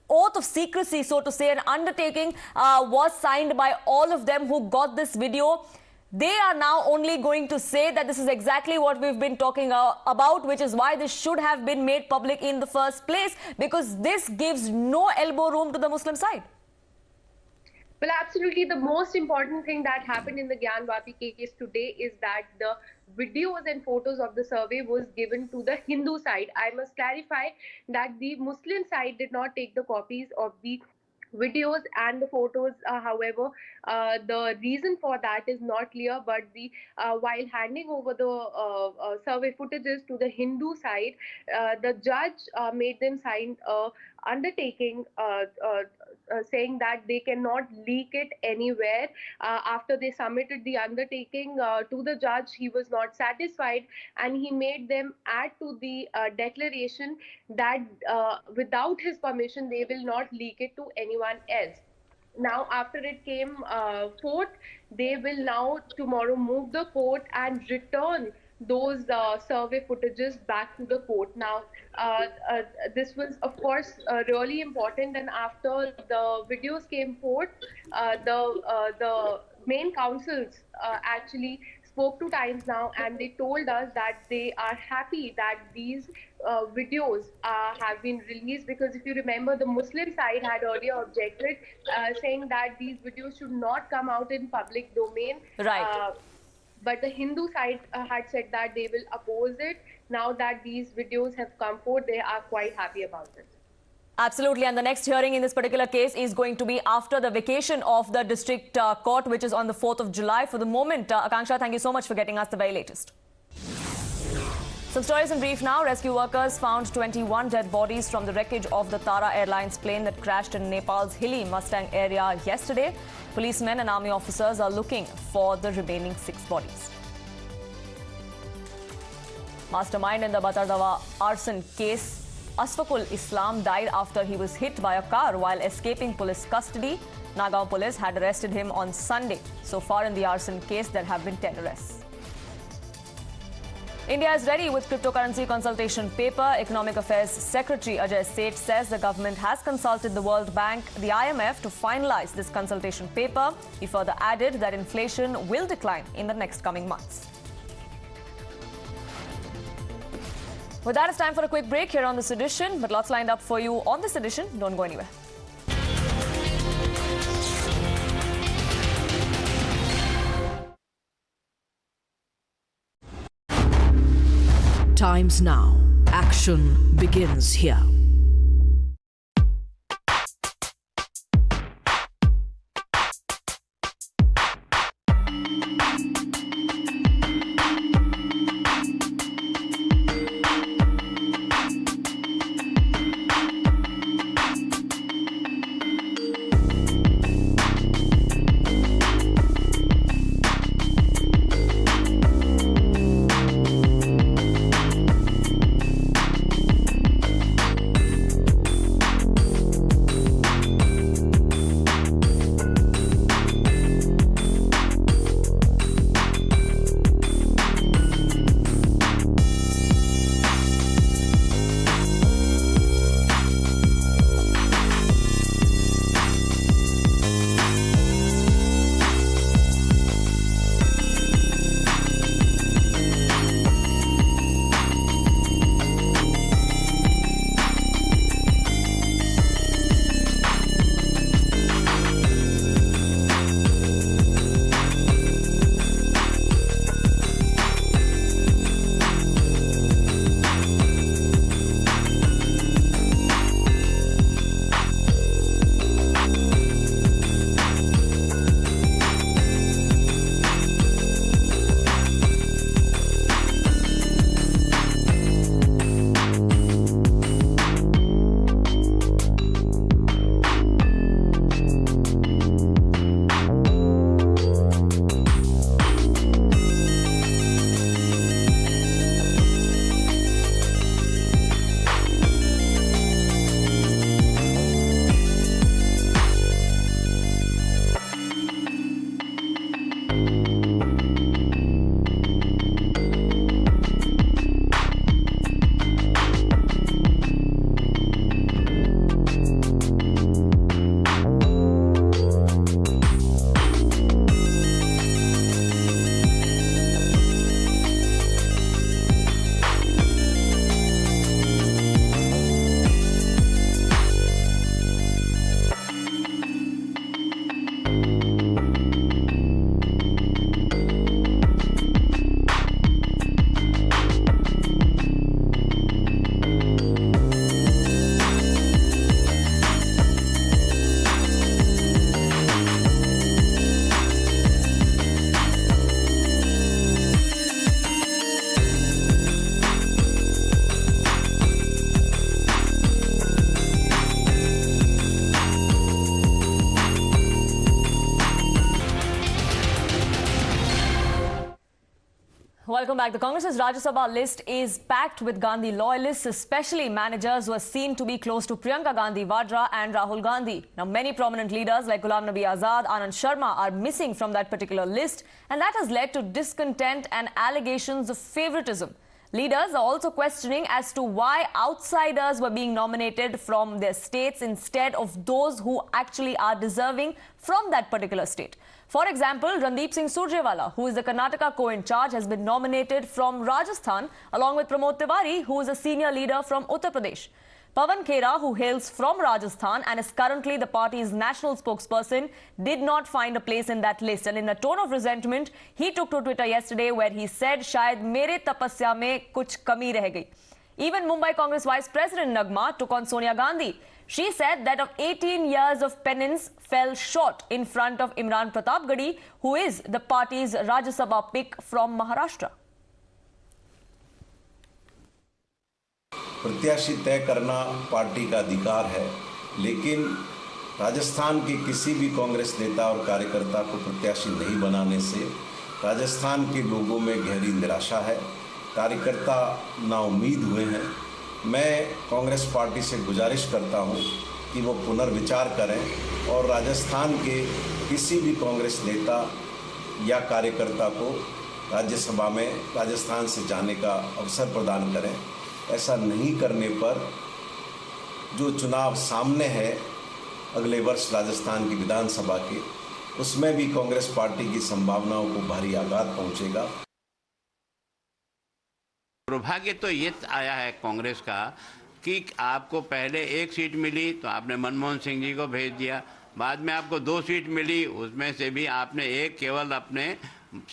oath of secrecy, so to say, an undertaking was signed by all of them who got this video. They are now only going to say that this is exactly what we've been talking about, which is why this should have been made public in the first place, because this gives no elbow room to the Muslim side. Well, absolutely. The most important thing that happened in the Gyanvapi case today is that the videos and photos of the survey was given to the Hindu side. I must clarify that the Muslim side did not take the copies of the videos and the photos. However, the reason for that is not clear, but while handing over the survey footages to the Hindu side, the judge made them sign a undertaking saying that they cannot leak it anywhere. After they submitted the undertaking to the judge, he was not satisfied, and he made them add to the declaration that without his permission they will not leak it to anyone else. Now, after it came forth, they will now tomorrow move the court and return those survey footages back to the court. Now, this was, of course, really important. And after the videos came forth, the main counsels actually spoke to Times Now, and they told us that they are happy that these videos have been released, because if you remember, the Muslim side had earlier objected, saying that these videos should not come out in public domain. Right. But the Hindu side had said that they will oppose it. Now that these videos have come forth, they are quite happy about it. Absolutely, and the next hearing in this particular case is going to be after the vacation of the district court, which is on the 4th of July. For the moment, Akanksha, thank you so much for getting us the very latest. Some stories in brief now. Rescue workers found 21 dead bodies from the wreckage of the Tara Airlines plane that crashed in Nepal's hilly Mustang area yesterday. Policemen and army officers are looking for the remaining 6 bodies. Mastermind in the Batardava arson case, Asfaqul Islam died after he was hit by a car while escaping police custody. Nagaon police had arrested him on Sunday. So far in the arson case, there have been 10 arrests. India is ready with cryptocurrency consultation paper. Economic Affairs Secretary Ajay Seth says the government has consulted the World Bank, the IMF to finalize this consultation paper. He further added that inflation will decline in the next coming months. With that, it's time for a quick break here on this edition, but lots lined up for you on this edition. Don't go anywhere. Times Now. Action begins here. Welcome back. The Congress's Rajya Sabha list is packed with Gandhi loyalists, especially managers who are seen to be close to Priyanka Gandhi Vadra and Rahul Gandhi. Now, many prominent leaders like Ghulam Nabi Azad, Anand Sharma are missing from that particular list, and that has led to discontent and allegations of favoritism. Leaders are also questioning as to why outsiders were being nominated from their states instead of those who actually are deserving from that particular state. For example, Randeep Singh Surjewala, who is the Karnataka co-in-charge, has been nominated from Rajasthan along with Pramod Tiwari, who is a senior leader from Uttar Pradesh. Pawan Khera, who hails from Rajasthan and is currently the party's national spokesperson, did not find a place in that list. And in a tone of resentment, he took to Twitter yesterday where he said, "Shayad mere tapasya mein kuch kami reh gayi." Even Mumbai Congress Vice President Nagma took on Sonia Gandhi. She said that of 18 years of penance fell short in front of Imran Pratapgarhi, who is the party's Rajya Sabha pick from Maharashtra. प्रत्याशी तय करना party का अधिकार है, लेकिन राजस्थान के किसी भी कांग्रेस नेता और कार्यकर्ता को प्रत्याशी नहीं बनाने से राजस्थान के लोगों में गहरी निराशा है। कार्यकर्ता नाउम्मीद हुए हैं। मैं कांग्रेस पार्टी से गुजारिश करता हूं कि वो पुनर्विचार करें और राजस्थान के किसी भी कांग्रेस नेता या कार्यकर्ता को राज्यसभा में राजस्थान से जाने का अवसर प्रदान करें। ऐसा नहीं करने पर जो चुनाव सामने है अगले वर्ष राजस्थान की विधानसभा के, उसमें भी कांग्रेस पार्टी की संभावनाओं को भारी आघात पहुंचेगा। दुर्भाग्य तो ये आया है कांग्रेस का कि आपको पहले एक सीट मिली तो आपने मनमोहन सिंह जी को भेज दिया, बाद में आपको 2 सीट मिली, उसमें से भी आपने एक केवल अपने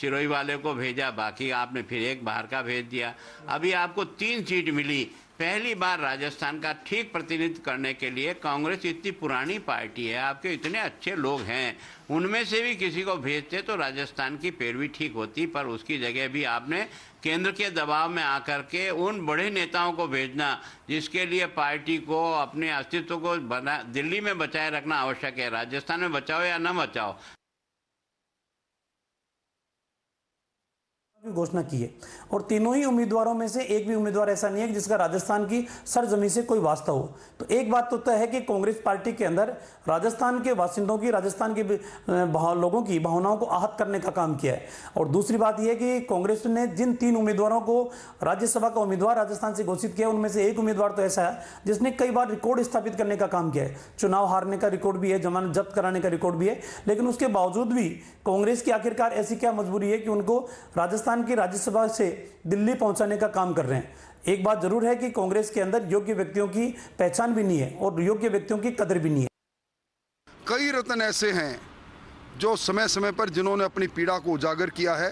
सिरोही वाले को भेजा, बाकी आपने फिर एक बाहर का भेज दिया। अभी आपको 3 सीट मिली। पहली बार राजस्थान का ठीक प्रतिनिधित्व करने के लिए कांग्रेस इतनी पुरानी पार्टी है, आपके इतने अच्छे लोग हैं, उनमें से भी किसी को भेजते तो राजस्थान की पैरवी ठीक होती, पर उसकी जगह भी आपने केंद्र के दबाव में आकर के उन बड़े नेताओं को भेजना जिसके लिए पार्टी को अपने अस्तित्व को दिल्ली में बचाए रखना आवश्यक है। राजस्थान में बचाओ या न बचाओ, घोषणा की है और तीनों ही उम्मीदवारों में से एक भी उम्मीदवार ऐसा नहीं है जिसका राजस्थान की सरजमी से कोई वास्ता हो। तो एक बात तो तय है कि कांग्रेस पार्टी के अंदर राजस्थान के बासिंदों की, राजस्थान के लोगों की भावनाओं को आहत करने का काम किया है। और दूसरी बात यह है कि कांग्रेस ने जिन 3 उम्मीदवारों को राज्यसभा का उम्मीदवार राजस्थान से घोषित किया, उनमें से एक उम्मीदवार तो ऐसा है जिसने कई बार रिकॉर्ड स्थापित करने का काम किया है। चुनाव हारने का रिकॉर्ड भी है, जमानत जब्त कराने का रिकॉर्ड भी है, लेकिन उसके बावजूद भी कांग्रेस की आखिरकार ऐसी क्या मजबूरी है कि उनको राजस्थान की राज्यसभा से दिल्ली पहुंचाने का काम कर रहे हैं। एक बात जरूर है कि कांग्रेस के अंदर योग्य व्यक्तियों की पहचान भी नहीं है और योग्य व्यक्तियों की कदर भी नहीं है। कई रत्न ऐसे हैं जो समय समय पर जिन्होंने अपनी पीड़ा को उजागर किया है।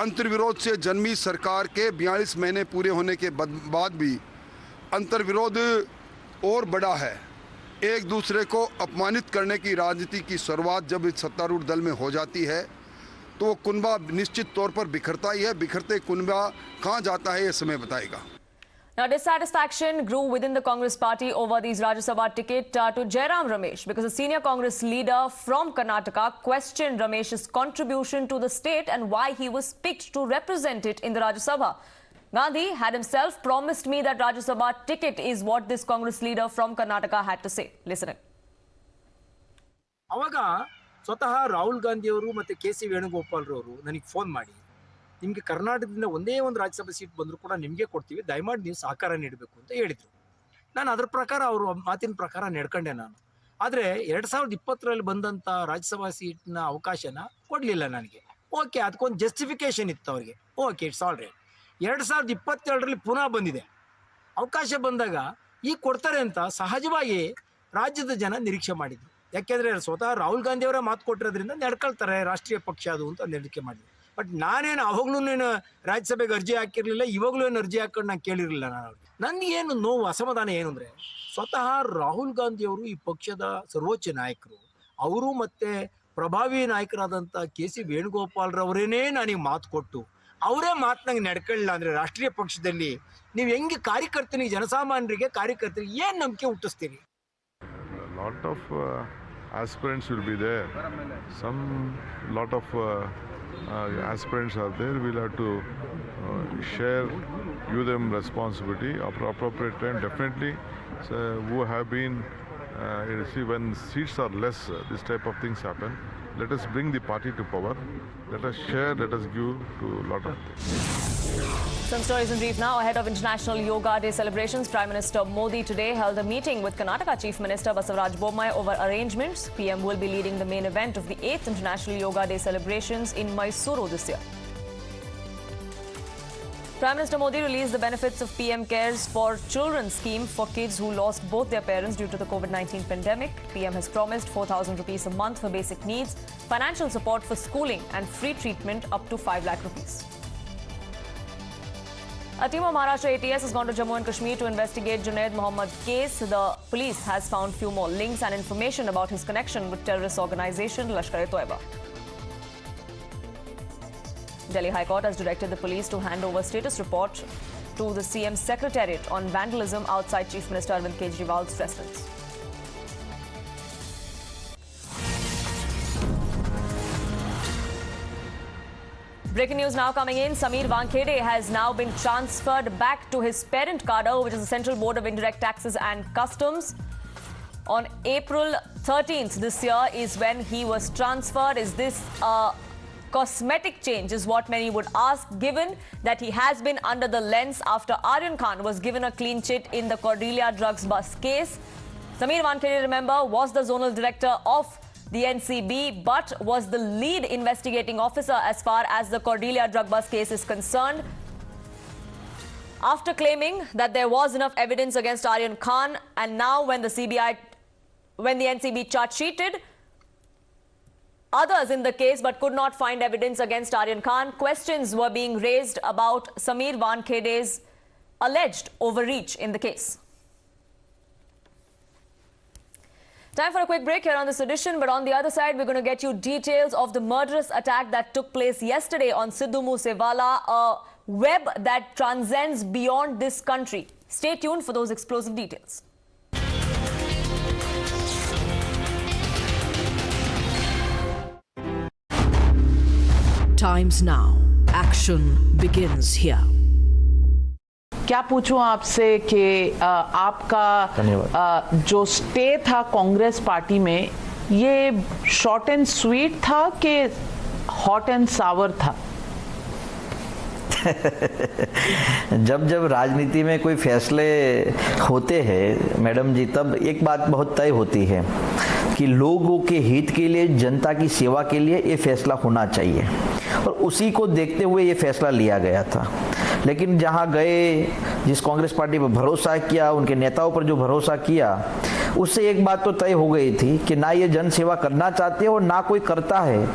अंतर्विरोध से जन्मी सरकार के 42 महीने पूरे होने के बाद भी अंतर्विरोध और बड़ा है। एक दूसरे को अपमानित करने की राजनीति की शुरुआत जब सत्तारूढ़ दल में हो जाती है तो कुनबा निश्चित तौर पर बिखरता ही है। बिखरते कुनबा कहाँ जाता है ये समय बताएगा। Now, dissatisfaction grew within the Congress party over these Rajya Sabha ticket to Jairam Ramesh because a senior Congress leader from Karnataka questioned Ramesh's contribution to the state and why he was picked to represent it in the Rajya Sabha. Gandhi had himself promised me that Rajya Sabha ticket is what this Congress leader from Karnataka had to say. Listen in. ಅವಾಗ ಸ್ವತಃ ರಾಹುಲ್ ಗಾಂಧಿ ಅವರು ಮತ್ತು KC. ವೇಣುಗೋಪಾಲ್ರವರು ನನಗೆ phone ಮಾಡಿ, ನಿಮಗೆ ಕರ್ನಾಟಕದಿಂದ ಒಂದೇ ಒಂದು ರಾಜ್ಯಸಭಾ ಸೀಟ್ ಬಂದರೂ ಕೂಡ ನಿಮಗೆ ಕೊಡ್ತೀವಿ, ದಯಮಾಡಿ ನೀವು ಸಹಕಾರ ನೀಡಬೇಕು ಅಂತ ಹೇಳಿದರು. ನಾನು ಅದರ ಪ್ರಕಾರ ಅವರು ಮಾತಿನ ಪ್ರಕಾರ ನಡ್ಕೊಂಡೆ ನಾನು. ಆದರೆ 2020ರಲ್ಲಿ ಬಂದಂಥ ರಾಜ್ಯಸಭಾ ಸೀಟ್ನ ಅವಕಾಶನ ಕೊಡಲಿಲ್ಲ ನನಗೆ. ಓಕೆ, ಅದಕ್ಕೊಂದು ಜಸ್ಟಿಫಿಕೇಶನ್ ಇತ್ತು ಅವರಿಗೆ. Okay, it's all right. 2022ರಲ್ಲಿ ಪುನಃ ಬಂದಿದೆ ಅವಕಾಶ. ಬಂದಾಗ ಈಗ ಕೊಡ್ತಾರೆ ಅಂತ ಸಹಜವಾಗಿ ರಾಜ್ಯದ ಜನ ನಿರೀಕ್ಷೆ ಮಾಡಿದ್ರು. ಯಾಕೆಂದರೆ ಸ್ವತಃ ರಾಹುಲ್ ಗಾಂಧಿ ಅವರೇ ಮಾತು ಕೊಟ್ಟಿರೋದ್ರಿಂದ ನಡ್ಕೊಳ್ತಾರೆ, ರಾಷ್ಟ್ರೀಯ ಪಕ್ಷ ಅದು ಅಂತ ನಿರೀಕ್ಷೆ ಮಾಡಿದ್ರು. ಬಟ್ ನಾನೇನು ಅವಾಗಲೂ ರಾಜ್ಯಸಭೆಗೆ ಅರ್ಜಿ ಹಾಕಿರಲಿಲ್ಲ, ಇವಾಗಲೂ ಏನು ಅರ್ಜಿ ಹಾಕೊಂಡು ನಾನು ಕೇಳಿರಲಿಲ್ಲ. ನಾನು ಅವ್ರಿಗೆ ನನಗೇನು ನೋವು, ಅಸಮಾಧಾನ ಏನು ಅಂದರೆ, ಸ್ವತಃ ರಾಹುಲ್ ಗಾಂಧಿಯವರು ಈ ಪಕ್ಷದ ಸರ್ವೋಚ್ಚ ನಾಯಕರು, ಅವರು ಮತ್ತು ಪ್ರಭಾವಿ ನಾಯಕರಾದಂಥ ಕೆ.ಸಿ. ವೇಣುಗೋಪಾಲ್ರವರೇನೇ ನನಗೆ ಮಾತು ಕೊಟ್ಟು ಅವರೇ ಮಾತನಾಗ ನಡ್ಕೊಳ್ಳಿಲ್ಲ ಅಂದರೆ ರಾಷ್ಟ್ರೀಯ ಪಕ್ಷದಲ್ಲಿ ನೀವು ಹೆಂಗೆ ಕಾರ್ಯಕರ್ತನಿಗೆ, ಜನಸಾಮಾನ್ಯರಿಗೆ, ಕಾರ್ಯಕರ್ತರಿಗೆ ಏನು ನಂಬಿಕೆ ಹುಟ್ಟಿಸ್ತೀರಿ? Lot of aspirants will be there. Lot of aspirants are there, we'll have to share, give them responsibility of appropriate time. Definitely, who have been, you see, when seats are less, this type of things happen. Let us bring the party to power. Let us share, let us give to a lot of things. Some stories in brief now. Ahead of International Yoga Day celebrations, Prime Minister Modi today held a meeting with Karnataka Chief Minister Basavaraj Bommai over arrangements. PM will be leading the main event of the 8th International Yoga Day celebrations in Mysuru this year. Prime Minister Modi released the benefits of PM Cares for Children scheme for kids who lost both their parents due to the COVID-19 pandemic. PM has promised 4,000 rupees a month for basic needs, financial support for schooling and free treatment up to 5 lakh rupees. A team of Maharashtra ATS has gone to Jammu and Kashmir to investigate Junaid Mohammed case. The police has found few more links and information about his connection with terrorist organization Lashkar-e-Toiba. Delhi High Court has directed the police to hand over status report to the CM's Secretariat on vandalism outside Chief Minister Arvind Kejriwal's residence. Breaking news now coming in. Sameer Wankhede has now been transferred back to his parent cadre, which is the Central Board of Indirect Taxes and Customs. On April 13th this year is when he was transferred. Is this a cosmetic change is what many would ask, given that he has been under the lens after Aryan Khan was given a clean chit in the Cordelia drugs bus case. Sameer Wankhede, remember, was the zonal director of the NCB, but was the lead investigating officer as far as the Cordelia drug bus case is concerned. After claiming that there was enough evidence against Aryan Khan, and now when the NCB charge sheeted others in the case but could not find evidence against Aryan Khan, questions were being raised about Sameer Wankhede's alleged overreach in the case. Time for a quick break here on this edition, but on the other side, we're going to get you details of the murderous attack that took place yesterday on Sidhu Moosewala, a web that transcends beyond this country. Stay tuned for those explosive details. Times now. Action begins here. क्या पूछूं आपसे कि आपका जो stay था Congress party में, ये short and sweet था कि हॉट एंड सावर था? जब जब राजनीति में कोई फैसले होते हैं मैडम जी, तब एक बात बहुत तय होती है कि लोगों के हित के लिए, जनता की सेवा के लिए ये फैसला होना चाहिए, और उसी को देखते हुए ये फैसला लिया गया था। लेकिन जहां गए, जिस कांग्रेस पार्टी पर भरोसा किया, उनके नेताओं पर जो भरोसा किया, उससे एक बात तो तय हो गई थी कि ना ये जन सेवा करना चाहते हैं और ना कोई करता है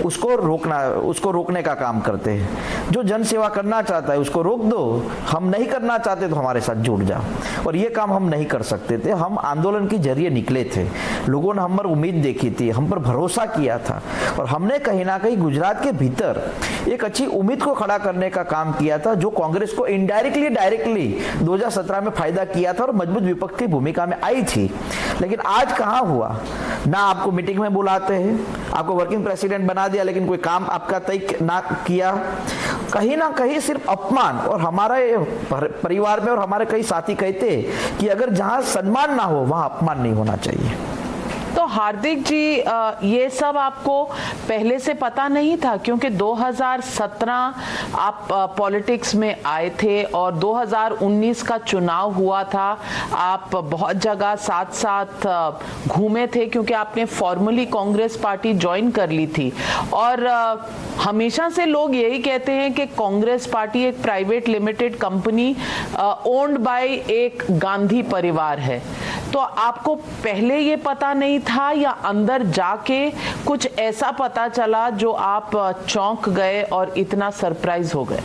उसको रोकने का काम करते हैं। जो जन सेवा करना चाहता है उसको रोक दो, हम नहीं करना चाहते तो हमारे साथ जुड़ जाओ, और ये काम हम नहीं कर सकते थे। हम आंदोलन के जरिए निकले थे, लोगों ने हम पर उम्मीद देखी थी, हम पर भरोसा किया था, और हमने कहीं ना कहीं गुजरात के भीतर एक अच्छी उम्मीद को खड़ा करने का काम किया था, जो कांग्रेस को इनडायरेक्टली डायरेक्टली 2017 में फायदा किया था और मजबूत विपक्ष की भूमिका में आई थी। लेकिन आज कहां हुआ, ना आपको मीटिंग में बुलाते हैं, आपको वर्किंग प्रेसिडेंट बना दिया, लेकिन कोई काम आपका तय ना किया। कहीं ना कहीं सिर्फ अपमान, और हमारे परिवार में और हमारे कई साथी कहते हैं कि अगर जहां सम्मान ना हो वहां अपमान नहीं होना चाहिए। तो हार्दिक जी, ये सब आपको पहले से पता नहीं था? क्योंकि 2017 आप पॉलिटिक्स में आए थे और 2019 का चुनाव हुआ था, आप बहुत जगह साथ साथ घूमे थे, क्योंकि आपने फॉर्मली कांग्रेस पार्टी ज्वाइन कर ली थी। और हमेशा से लोग यही कहते हैं कि कांग्रेस पार्टी एक private limited company owned by एक गांधी परिवार है। तो आपको पहले ये पता नहीं था, या अंदर जाके कुछ ऐसा पता चला जो आप चौंक गए और इतना सरप्राइज हो गए?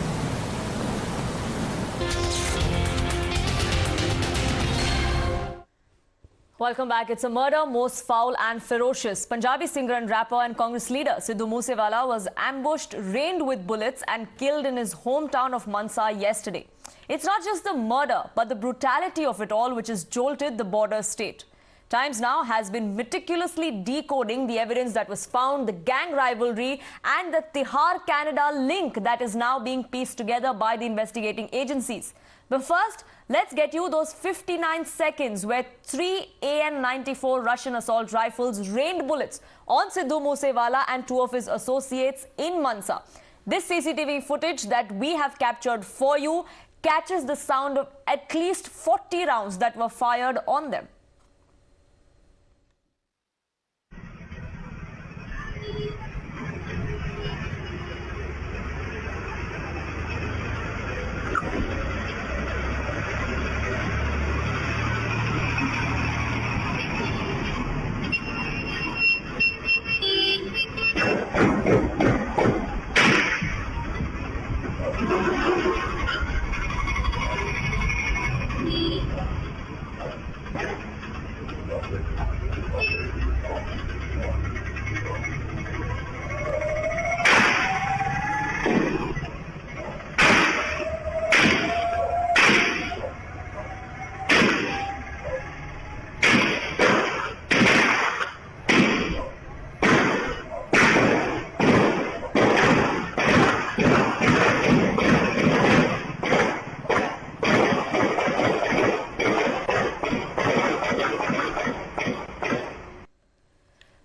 Welcome back. It's a murder most foul and ferocious. Punjabi singer and rapper and Congress leader Sidhu Moosewala was ambushed, rained with bullets and killed in his hometown of Mansa yesterday. It's not just the murder, but the brutality of it all which has jolted the border state. Times Now has been meticulously decoding the evidence that was found, the gang rivalry and the Tihar Canada link that is now being pieced together by the investigating agencies. But first, let's get you those 59 seconds where 3 AN-94 Russian assault rifles rained bullets on Sidhu Moosewala and 2 of his associates in Mansa. This CCTV footage that we have captured for you catches the sound of at least 40 rounds that were fired on them.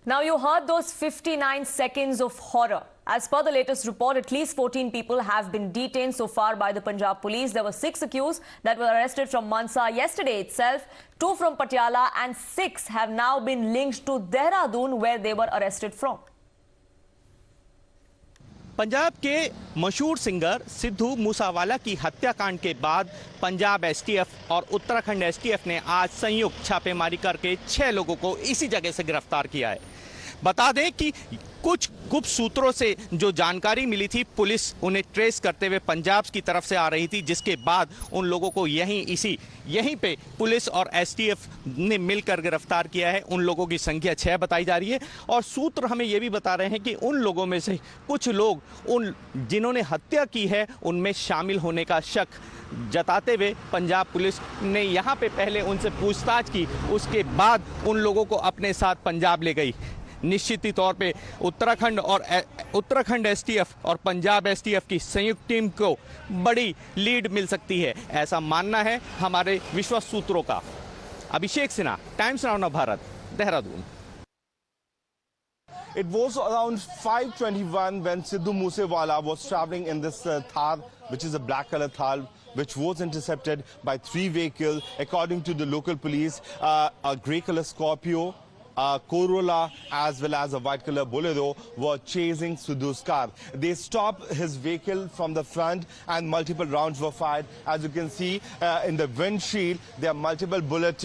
Now, you heard those 59 seconds of horror. As per the latest report, at least 14 people have been detained so far by the Punjab police. There were 6 accused that were arrested from Mansa yesterday itself, 2 from Patiala, and 6 have now been linked to Dehradun, where they were arrested from. Punjab के मशहूर singer Sidhu Moosewala की हत्याकांड के बाद Punjab STF और Uttarakhand STF ने आज संयुक्त छापेमारी करके 6 लोगों को इसी जगह से गिरफ्तार किया है। बता दें कि कुछ गुप्त सूत्रों से जो जानकारी मिली थी, पुलिस उन्हें ट्रेस करते हुए पंजाब की तरफ से आ रही थी, जिसके बाद उन लोगों को यहीं पे पुलिस और एसटीएफ ने मिलकर गिरफ्तार किया है। उन लोगों की संख्या 6 बताई जा रही है और सूत्र हमें यह भी बता रहे हैं कि उन लोगों में से कुछ लोग जिन्होंने हत्या की है उनमें शामिल होने का शक जताते हुए पंजाब पुलिस ने यहां पे पहले उनसे पूछताछ की, उसके बाद उन लोगों को अपने साथ पंजाब ले गई। निश्चित ही तौर पे उत्तराखंड एसटीएफ और पंजाब एसटीएफ की संयुक्त टीम को बड़ी लीड मिल सकती है, ऐसा मानना है हमारे विश्वस्त सूत्रों का। अभिषेक सिन्हा, टाइम्स नाउ नव Bharat, Dehradun. It was around 5:21 when Sidhu Moosewala was traveling in this Thar, which is a black color Thar, which was intercepted by 3 vehicles. According to the local police, a grey color Scorpio, a Corolla as well as a white color Bolero were chasing Sidhu's car. They stopped his vehicle from the front and multiple rounds were fired. As you can see in the windshield, there are multiple bullet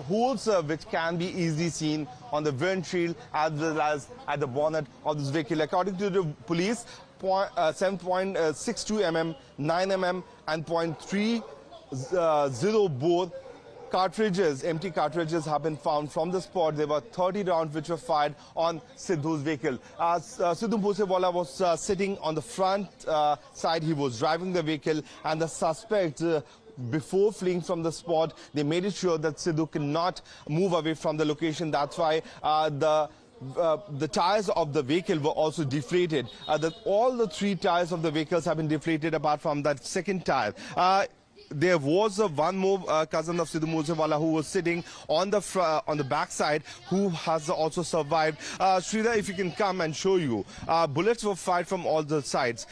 holes which can be easily seen on the windshield as well as at the bonnet of this vehicle. According to the police, 7.62 mm, 9 mm and .30 bore cartridges, empty cartridges have been found from the spot. There were 30 rounds which were fired on Sidhu's vehicle. Sidhu Moosewala was sitting on the front side. He was driving the vehicle, and the suspect before fleeing from the spot, they made it sure that Sidhu cannot move away from the location. That's why the tires of the vehicle were also deflated. All the 3 tires of the vehicles have been deflated apart from that second tire. There was one more cousin of Sidhu Moosewala who was sitting on the back side, who has also survived. Sridhar, if you can come and show you. Bullets were fired from all the sides.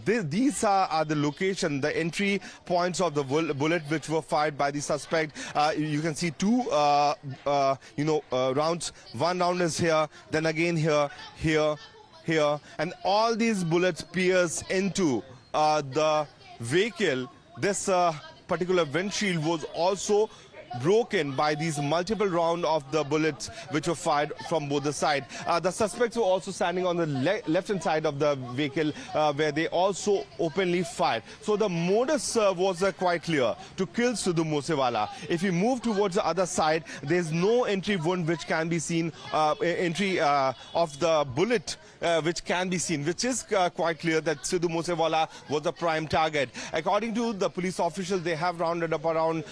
These are the location, the entry points of the bullet which were fired by the suspect. You can see 2 rounds. One round is here, then again here, and all these bullets pierce into the vehicle. This particular windshield was also broken by these multiple rounds of the bullets which were fired from both the sides. The suspects were also standing on the left-hand side of the vehicle where they also openly fired. So the modus was quite clear, to kill Sidhu Moosewala. If you move towards the other side, there's no entry wound which can be seen, entry of the bullet which can be seen, which is quite clear that Sidhu Moosewala was the prime target. According to the police officials, they have rounded up around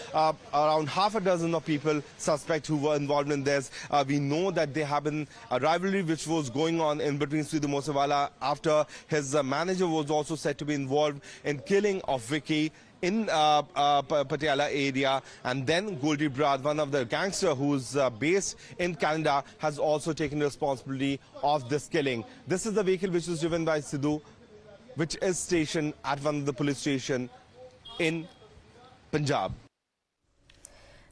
half half a dozen of people suspect who were involved in this. We know that there have been a rivalry which was going on in between Sidhu Musewala after his manager was also said to be involved in killing of Vicky in Patiala area, and then Goldie Brad, one of the gangster who's based in Canada, has also taken responsibility of this killing. This is the vehicle which was driven by Sidhu, which is stationed at one of the police station in Punjab.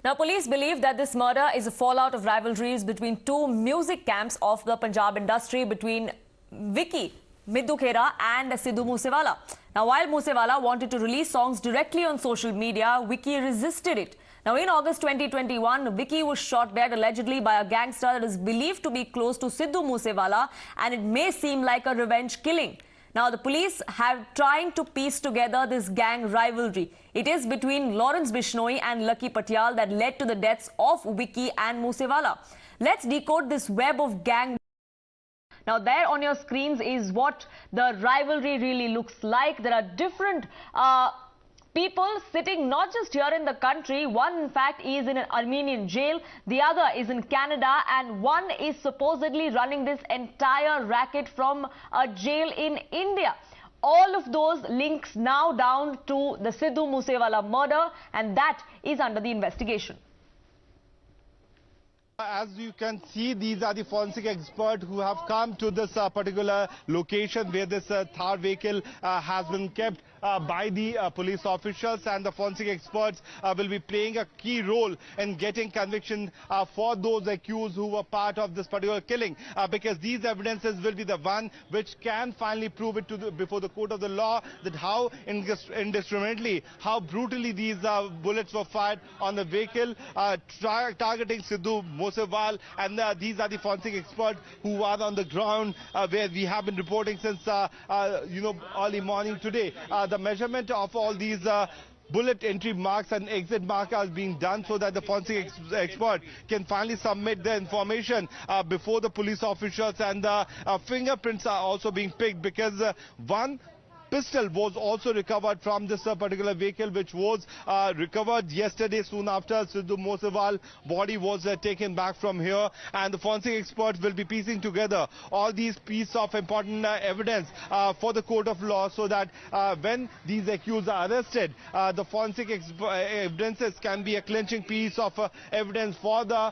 Now, police believe that this murder is a fallout of rivalries between two music camps of the Punjab industry, between Vicky Midhu Khera and Sidhu Musewala. Now, while Musewala wanted to release songs directly on social media, Vicky resisted it. Now, in August 2021, Vicky was shot dead allegedly by a gangster that is believed to be close to Sidhu Musewala, and it may seem like a revenge killing. Now, the police have trying to piece together this gang rivalry. It is between Lawrence Bishnoi and Lucky Patyal that led to the deaths of Vicky and Musewala. Let's decode this web of gang. Now, there on your screens is what the rivalry really looks like. There are different people sitting not just here in the country. One, in fact, is in an Armenian jail. The other is in Canada. And one is supposedly running this entire racket from a jail in India. All of those links now down to the Sidhu Musewala murder, and that is under the investigation. As you can see, these are the forensic experts who have come to this particular location where this Thar vehicle has been kept by the police officials, and the forensic experts will be playing a key role in getting conviction for those accused who were part of this particular killing, because these evidences will be the one which can finally prove it to before the court of the law that how indiscriminately, how brutally these bullets were fired on the vehicle targeting Sidhu Musewala, and these are the forensic experts who are on the ground where we have been reporting since early morning today. The measurement of all these bullet entry marks and exit markers being done so that the forensic expert can finally submit the information before the police officials, and the fingerprints are also being picked, because one pistol was also recovered from this particular vehicle, which was recovered yesterday soon after Sidhu Musewala's body was taken back from here, and the forensic experts will be piecing together all these pieces of important evidence for the court of law, so that when these accused are arrested, the forensic evidences can be a clinching piece of evidence for the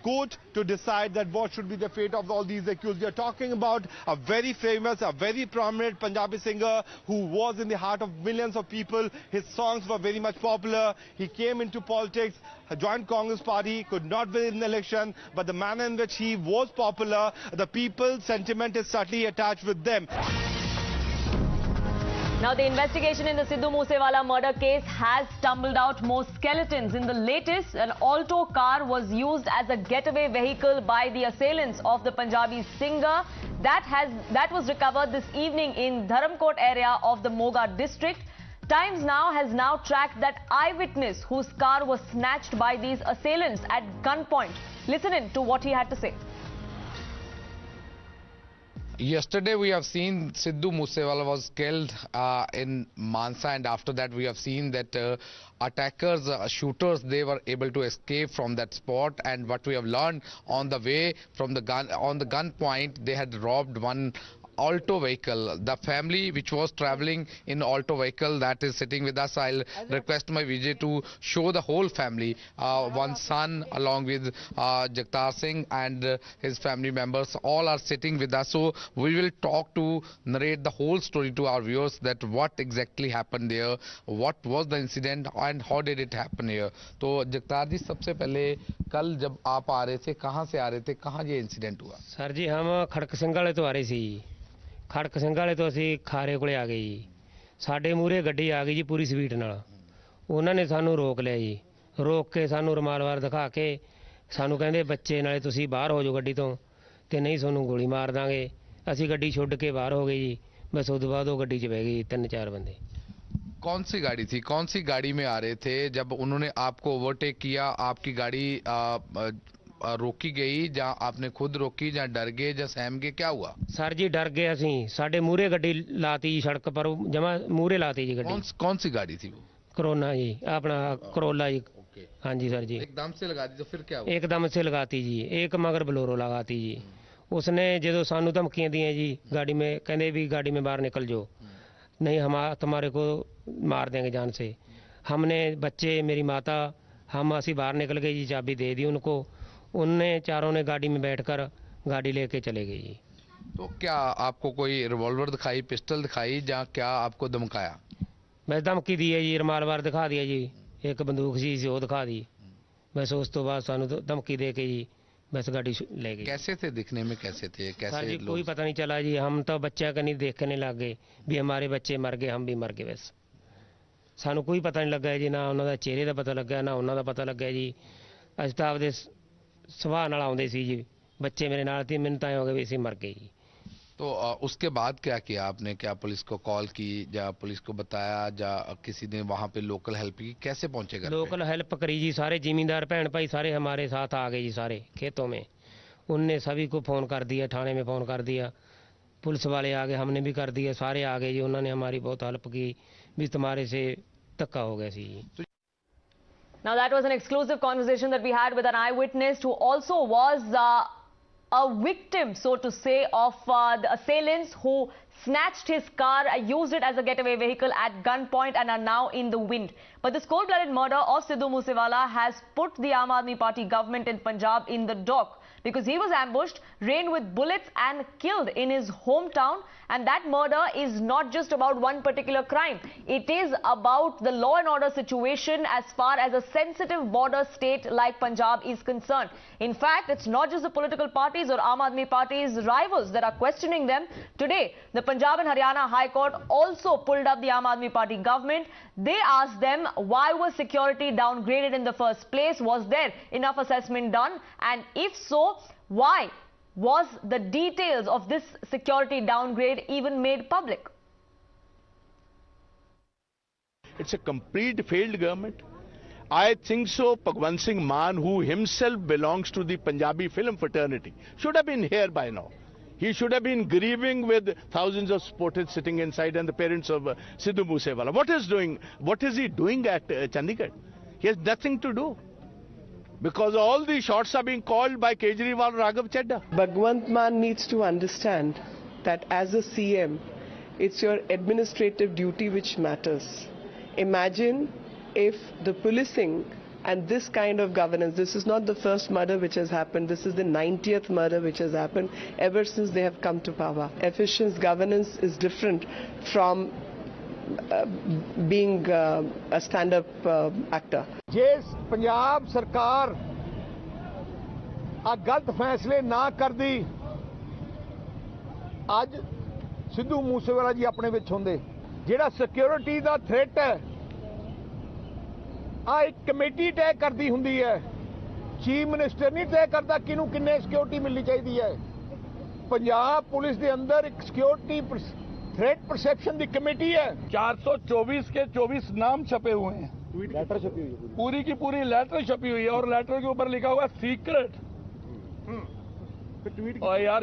court to decide that what should be the fate of all these accused. We are talking about a very famous, a very prominent Punjabi singer who was in the heart of millions of people. His songs were very much popular. He came into politics, joined Congress party, could not win an election, but the manner in which he was popular, the people's sentiment is subtly attached with them. Now, the investigation in the Sidhu Musewala murder case has stumbled out more skeletons. In the latest, an Alto car was used as a getaway vehicle by the assailants of the Punjabi singer. That was recovered this evening in Dharamkot area of the Moga district. Times Now has now tracked that eyewitness whose car was snatched by these assailants at gunpoint. Listen in to what he had to say. Yesterday we have seen Sidhu Musewala was killed in Mansa, and after that we have seen that attackers, shooters, they were able to escape from that spot. And what we have learned on the way from the gunpoint, they had robbed one Alto vehicle. The family which was traveling in Alto vehicle that is sitting with us, I'll request my Vijay to show the whole family. One son along with Jagtar Singh and his family members all are sitting with us. So we will talk to narrate the whole story to our viewers, that what exactly happened there, what was the incident and how did it happen here. तो जगतार जी, सबसे पहले कल जब आप आ रहे थे, कहाँ से आ रहे थे, कहाँ ये इंसिडेंट हुआ? सर जी, हम खड़क ਸਿੰਘ ਵਾਲੇ ਤੋਂ ਆ ਰਹੇ ਸੀ। ਖੜਕ ਸਿੰਘ ਵਾਲੇ ਤੋਂ ਅਸੀਂ ਖਾਰੇ ਕੋਲੇ ਆ ਗਏ ਜੀ। ਸਾਡੇ ਮੂਹਰੇ ਗੱਡੀ ਆ ਗਈ ਜੀ ਪੂਰੀ ਸਪੀਡ ਨਾਲ। ਉਹਨਾਂ ਨੇ ਸਾਨੂੰ ਰੋਕ ਲਿਆ ਜੀ। ਰੋਕ ਕੇ ਸਾਨੂੰ ਰਮਾਲਵਾਰ ਦਿਖਾ ਕੇ ਸਾਨੂੰ ਕਹਿੰਦੇ ਬੱਚੇ ਨਾਲੇ ਤੁਸੀਂ ਬਾਹਰ ਹੋ ਜਾਓ ਗੱਡੀ ਤੋਂ, ਤੇ ਨਹੀਂ ਤੁਹਾਨੂੰ ਗੋਲੀ ਮਾਰ ਦਾਂਗੇ। ਅਸੀਂ ਗੱਡੀ ਛੱਡ ਕੇ ਬਾਹਰ ਹੋ ਗਏ ਜੀ। बस उसके बाद वो गड्डी च बह गई 3-4 बंदे। कौन सी गाड़ी थी, कौन सी गाड़ी में आ रहे थे जब उन्होंने आपको ओवरटेक किया? आपकी गाड़ी रोकी गई ਜਾਂ आपने खुद रोकी ਜਾਂ डर गए ਜਾਂ सहम गए, क्या हुआ? सर जी डर गए ਅਸੀਂ, ਸਾਡੇ ਮੂਹਰੇ ਗੱਡੀ ਲਾਤੀ ਜੀ ਸੜਕ ਪਰ, ਜਮਾ ਮੂਹਰੇ ਲਾਤੀ ਜੀ ਗੱਡੀ। कौन सी गाड़ी थी वो? ਕਰੋਨਾ ਜੀ, ਆਪਣਾ ਕਰੋਲਾ ਜੀ। ओके। हाँ जी सर जी। एकदम से लगा दी तो फिर क्या हुआ? एकदम से लगाती जी, एक मगर बलोरो लगाती जी। उसने जो सानू धमकियां दी जी गाड़ी में, कहते भी गाड़ी में बाहर निकल जाओ, नहीं हम तुम्हारे को मार देंगे जान से। हमने बच्चे, मेरी माता, हम असी बाहर निकल गए जी, चाबी दे दी उनको। उनने चारों ने गाड़ी में बैठकर गाड़ी लेके चले गए जी। तो क्या आपको कोई रिवॉल्वर दिखाई, पिस्टल दिखाई, या क्या आपको धमकाया? बस धमकी दी है जी, रिवाल्वर दिखा दिया जी, एक बंदूक सी वो दिखा दी। बस उस तो बाद सानू धमकी दे के जी बस गाड़ी ले गई। कैसे थे दिखने में, कैसे थे, कैसे जी लोग? कोई पता नहीं चला जी, हम तो बच्चा का नहीं देखने लग गए भी हमारे बच्चे मर गए, हम भी मर गए। बस सानू कोई पता नहीं लगा जी, ना उन्होंने चेहरे का पता लगा, ना उन्होंने पता लगा जी। अस तो आपदे सुभाव नाल आउंदे सी जी, बच्चे मेरे नाल थी, मैनूं तां हो गए भी असीं मर गए जी। तो उसके बाद क्या किया आपने? क्या पुलिस को कॉल की, या पुलिस को बताया, या किसी ने वहां पे लोकल हेल्प की? कैसे पहुंचे घर पे? लोकल हेल्प करी जी, सारे जिमींदार बहन भाई सारे हमारे साथ आ गए जी, सारे खेतों में। उनने सभी को फ़ोन कर दिया, थाने में फ़ोन कर दिया, पुलिस वाले आ गए, हमने भी कर दिया, सारे आ गए जी। उन्होंने हमारी बहुत हेल्प की भी तुम्हारे से धक्का हो गया सी जी। Now that was an exclusive conversation that we had with an eyewitness who also was a victim, so to say, of the assailants who snatched his car, used it as a getaway vehicle at gunpoint and are now in the wind. But this cold-blooded murder of Sidhu Moosewala has put the Aam Aadmi Party government in Punjab in the dock, because he was ambushed, rained with bullets and killed in his hometown. And that murder is not just about one particular crime. It is about the law and order situation as far as a sensitive border state like Punjab is concerned. In fact, it's not just the political parties or Aam Aadmi Party's rivals that are questioning them. Today, the Punjab and Haryana High Court also pulled up the Aam Aadmi Party government. They asked them, why was security downgraded in the first place? Was there enough assessment done? And if so, why was the details of this security downgrade even made public? It's a complete failed government. I think so. Bhagwant Singh Maan, who himself belongs to the Punjabi film fraternity, should have been here by now. He should have been grieving with thousands of supporters sitting inside and the parents of Sidhu Moosewala. What is he doing at Chandigarh? He has nothing to do. Because all the shots are being called by Kejriwal, Raghav Chadha. Bhagwant Maan needs to understand that as a CM, it's your administrative duty which matters. Imagine if the policing and this kind of governance, this is not the first murder which has happened, this is the 90th murder which has happened ever since they have come to power. Efficient governance is different from being a stand-up actor. ਜੇ ਪੰਜਾਬ ਸਰਕਾਰ ਆ ਗਲਤ ਫੈਸਲੇ ਨਾ ਕਰਦੀ, ਅੱਜ ਸਿੱਧੂ ਮੂਸੇਵਾਲਾ ਜੀ ਆਪਣੇ ਵਿੱਚ ਹੁੰਦੇ। ਜਿਹੜਾ ਸਿਕਿਉਰਿਟੀ ਦਾ ਥ੍ਰੈਟ ਹੈ, ਆ ਇੱਕ ਕਮੇਟੀ ਤੈਅ ਕਰਦੀ ਹੁੰਦੀ ਹੈ। ਚੀਫ ਮਿਨਿਸਟਰ ਨਹੀਂ ਤੈਅ ਕਰਦਾ ਕਿਹਨੂੰ ਕਿੰਨੇ ਸਿਕਿਉਰਿਟੀ ਮਿਲਣੀ ਚਾਹੀਦੀ ਹੈ। ਪੰਜਾਬ ਪੁਲਿਸ ਦੇ ਅੰਦਰ ਇੱਕ ਸਿਕਿਉਰਿਟੀ थ्रेट परसेप्शन दी कमेटी है। 424 के 24 नाम छपे हुए हैं, लेटर छपी हुई है, पूरी की पूरी लेटर छपी हुई है और लेटर के ऊपर लिखा हुआ सीक्रेट। और यार